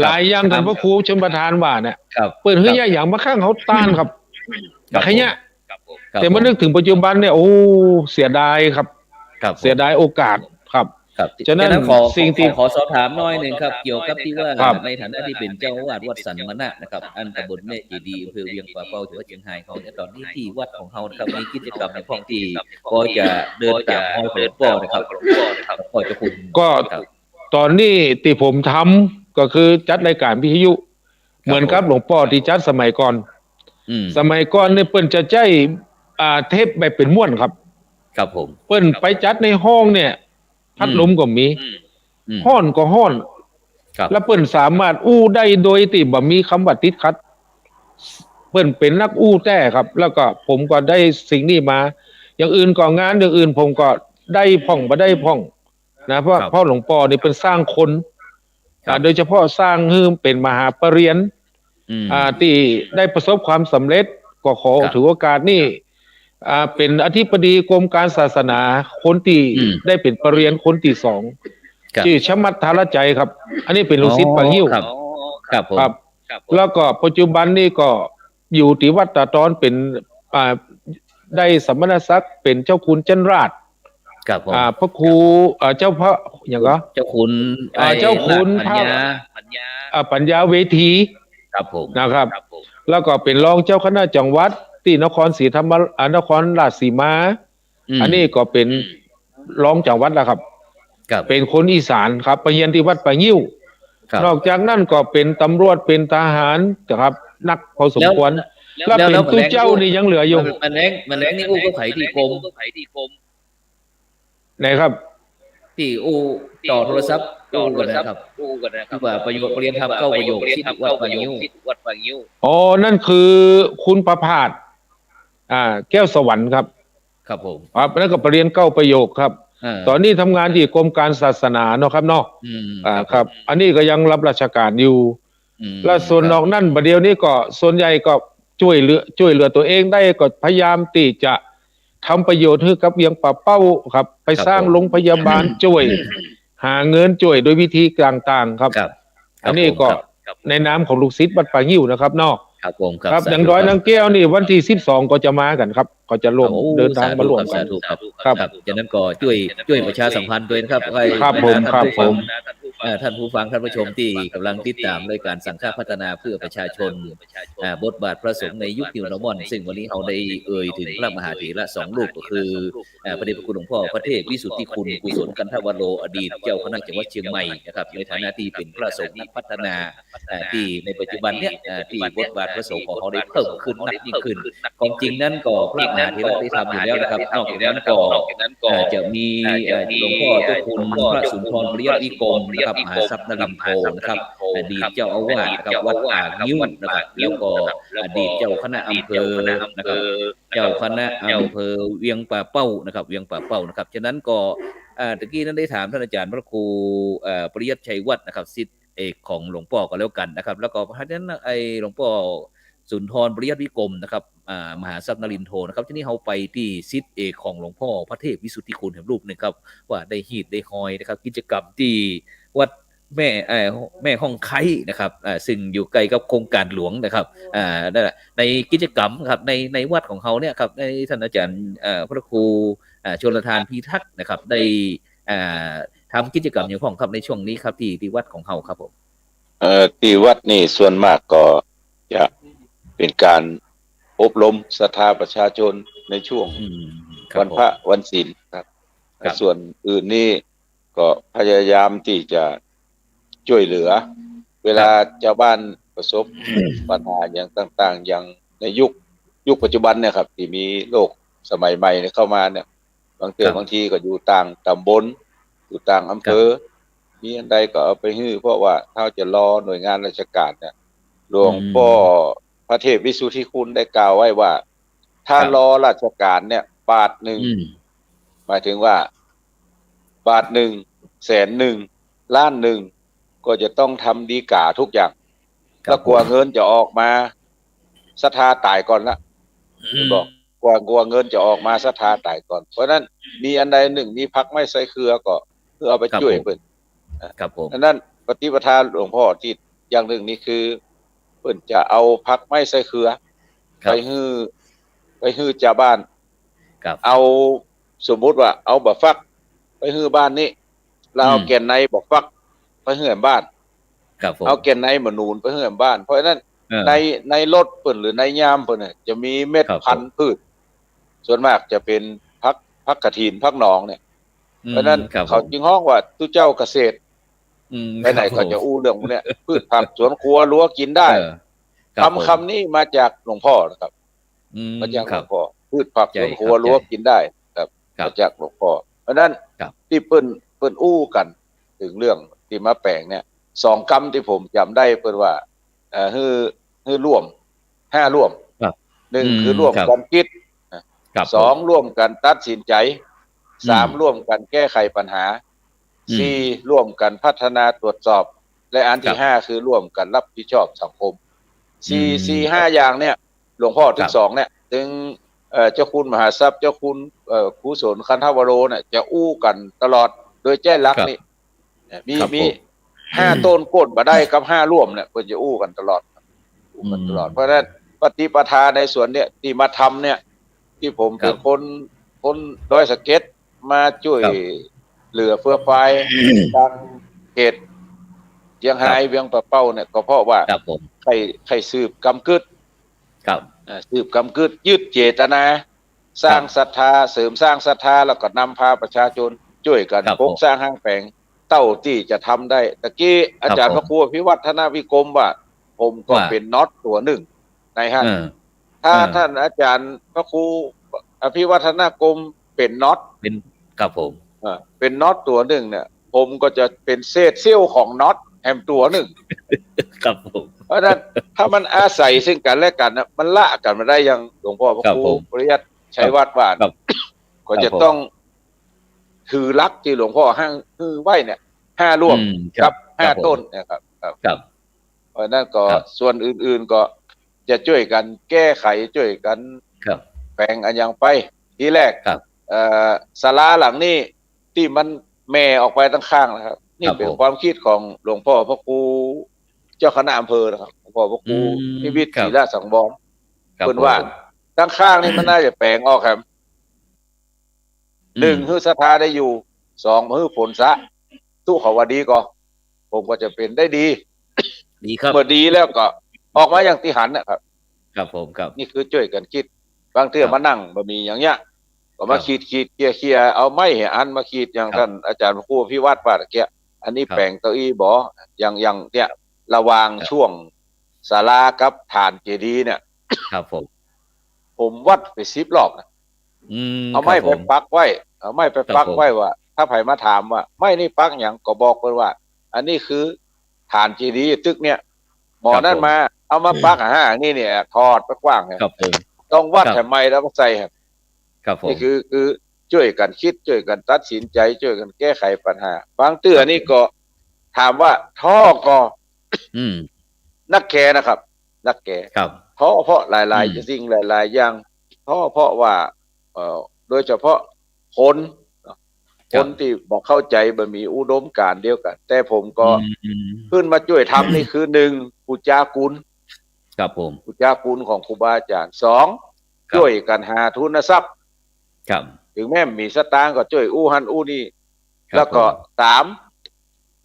หลายอย่างท่านพระครูชนประธานว่าเนี่ยเปิ้นเฮ้ยอย่างมาข้างเขาต้านครับแค่เนี้ยแต่มานึกถึงปัจจุบันเนี่ยโอ้เสียดายครับเสียดายโอกาสครับฉะนั้นสิ่งที่ขอสอบถามน้อยหนึ่งครับเกี่ยวกับที่ว่าในฐานะที่เป็นเจ้าอาวาสวัดสันมณะนะครับอันตำบลแม่เจดีย์อำเภอเวียงป่าเป้าจังหวัดเชียงรายเขาเนี่ยตอนนี้ที่วัดของเขานะครับมีกิจกรรมในท้องที่ก็จะเดินตามห้อยหลวงพ่อนะครับพ่อเจ้าคุณก็ตอนนี้ที่ผมทำก็คือจัดรายการวิทยุเหมือนกับหลวงพ่อที่จัดสมัยก่อนเนี่ยเปิ้นจะใจเทปแบบเป็นม้วนครับผมเปิ้นไปจัดในห้องเนี่ยพัดลมก็มีห้อนก็ห้อนแล้วเปิ้นสามารถอู้ได้โดยที่บ่มีคำว่าติดขัดเปิ้นเป็นนักอู้แท้ครับแล้วก็ผมก็ได้สิ่งนี้มาอย่างอื่นก็งานอย่างอื่นผมก็ได้พ่องบ่ได้พ่องนะเพราะหลวงพ่อนี่เป็นสร้างคนโดยเฉพาะสร้างให้เป็นมหาปรริญญาที่ได้ประสบความสำเร็จก็ขอถือโอกาสนี้เป็นอธิบดีกรมการศาสนาคนที่ได้เป็นปรริญญาคนที่2ชื่อชมัทธารใจครับอันนี้เป็นลูกศิษย์ปังยิ้วครับแล้วก็ปัจจุบันนี้ก็อยู่ที่วัดตาตอนเป็นได้สมณศักดิ์เป็นเจ้าคุณจันราชพระครูเจ้าพระอย่างก็เจ้าคุณปัญญาเวทีครับผมนะครับแล้วก็เป็นรองเจ้าคณะจังหวัดที่นครศรีธรรมนครราชสีมาอันนี้ก็เป็นรองจังหวัดนะครับเป็นคนอีสานครับไปเรียนที่วัดป่างิ้วนอกจากนั้นก็เป็นตำรวจเป็นทหารนะครับนักพอสมควรแล้วเป็นตู้เจ้านี่ยังเหลืออยู่มันแรงนี่อู้ก็ไผที่กรมไหนครับที่อู้ต่อโทรศัพท์อู้กันนะครับที่ว่าประโยชน์เรียนทำเข้าประโยชน์ที่วัดป่างิ้วอ๋อนั่นคือคุณประภาสแก้วสวรรค์ครับผมแล้วก็เรียนเก้าประโยคครับตอนนี้ทำงานที่กรมการศาสนาเนาะครับเนาะครับอันนี้ก็ยังรับราชการอยู่และส่วนนอกนั่นประเดี๋ยวนี้ก็ส่วนใหญ่ก็ช่วยเหลือตัวเองได้ก็พยายามที่จะทำประโยชน์ให้กับเวียงป่าเป้าครับไปสร้างโรงพยาบาลช่วยหาเงินช่วยโดยวิธีต่างๆครับอันนี้ก็ในนามของลูกศิษย์วัดป่างิ้วนะครับเนาะครับอย่างร้อยนางแก้วนี่วันที่12ก็จะมากันครับก็จะร่วมเดินทางมาร่วมกันครับจากนั้นก็ช่วยประชาสัมพันธ์ด้วยนะครับครับผมท่านผู้ฟังท่านผู้ชมที่กำลังติดตามรายการสังฆพัฒนาเพื่อประชาชนบทบาทพระสงฆ์ในยุคนิวนอร์มอนซึ่งวันนี้เราได้เอ่ยถึงพระมหาเถระ2รูปก็คือพระเดชพระคุณหลวงพ่อพระเทพวิสุทธิคุณกุศลกันทวโรอดีตเจ้าคณะจังหวัดเชียงใหม่นะครับในฐานะที่เป็นพระสงฆ์นักพัฒนาที่ในปัจจุบันเนี้ยที่บทบาทพระสงฆ์ของเขาได้เพิ่มขึ้นนักยิ่งขึ้นความจริงนั้นก็พระมหาเถระได้ทำอยู่แล้วนะครับนอกจากนั้นก็จะมีหลวงพ่อเจ้าคุณพระสุนทรปริยัติวิกรมนะครับมหาทรัพย์นรินทร์โพนะครับอดีตเจ้าอาวาสนะครับวัดป่างิ้วนะครับแล้วก็อดีตเจ้าคณะอำเภอนะครับเจ้าคณะอำเภอเวียงป่าเป้านะครับเวียงป่าเป้านะครับฉะนั้นก็ตะกี้นั้นได้ถามท่านอาจารย์พระครูปริยัติชัยวัฒน์นะครับศิษย์เอกของหลวงพ่อก็แล้วกันนะครับแล้วก็เพราะฉะนั้นหลวงพ่อสุนทรปริยัติวิกรมนะครับมหาทรัพย์นรินทร์โทนะครับที่นี่เขาไปที่ศิษย์เอกของหลวงพ่อพระเทพวิสุทธิคุณแห่งรูปนึงครับว่าได้ฮีดได้ฮอยนะครับกิจกรรมที่วัดแม่ห้องไข่นะครับซึ่งอยู่ใกล้กับโครงการหลวงนะครับในกิจกรรมครับในวัดของเขาเนี่ยครับในท่านอาจารย์พระครู ชลทานพิทักษ์นะครับได้ทำกิจกรรมอย่างพ้องครับในช่วงนี้ครับที่วัดของเฮาครับผมที่วัดนี่ส่วนมากก็จะเป็นการอบรมศรัทธาประชาชนในช่วงวันพระวันศีลครับส่วนอื่นนี่ก็พยายามที่จะช่วยเหลือเวลาชาวบ้านประสบปัญหาอย่างต่างๆอย่างในยุคปัจจุบันเนี่ยครับที่มีโลกสมัยใหม่เข้ามาเนี่ยบางทีก็อยู่ต่างตำบลอยู่ต่างอำเภอมีอันใดก็เอาไปฮื้อเพราะว่าถ้าจะรอหน่วยงานราชการเนี่ยหลวงพ่อพระเทพวิสุทธิคุณได้กล่าวไว้ว่าถ้ารอราชการเนี่ยบาทหนึ่งหมายถึงว่าบาทหนึ่งแสนหนึ่งล้านหนึ่งก็จะต้องทำดีกาทุกอย่างแล้วกลัวเงินจะออกมาศรัทธาตายก่อนละบอกกลัวเงินจะออกมาศรัทธาตายก่อนเพราะนั้นมีอันใดหนึ่งมีพักไม่ใส่เครือก็เพื่อเอาไปช่วยเพิ่นครับผมดังนั้นปฏิปทาหลวงพ่อที่อย่างหนึ่งนี่คือเพิ่นจะเอาพักไม่ใส่เครือไปฮื้อชาวบ้านเอาสมมุติว่าเอาบะฟักไปฮื้อบ้านนี้แล้วเอาแก่นในบะฟักไปฮื้อบ้านเอาแก่นในมานูนไปฮื้อบ้านเพราะฉะนั้นในรถเพิ่นหรือในยามเพิ่นเนี่ยจะมีเม็ดพันธุ์พืชส่วนมากจะเป็นพักกระถินพักหนองเนี่ยเพราะนั้นเขาจึงฮ้องว่าตู้เจ้าเกษตรไปไหนก็จะอู้เรื่องพวกนี้พืชผักสวนครัวรั้วกินได้คำนี้มาจากหลวงพ่อนะครับมาจากหลวงพ่อพืชผักสวนครัวรั้วกินได้ครับมาจากหลวงพ่อเพราะนั้นที่เปิ้นอู้กันถึงเรื่องที่มาแปลงเนี่ย2 กรรมที่ผมจำได้เปิ้นว่าฮือร่วม5ร่วม1คือร่วมกันคิด2ร่วมกันตัดสินใจ3ร่วมกันแก้ไขปัญหา4ร่วมกันพัฒนาตรวจสอบและอันที่5คือร่วมกันรับผิดชอบสังคม4-5อย่างเนี่ยหลวงพ่อทั้ง2เนี่ยถึงเจ้าคุณมหาทรัพย์เจ้าคุณครูสนคันธวโรเนี่ยจะอู้กันตลอดโดยแจ้ลักษณ์นี่มี5ต้นก้นบ่ได้กับ5ร่วมเนี่ยเพิ่นจะอู้กันตลอดเพราะฉะนั้นปฏิปทาในส่วนเนี้ยที่มาทำเนี่ยที่ผมเป็นคนดอยสะเก็ดมาช่วยเหลือเฟือไฟทางเขตเชียงรายเวียงปะเป้าเนี่ยก็เพราะว่าใครสืบกำกึดสืบกำกึดยึดเจตนาสร้างศรัทธาเสริมสร้างศรัทธาแล้วก็นำพาประชาชนช่วยกันปกสร้างห้างแปลงเต้าที่จะทำได้ตะกี้อาจารย์พระครูพิวัฒนวิกรมว่าผมก็เป็นน็อตตัวหนึ่งในห้างถ้าท่านอาจารย์พระครูอภิวัฒนกรมเป็นน็อตเป็นครับผมเป็นน็อตตัวหนึ่งเนี่ยผมก็จะเป็นเศษเสี้ยวของน็อตแฮมตัวหนึ่งครับผมเพราะฉะนั้นถ้ามันอาศัยซึ่งกันและกันนะมันละกันมาได้ยังหลวงพ่อพระครูปริยัติชัยวัฒน์ว่าก็จะต้องถือลักที่หลวงพ่อห้างไว้เนี่ย5ร่วมกับ5ต้นนะครับเพราะนั้นก็ส่วนอื่นๆก็จะช่วยกันแก้ไขช่วยกันแปลงอันยังไปทีแรกศาลาหลังนี้ที่มันแม่ออกไปตั้งข้างนะครับนี่เป็นความคิดของหลวงพ่อพระครูเจ้าคณะอำเภอนะครับหลวงพ่อพระครูนิวิตศรีราชสังวรเพิ่นว่าตั้งข้างนี่มันน่าจะแปลงออกครับ1ฮื้อศรัทธาได้อยู่2ฮื้อผลซะตู้เขาว่าดีก็ผมก็จะเป็นได้ดีครับเมื่อดีแล้วก็ออกมาอย่างที่หันนะครับครับผมครับนี่คือช่วยกันคิดบางเทื่อมานั่งบ่มีอย่างเงี้ยก็มาขีดเคลียร์เอาไม้ให้อันมาขีดอย่างท่านอาจารย์พระครูพิวัฒน์ว่าตะเกียอันนี้แปลงเก้าอี้บ่อย่างเนี่ยระหว่างช่วงศาลากับฐานเจดีย์เนี่ยครับผมวัดไป10 รอบนะเอาไม้ไปปักไว้เอาไม้ไปปักไว้ว่าถ้าไผมาถามว่าไม้นี่ปักหยังก็บอกเพิ่นว่าอันนี้คือฐานเจดีย์ตึกเนี่ยหมอนั่นมาเอามาปักนี่เนี่ยทอดไปกว้างครับต้องวัดทำไมแล้วก็ใส่ครับนี่คือช่วยกันคิดช่วยกันตัดสินใจช่วยกันแก้ไขปัญหาบางเตื้อนี่ก็ถามว่าท่อก็นักแก่นะครับนักแก่ท่อเพราะหลายๆสิ่งหลายๆอย่างท่อเพราะว่าโดยเฉพาะคนที่บอกเข้าใจบ่มีอุดมการณ์เดียวกันแต่ผมก็ขึ้นมาช่วยทำนี่คือ1ปุจจากุลครับผมปุจจากุลของครูบาอาจารย์2ช่วยกันหาทุนทรัพย์ ถึงแม้มีสตางค์ก็ช่วยอู้หันอู้นี่ ครับ แล้วก็ ผม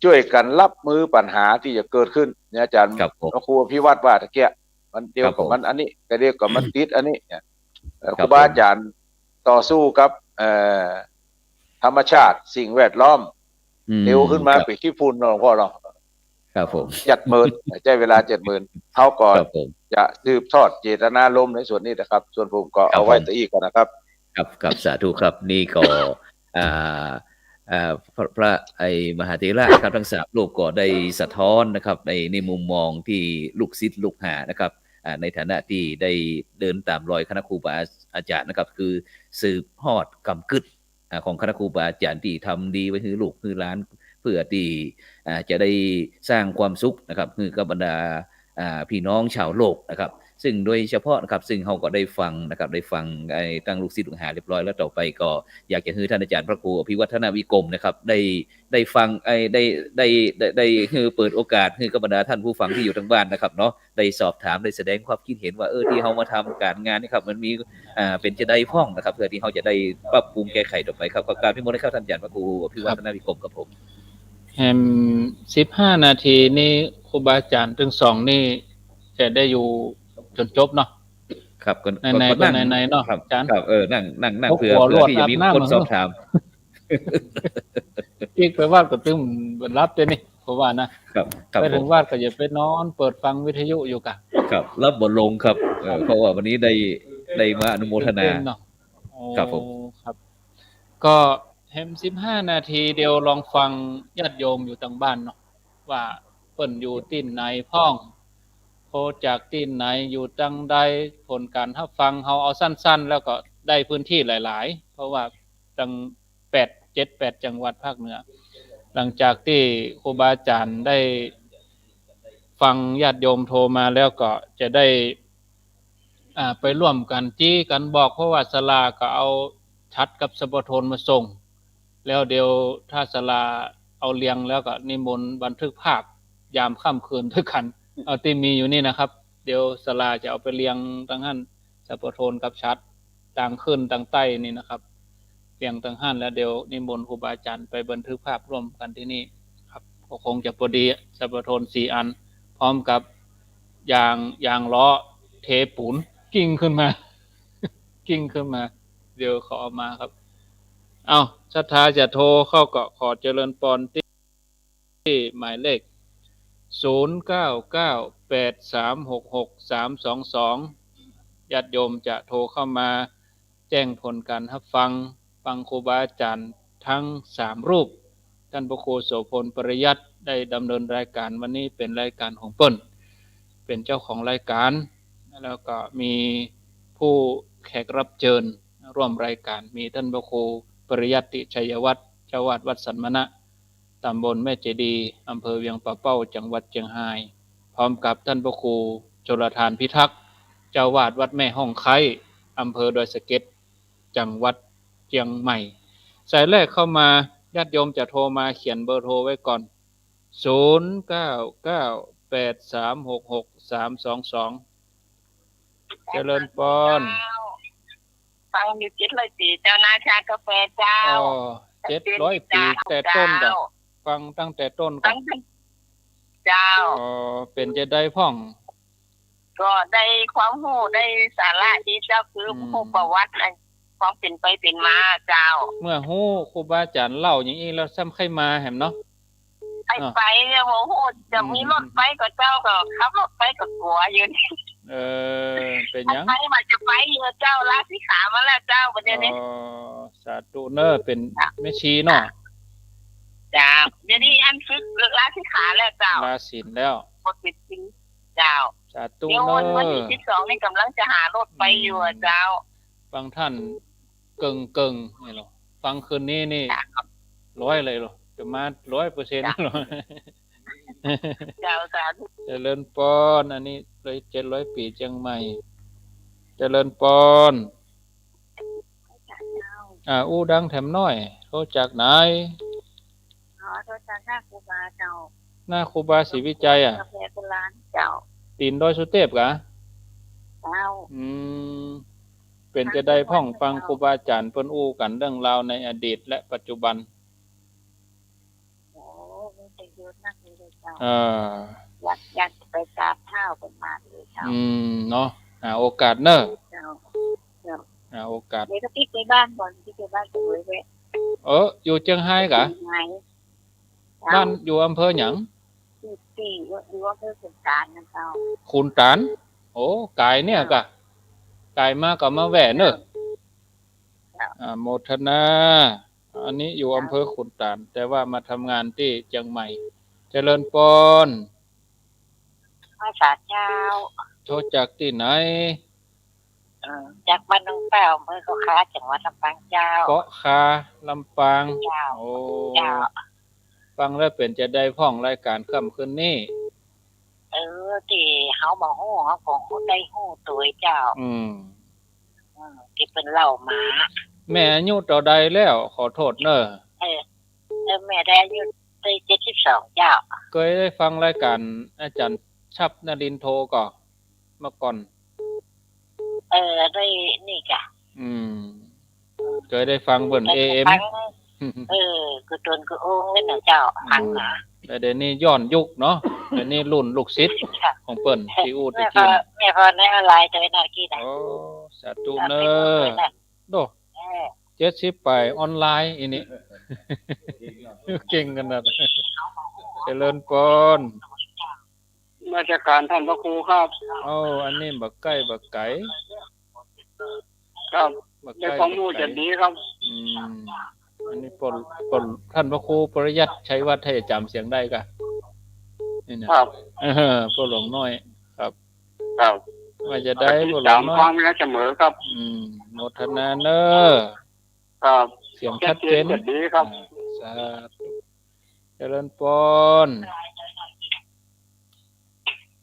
ช่วยกันรับมือปัญหาที่จะเกิดขึ้นเนี่ยอาจารย์ ครับผม พระครูพิวัตรว่าตะเกียมันเดียว ครับ กับ ผม มันอันนี้ก็เดียวกับมันติดอันนี้เนี่ยค ครั รู บ บาอาจารย์ต่อสู้กับธรรมชาติสิ่งแวดล้อม เร็วขึ้นมา ครับ ปีที่พุ่นหลวงพ่อเรา ครับผม ใช้เวลา70,000เขาก่อน ครับผม จะสืบทอดเจตนารมณ์ในส่วนนี้นะครับ ส่วนผมก็ ครับ เอาไว้ ผม แต่อีกก่อนนะครับ ครับสาธุครับนี่ก็อ่าพระไอมหาเถระครับทั้งสามรูปก็ได้สะท้อนนะครับในมุมมองที่ลูกศิษย์ลูกหานะครับในฐานะที่ได้เดินตามรอยคณะครูบาอาจารย์นะครับ คือสืบทอดกำกึดของคณะครูบาอาจารย์ที่ทำดีไว้คือลูกคือหลานเพื่อที่จะได้สร้างความสุขนะครับคือกับบรรดาพี่น้องชาวโลกนะครับ ซึ่งโดยเฉพาะนะครับซึ่งเราก็ได้ฟังนะครับได้ฟังตั้งลูกศิษย์ลูกหาเรียบร้อยแล้วต่อไปก็อยากจะให้ท่านอาจารย์พระครูอภิวัฒนวิกรมนะครับได้ฟังได้คือเปิดโอกาสให้กับบรรดาท่านผู้ฟังที่อยู่ทางบ้านนะครับเนาะได้สอบถามได้แสดงความคิดเห็นว่าที่เรามาทำการงานนี่ครับมันมีเป็นจะได้พ้องนะครับเพื่อที่เราจะได้ปรับปรุงแก้ไขต่อไปครับขอกราบนิมนต์ให้เข้าท่านอาจารย์พระครูอภิวัฒนวิกรมกับผมแฮม15 นาทีนี่ครูบาอาจารย์ทั้งสองนี่จะได้อยู่จนจบเนาะ ครับก็ ในๆ นั่ง ในๆเนาะ ครับ อาจารย์ ครับนั่งเพื่อ หัวโลด ที่จะมี อาบน้ำ คนสอบถาม อีกไปวาดก็ตึ้มรับเลยนี่เพราะว่านะครับ ครับ ไป ผ ถึ ม งวาดก็อย่าไปนอนเปิดฟังวิทยุอยู่กะ ครับรับบทลงครับเพราะว่าวันนี้ได้มาอนุโมทนา ตื่เนาะโอ้ ครับผม ครับ ก็แฮม15 นาทีเดียวลองฟังญาติโยมอยู่ทางบ้านเนาะว่าเปิ้นอยู่ที่ไหนพ้องโทรจากที่ไหนอยู่จังใดผลการถ้าฟังเฮาเอาสั้นๆ แล้วก็ได้พื้นที่หลายๆ เพราะว่าตั้ง7-8 จังหวัดภาคเหนือ หลังจากที่ครูบาอาจารย์ได้ฟังญาติโยมโทรมาแล้วก็จะได้ไปร่วมกันจี้กันบอกเพราะว่าศาลาก็เอาชัดกับสปโทนมาส่ง แล้วเดี๋ยวถ้าศาลาเอาเรียงแล้วก็นิมนต์บันทึกภาพยามค่ำคืนด้วยกันเอาที่มีอยู่นี่นะครับ เดี๋ยวศาลาจะเอาไปเรียงตั้งหันสปโทนกับชัดต่างขึ้นต่างใต้นี่นะครับเรียงตั้งหันแล้วเดี๋ยวนิมนต์ครูบาอาจารย์ไปบันทึกภาพร่วมกันที่นี่ครับก็คงจะพอดีสปโทน4 อันพร้อมกับยางล้อเทปูนกิ้งขึ้นมา กิ้งขึ้นมาเดี๋ยวขอเอามาครับเอาศรัทธาจะโทรเข้าก็ขอเจริญพรที่หมายเลข0998366322ญาติโยมจะโทรเข้ามาแจ้งผลการรับฟังครูบาอาจารย์ทั้ง3รูปท่านพระครูโสพลปริยัติได้ดำเนินรายการวันนี้เป็นรายการของเปิ้นเป็นเจ้าของรายการแล้วก็มีผู้แขกรับเชิญร่วมรายการมีท่านพระครูปริยัติชัยวัฒน์เจ้าวาดวัดสันมณะตำบลแม่เจดีย์อำเภอเวียงป่าเป้าจังหวัดเชียงรายพร้อมกับท่านพระครูชลทานพิทักษ์เจ้าวาดวัดแม่ห้องไคอำเภอดอยสะเก็ดจังหวัดเชียงใหม่สายแรกเข้ามาญาติโยมจะโทรมาเขียนเบอร์โทรไว้ก่อน0998366322เจริญพรฟังอยู่700 ปีเจ้านาชากาแฟเจ้า700 ปีแต่ต้นก็ฟังตั้งแต่ต้นก็เจ้าเป็นจะได้พ่องก็ได้ความรู้ได้สาระดีเจ้าคือผู้ประวัติความเป็นไปเป็นมาเจ้าเมื่อฮู้ครูบาอาจารย์เล่าอย่างนี้แล้วซ้ำใครมาแหมเนาะไปเนี่ยโอ้โหจะมีรถไปก็เจ้าก็ขับรถไปก็กลัวอยู่เป็นยังไปมาจะไปอยู่เจ้าลาสิขามาแล้วเจ้าประเดี๋ยวนี้สาธุเนอเป็นแม่ชีเนาะจ้าเดี๋ยวนี้อันฝึกลาสิขาแล้วเจ้าลาศีลแล้วบ่ติดจริงเจ้าสาธุเนอวันที่12นี่กำลังจะหารถไปอยู่เจ้าฟังท่านเกิงนี่หรอฟังคืนนี้นี่100เลยหรอจะมา 100% หรอเจ้าสาธุเจริญพรอันนี้เลย700 ปีเชียงใหม่เจริญพรอู้ดังแถมน้อยโทรจากไหนโทรจากหน้าครูบาเจ้าหน้าครูบาศรีวิจัยกาแฟเป็นร้านเจ้าตีนดอยสุเทพกะเจ้าเป็ เป็นจะได้พ่องฟังครูบาอาจารย์เพิ่นอู้กันเรื่องราวในอดีตและปัจจุบันโอ้ไม่ได้เยอะนักเลยเจ้า อยากไปกราบเท้าเป็นมาเลยเจ้า เนาะหาโอกาสเนอะ เจ้า หาโอกาส เดี๋ยวก็ติ๊กไปบ้านก่อนติ๊กไปบ้านสวยเว้ย อยู่เชียงไฮ้กะ ไง บ้านอยู่อำเภอหยัง ที่ว่าเพื่อสงการนะเจ้า คูนตานโอ้กายเนี่ยกะกายมาก็มาแหวนเนอะโมทนาอันนี้อยู่อำเภอขุนตานแต่ว่ามาทำงานที่เชียงใหม่เจริญปน ภาษาเจ้า โทรจากที่ไหน จากบ้านน้องแป้วเมื่อเขาค้าจังหวัดลำปางเจ้า เกาะคาลำปาง เจ้า โอ้ เจ้า ฟังแล้วเป็นจะได้พ้องรายการค่ำคืนนี้ ที่เขาบอกฮู้เขาของเขาได้ฮู้ตัวเจ้า ที่เป็นเหล่าหมา แม่อายุต่อใดแล้วขอโทษเนอะ แม่ได้อายุได้72เจ้า เคยได้ฟังรายการอาจารย์ชับนรินทร์โทรก่อเมื่อก่อน ได้นี่จ้ะ เคยได้ฟังเบิ่น AM คือตนคือโอ่งเลยนะเจ้าฟังนะ แต่เดี๋ยวนี้ย้อนยุคเนาะเดี๋ยวนี้รุ่นลูกศิษย์ของเปิ้นที่อู้ตะ แม่ กี้ พอในออนไลน์ตัวนากี้นะ โอ้สาธุเนอะโด70ไปออนไลน์อีนี่ เก่งกันนะเจริญปน ราชการท่านพระครูครับ อันนี้บักไก่บักไก่ ครับ บัก ได้ ไก่ ความรู้จะดีครับ อันนี้ปนท่านพระครูปริยัติชัยวัฒน์ให้จำเสียงได้กะนี่นะครับ พวกหลวงน้อยครับ ครับ ว่าจะได้พวกหลว ตาง ม น้อ ควาย มแล้วเสมอครับ โมทนาเนอ ครับ เสียงชัดเจน จะดีครับ สาธุเจริญปน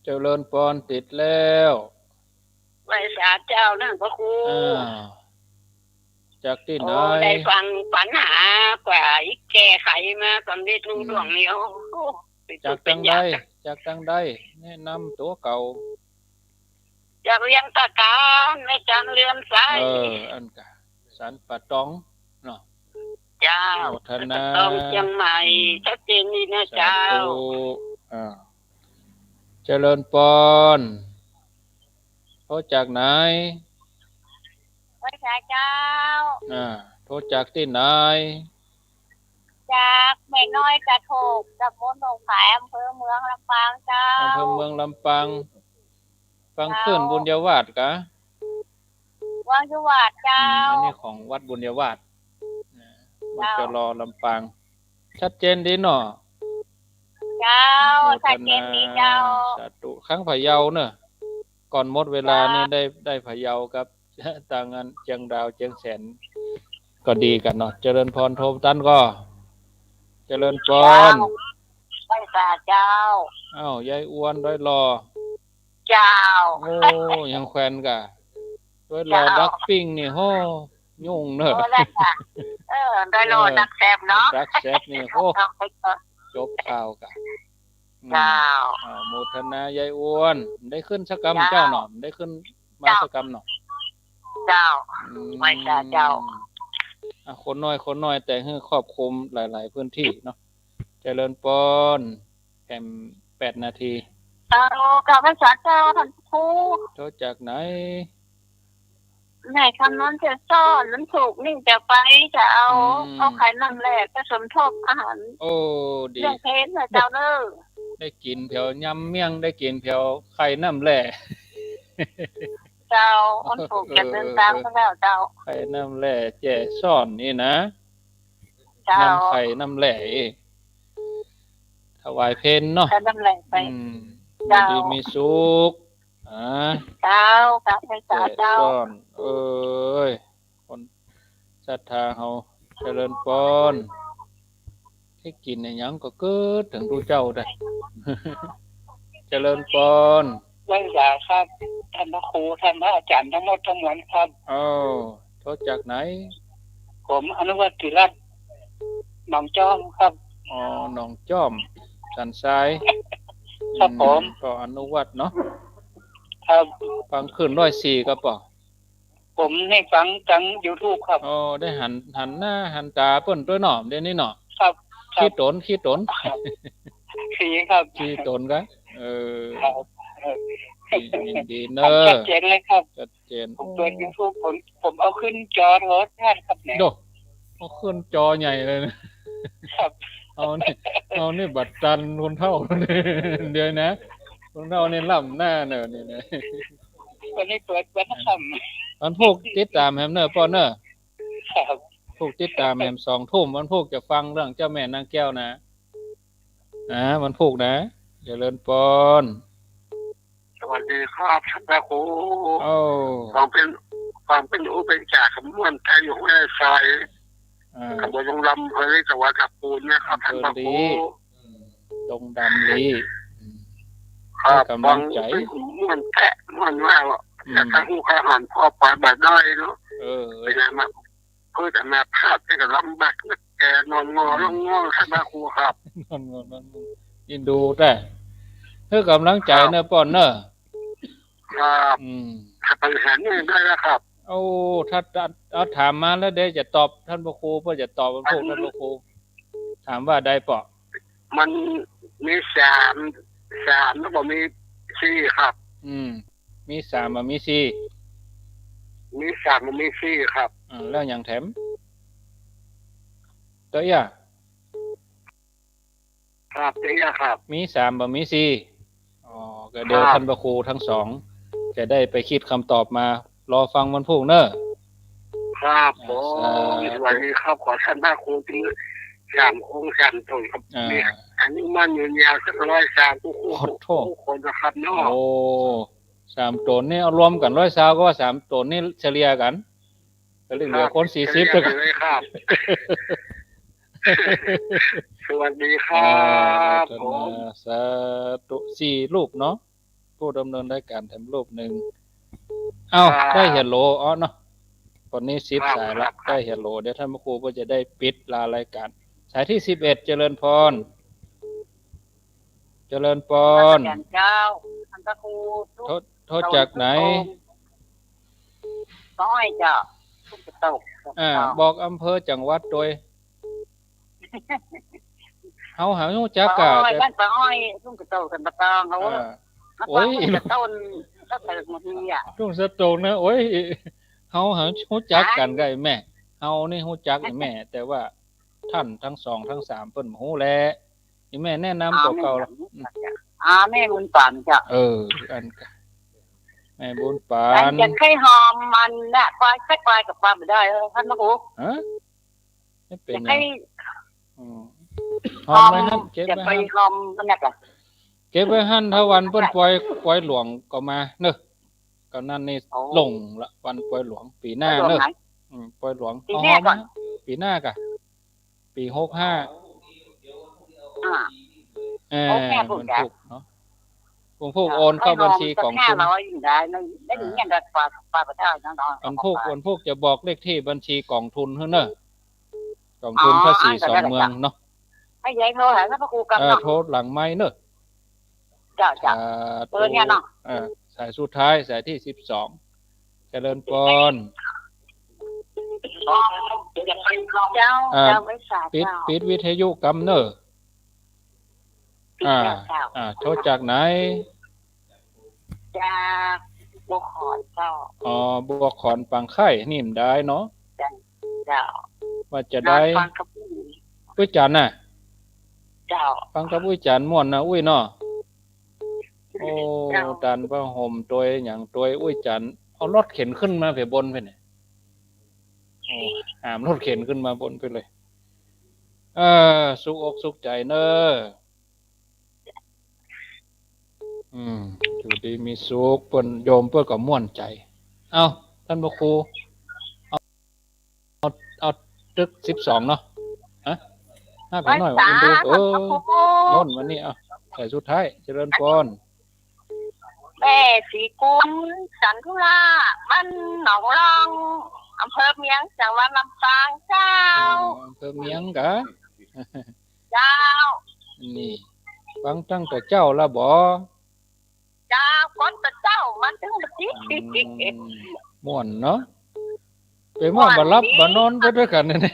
เจริญปนติดแล้ว ไว้สาเจ้านั่นพระครู จากที่ไหน ได้ฟังปัญหากว่าอีกแก้ไขมาสำเร็จรุ่งเรืองนี้จากตังใดแนะนำตัวเก่า จากเรียนตะการในการเรียนสาย อันกะสันปะตองเนาะ เจ้า โมทนา ต้องเชียงใหม่ชัดเจนนี่นะเจ้า เจริญปนโทรจากไหน ไว้สาเจ้า โทรจากที่ไหน จากแม่น้อยกระโถกตำบลหนองขายอำเภอเมืองลำปางเจ้า อำเภอเมืองลำปางฟังขึ้นบุญยวาสกะ วังยุวาดเจ้า อันนี้ของวัดบุญยวาสวัดจรลำปาง ชัดเจนดีเนาะ เจ้าชัดเจนดีเจ้า สาธุครั้งพะเยาเนอะก่อนหมดเวลานี่ได้พะเยาครับ ต่างงานเจียงดาวเจียงแสน ก็ดีกันเนาะเจริญพรโทมตันก็ เจริญพร ไว้สาเจ้า ยายอ้วนด้อยรอ เจ้า โอ้ยังแควนกะด้อยรอดักปิ้งนี่โหยุ่งเนอะ ได้ค่ะได้โลนักแซมเนาะ ดักแซบนี่โหจบข่าวกะ เจ้า โมทนายายอ้วนได้ขึ้นสักกรรมเจ้าหน่อได้ขึ้นมาสักกรรมหน่อ เจ้าไว้สาเจ้า คนน้อยแต่ให้ครอบคลุมหลายๆพื้นที่เนาะเจริญปนแค่8 นาที กับภาษาเจ้าท่านครู โทษจากไหน ไหนคำนั้นจะซ่อนนั้นถูกนี่จะไปจะเอาไข่น้ำแหลกผสมทบอาหาร โอ้ดี เรื่องเพชรนะเจ้าเด้อ ได้กินเผียวยำเมี่ยงได้กินเผียวไข่น้ำแหล่ เจ้าคนถูกจะเดินตามเขาแล้วเจ้า ไข่น้ำแหล่แจ่ซ่อนนี่นะ เจ้า น้ำไข่น้ำแหล่ถวายเพนเนาะ ไข่น้ำแหลกไป เจ้าดีมีสุขเจ้ากับภาษาเจ้า ซ่อนคนศรัทธาเฮาเจริญปนที่กินในหยังก็เกิดถึงรู้เจ้าได้ เจริญปน ไว้สาครับท่านพระครูท่านพระอาจารย์ทั้งหมดทั้งมวลครับ โทษจากไหน ผมอนุวัติรัตน์หนองจอมครับ หนองจ้อมสันทราย ครับผม ก็อนุวัตเนาะ ครับ ฟังขึ้น104ก็ป่ะ ผมให้ฟังจัง YouTube ครับ อ๋อได้หันหน้าหันตาเปิ้นตัวหนอมเดี๋ยวนี้เนาะ ครับครั ขี้ บ ตน สีครับ ขี้ตนกะครับ ดีเน ชั อะ ดเจนเลยครับ ชัดเจน ผมเปิด YouTube ผมเอาขึ้นจอโทรทัศน์ครับเนี่ย โดเอาขึ้นจอใหญ่เลยนะครับ เอานี่บัตรจันคนเท่า เดี๋ยวนะคนเท่านี่ล่ำหน้าเนอะนี่นะ วันนี้เปิดวันท วันพวกติดตามแฮมเนอร์ป้อนเนอร์ ำครับ พวกติดตามแฮม2 ทุ่มวันพวกจะฟังเรื่องเจ้าแม่นางแก้วนะวันพวกนะเจริญปอน สวัสดีครับท่านพระครู เอ้า ความเป็นรู้เป็นจากคำนวณใจอยู่แม่ทรายขบวนลงลำเฮ้ยจังหวัดกับปูนนะครับท่านพระครู ตรงดำลี ครับ กำลังใจ ม่วนแตะม่วนว่าแต่ทั้งหูข้าหันพ่อปลาบาดได้เนาะเป็นไงมาเพื่อแต่มาพลาดที่กับลำบากแกนอนงอร้องงอท่านพระครูครับ นอนยินดูแต่เพื่อกำลังใจเนอะป้อนเนอะ ครับถ้าปัญหานี่ได้แล้วครับ เอาถ้าเอาถามมาแล้วเดี๋ยวจะตอบท่านพระครูเพื่อจะตอบพวกท่านพระครูถามว่าได้เปล่า มันมีสามแล้วก็มีสี่ครับ มี3กับมี มีสามมันมีสี่ครับ 4แล้วอย่างแถมตัวอย่าง ครับเจ๊ครับ มี3กับมี4ก็เดี๋ยวท่านพระครูทั้งสองจะได้ไปคิดคำตอบมารอฟังวันพรุ่งเนอะ ครับผมวันนี้ครับขอท่านพระครูถึง3 องค์ 3 ตนครับเนี่ยอันนี้มันอยู่ยาวสัก103ทุกคนนะครับเนาะ โอ้3 ตนนี่เอารวมกัน120ก็ว่า3 ตนนี่เฉลี่ยกันก็เหลือคน40ตัวกัน เลยครับ สวัสดีครับผม สาธุ4 รูปเนาะผู้ดำเนินรายการแถมรูปหนึ่งได้เฮลโลเนาะตอนนี้10 สายละได้เฮลโลเดี๋ยวท่านพระครูก็จะได้ปิดลารายการสายที่11เจริญพรเจ้าท่านพระครู โทษจากไหน น้อยจ้ะทุกกระตก บอกอำเภอจังหวัดโดยเฮาหารู้จักกะ บ้านปะอ้อยทุ่งกระโตกันปะตองเขาโอ้ยต้นก็เปิดหมดทีอ่ะ ทุ่งสะโตงนะโอ้ยเฮาหารู้จักกันกับไอ้แม่เฮานี่รู้จักไอ้แม่ แต่ว่าท่านทั้ง2ทั้ง3เปิ้นบ่ฮู้แลไอ้แม่แนะนำตัวเก่าล่ะ แม่บุญปานจ้ะ อันแม่บุญปา อั น นจะให้หอมมันน่ะควายแค่ควายกับควายไม่ได้ท่านพระครู ไม่เป็น จะ ไง ให้ หอมไว้หั่นเก็บ จะ ไว้ ไป หั่น หอมมันน่ะจ้ะ เก็บไว้หั่นถ้าวันเปิ้นปล่อยหลวงก็มาเนอะก็นั่นนี่ลงละวันปล่อยหลวงปีหน้าเนอะปล่อยหลวง ปีหน้าก่อน ปีหน้ากะปี65มันถูกเนาะผมพวกโอนเข้าบัญชีของคุณ 500อยู่ได้ได้ถึงเงินได้ปลาประเทศน้องๆ วันพวกจะบอกเลขที่บัญชีกองทุนเฮ้อเนอะกองทุนภาษี2 เมืองเนาะ ให้ยายโทรหาท่านพระครูกับ โทรหลังไม้เนอะ จ้ะเปิดเนี่ยเนาะ สายสุดท้ายสายที่12เจริญพร เจ้าไม่สาย ปิดวิทยุกำเนอะโทรจากไหน จากบัวขอนเจ้า บัวขอนปังไข่นิ่มได้เนาะ เจ้า ว่าจะได้ ฟังกับอุ้ยจันน่ะ เจ้า ฟังกับอุ้ยจันม่วนนะอุ้ยเนาะโอ้ดันผ้าห่มตัวอย่างตัวอุ้ยจันเอารถเข็นขึ้นมาไปบนไปเนี่ยหามรถเข็นขึ้นมาบนไปเลยสุขอกสุขใจเนอะอยู่ดีมีสุขเปิ้นโยมเปิ้นก็ม่วนใจท่านพระครูเอาตึก12เนาะ5ไปหน่อยวันดูย้อนวันนี้แต่สุดท้ายเจริญพร แม่สีกุลสันทุลาบ้านหนองรองอำเภอเมียงจังหวัดลำปางเจ้า อำเภอเมียงกะ เจ้า นี่ฟังตั้งแต่เจ้าละบ่ เจ้าก้นแต่เจ้ามันถึงมาจี ม่วนเนาะ ไปมาบ่รับบ่นอนไปด้วยกันนั่น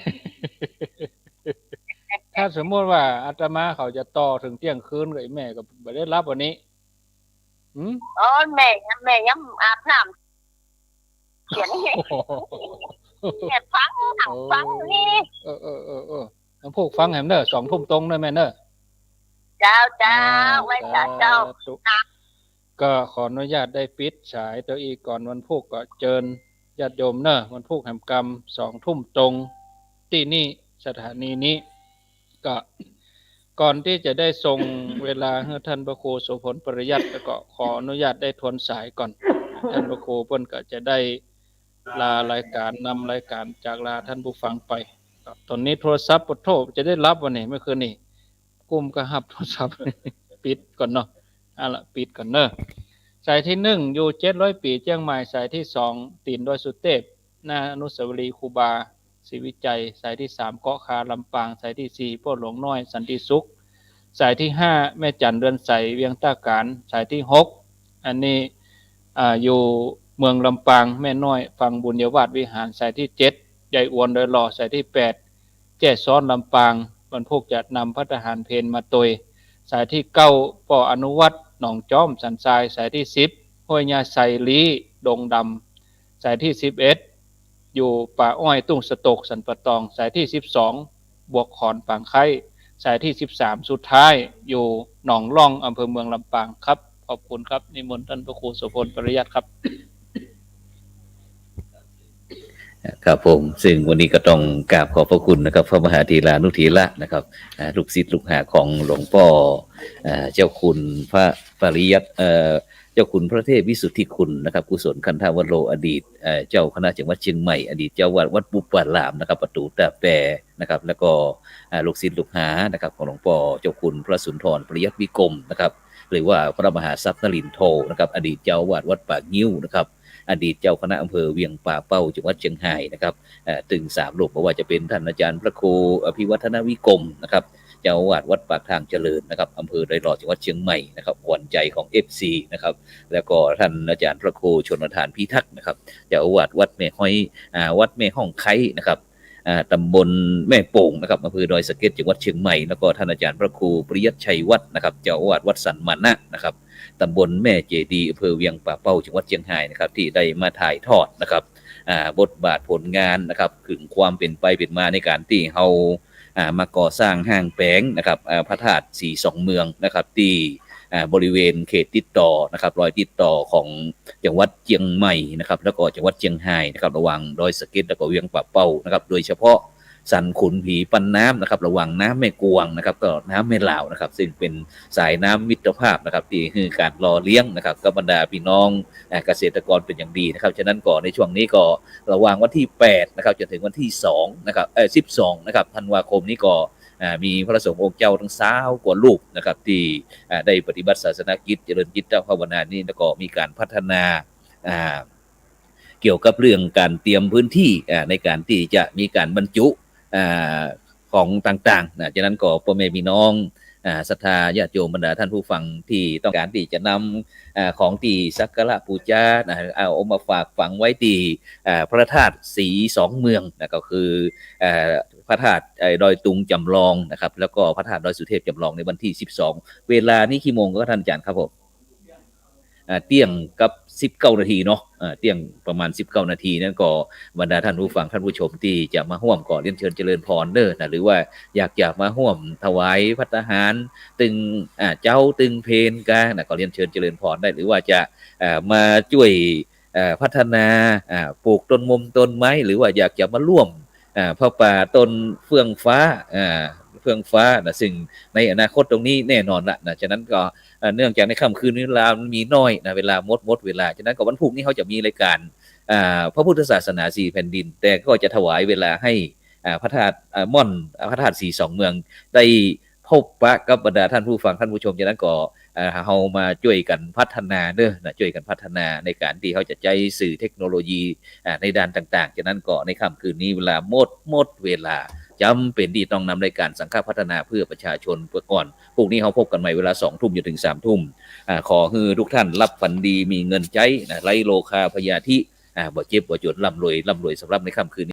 ถ้าสมมติว่าอาตมาเขาจะต่อถึงเที่ยงคืนกับแม่ก็บ่ได้รับวันนี้แม่ยังอาบน้ำเขียนให้แม่ฟังนี่พวกฟังแหมเด้อ2 ทุ่มตรงเด้อแม่เด้อเจ้าไว้เจ้าก็ขออนุญาตได้ปิดฉายตัวอีกก่อนวันพุธก็เชิญญาติโยมเด้อวันพุธแห่งกรรม2 ทุ่มตรงที่นี่สถานีนี้ก็ก่อนที่จะได้ส่งเวลาให้ท่านพระครูโสพลปริยัติก็ขออนุญาตได้ทวนสายก่อนท่านพระครูเพิ่นก็จะได้ลารายการนำรายการจากลาท่านผู้ฟังไปตอนนี้โทรศัพท์ปดโทรจะได้รับวันนี้เมื่อคืนนี้กุมก็หับโทรศัพท์ ปิดก่อนเนาะล่ะปิดก่อนเด้อสายที่1อยู่700 ปีเชียงใหม่สายที่2ตีนดอยสุเทพหน้าอนุสาวรีย์ครูบาศรีวิจัยสายที่3เกาะคาลำปางสายที่4โพธิ์หลวงน้อยสันติสุขสายที่5แม่จันเรือนใสเวียงตาการสายที่6อันนี้อยู่เมืองลำปางแม่น้อยฝั่งบุญยวาสวิหารสายที่7ใหญ่อวนโดยหล่อสายที่8แจ้ซ้อนลำปางบรรพกจะนำพระทหารเพลมาตยสายที่9ปออนุวัฒน์หนองจ้อมสันทรายสายที่10ห้วยยาไซลีดงดำสายที่11อยู่ป่าอ้อยตุ้งสตกสันปะตองสายที่12บวกขอนปางไข่สายที่13สุดท้ายอยู่หนองล่องอำเภอเมืองลำปางครับขอบคุณครับนิมนต์ท่านพระครูโสพลปริยัติครับครับผมซึ่งวันนี้ก็ต้องกราบขอบพระคุณนะครับพระมหาธีรานุธีระนะครับลูกศิษย์ลูกหาของหลวงพ่อเจ้าคุณพระปริยัติเจ้าคุณพระเทพวิสุทธิคุณนะครับกุศลคันธาวโรอดีตเจ้าคณะจังหวัดเชียงใหม่อดีตเจ้าวัดปุปปารามนะครับประตูตาแปรนะครับแล้วก็ลูกศิษย์ลูกหานะครับของหลวงพ่อเจ้าคุณพระสุนทรปริยัติวิกรมนะครับหรือว่าพระมหาทรัพย์นรินทร์โทนะครับอดีตเจ้าวัดปากงิ้วนะครับอดีตเจ้าคณะอำเภอเวียงป่าเป้าจังหวัดเชียงรายนะครับถึง3รูปไม่ว่าจะเป็นท่านอาจารย์พระครูอภิวัฒนวิกรมนะครับเจ้าอาวาสวัดปากทางเจริญนะครับอำเภอดอยหล่อจังหวัดเชียงใหม่นะครับขวัญใจของ FC นะครับแล้วก็ท่านอาจารย์พระครูชนทานพิทักษ์นะครับเจ้าอาวาสวัดแม่ห้อยวัดแม่ห้องไข่นะครับตำบลแม่โป่งนะครับอำเภอดอยสะเก็ดจังหวัดเชียงใหม่แล้วก็ท่านอาจารย์พระครูปริยัติชัยวัฒน์นะครับเจ้าอาวาสวัดสันมานะนะครับตำบลแม่เจดีอำเภอเวียงป่าเป้าจังหวัดเชียงรายนะครับที่ได้มาถ่ายทอดนะครับบทบาทผลงานนะครับถึงความเป็นไปเป็นมาในการที่เฮามาก่อสร้างห้างแปลงนะครับพระธาตุสีสองเมืองนะครับที่บริเวณเขตติดต่อนะครับรอยติดต่อของจังหวัดเชียงใหม่นะครับแล้วก็จังหวัดเชียงรายนะครับระหว่างดอยสะเก็ดแล้วก็เวียงป่าเป้านะครับโดยเฉพาะสันขุนผีปันน้ำนะครับระหว่างน้ำแม่กวงนะครับก็น้ำแม่ลาวนะครับซึ่งเป็นสายน้ำมิตรภาพนะครับที่คือการรอเลี้ยงนะครับกับบรรดาพี่น้องเกษตรกรเป็นอย่างดีนะครับฉะนั้นก็ในช่วงนี้ก็ระหว่างวันที่8นะครับจนถึงวันที่2นะครับ12นะครับธันวาคมนี้ก็มีพระสงฆ์องค์เจ้าทั้ง20 กว่ารูปนะครับที่ได้ปฏิบัติศาสนกิจเจริญจิตภาวนานี้แล้วก็มีการพัฒนาเกี่ยวกับเรื่องการเตรียมพื้นที่ในการที่จะมีการบรรจุของต่างๆฉะนั้นก็พ่อแม่พี่น้องศรัทธาญาติโยมบรรดาท่านผู้ฟังที่ต้องการที่จะนำของที่สักการะบูชาเอามาฝากฝังไว้ที่พระธาตุสีสองเมืองก็คือพระธาตุดอยตุงจำลองนะครับแล้วก็พระธาตุดอยสุเทพจำลองในวันที่12เวลานี้กี่โมงก็ท่านอาจารย์ครับผมเที่ยงกับ19 นาทีเนาะเที่ยงประมาณ19 นาทีนั่นก็บรรดาท่านผู้ฟังท่านผู้ชมที่จะมาร่วมก่อเรียนเชิญเจริญพรเด้อนะหรือว่าอยากจะมาร่วมถวายภัตตาหารตึงเจ้าตึงเพนกานะก็เรียนเชิญเจริญพรได้หรือว่าจะมาช่วยพัฒนาปลูกต้นมงต้นไม้หรือว่าอยากจะมาร่วมพระป่าต้นเฟื่องฟ้านะซึ่งในอนาคตตรงนี้แน่นอนละนะฉะนั้นก็เนื่องจากในค่ำคืนนี้เวลามีน้อยนะเวลาหมดเวลาฉะนั้นก็วันพรุ่งนี้เขาจะมีรายการพระพุทธศาสนา4 แผ่นดินแต่ก็จะถวายเวลาให้พระธาตุพระธาตุสีสองเมืองได้พบปะกับบรรดาท่านผู้ฟังท่านผู้ชมฉะนั้นก็เฮามาช่วยกันพัฒนาเด้อนะช่วยกันพัฒนาในการที่เขาจะใช้สื่อเทคโนโลยีในด้านต่างๆฉะนั้นก็ในค่ำคืนนี้เวลาหมดเวลาจำเป็นที่ต้องนำรายการสังฆพัฒนาเพื่อประชาชนเพื่อก่อนพวกนี้เขาพบกันใหม่เวลา 20:00 น. จนถึง 3:00 น. ขอให้ทุกท่านรับฝันดีมีเงินใช้นะไร้โลคาพยาธิ บ่เจ็บบ่จนร่ำรวยสำหรับในค่ำคืน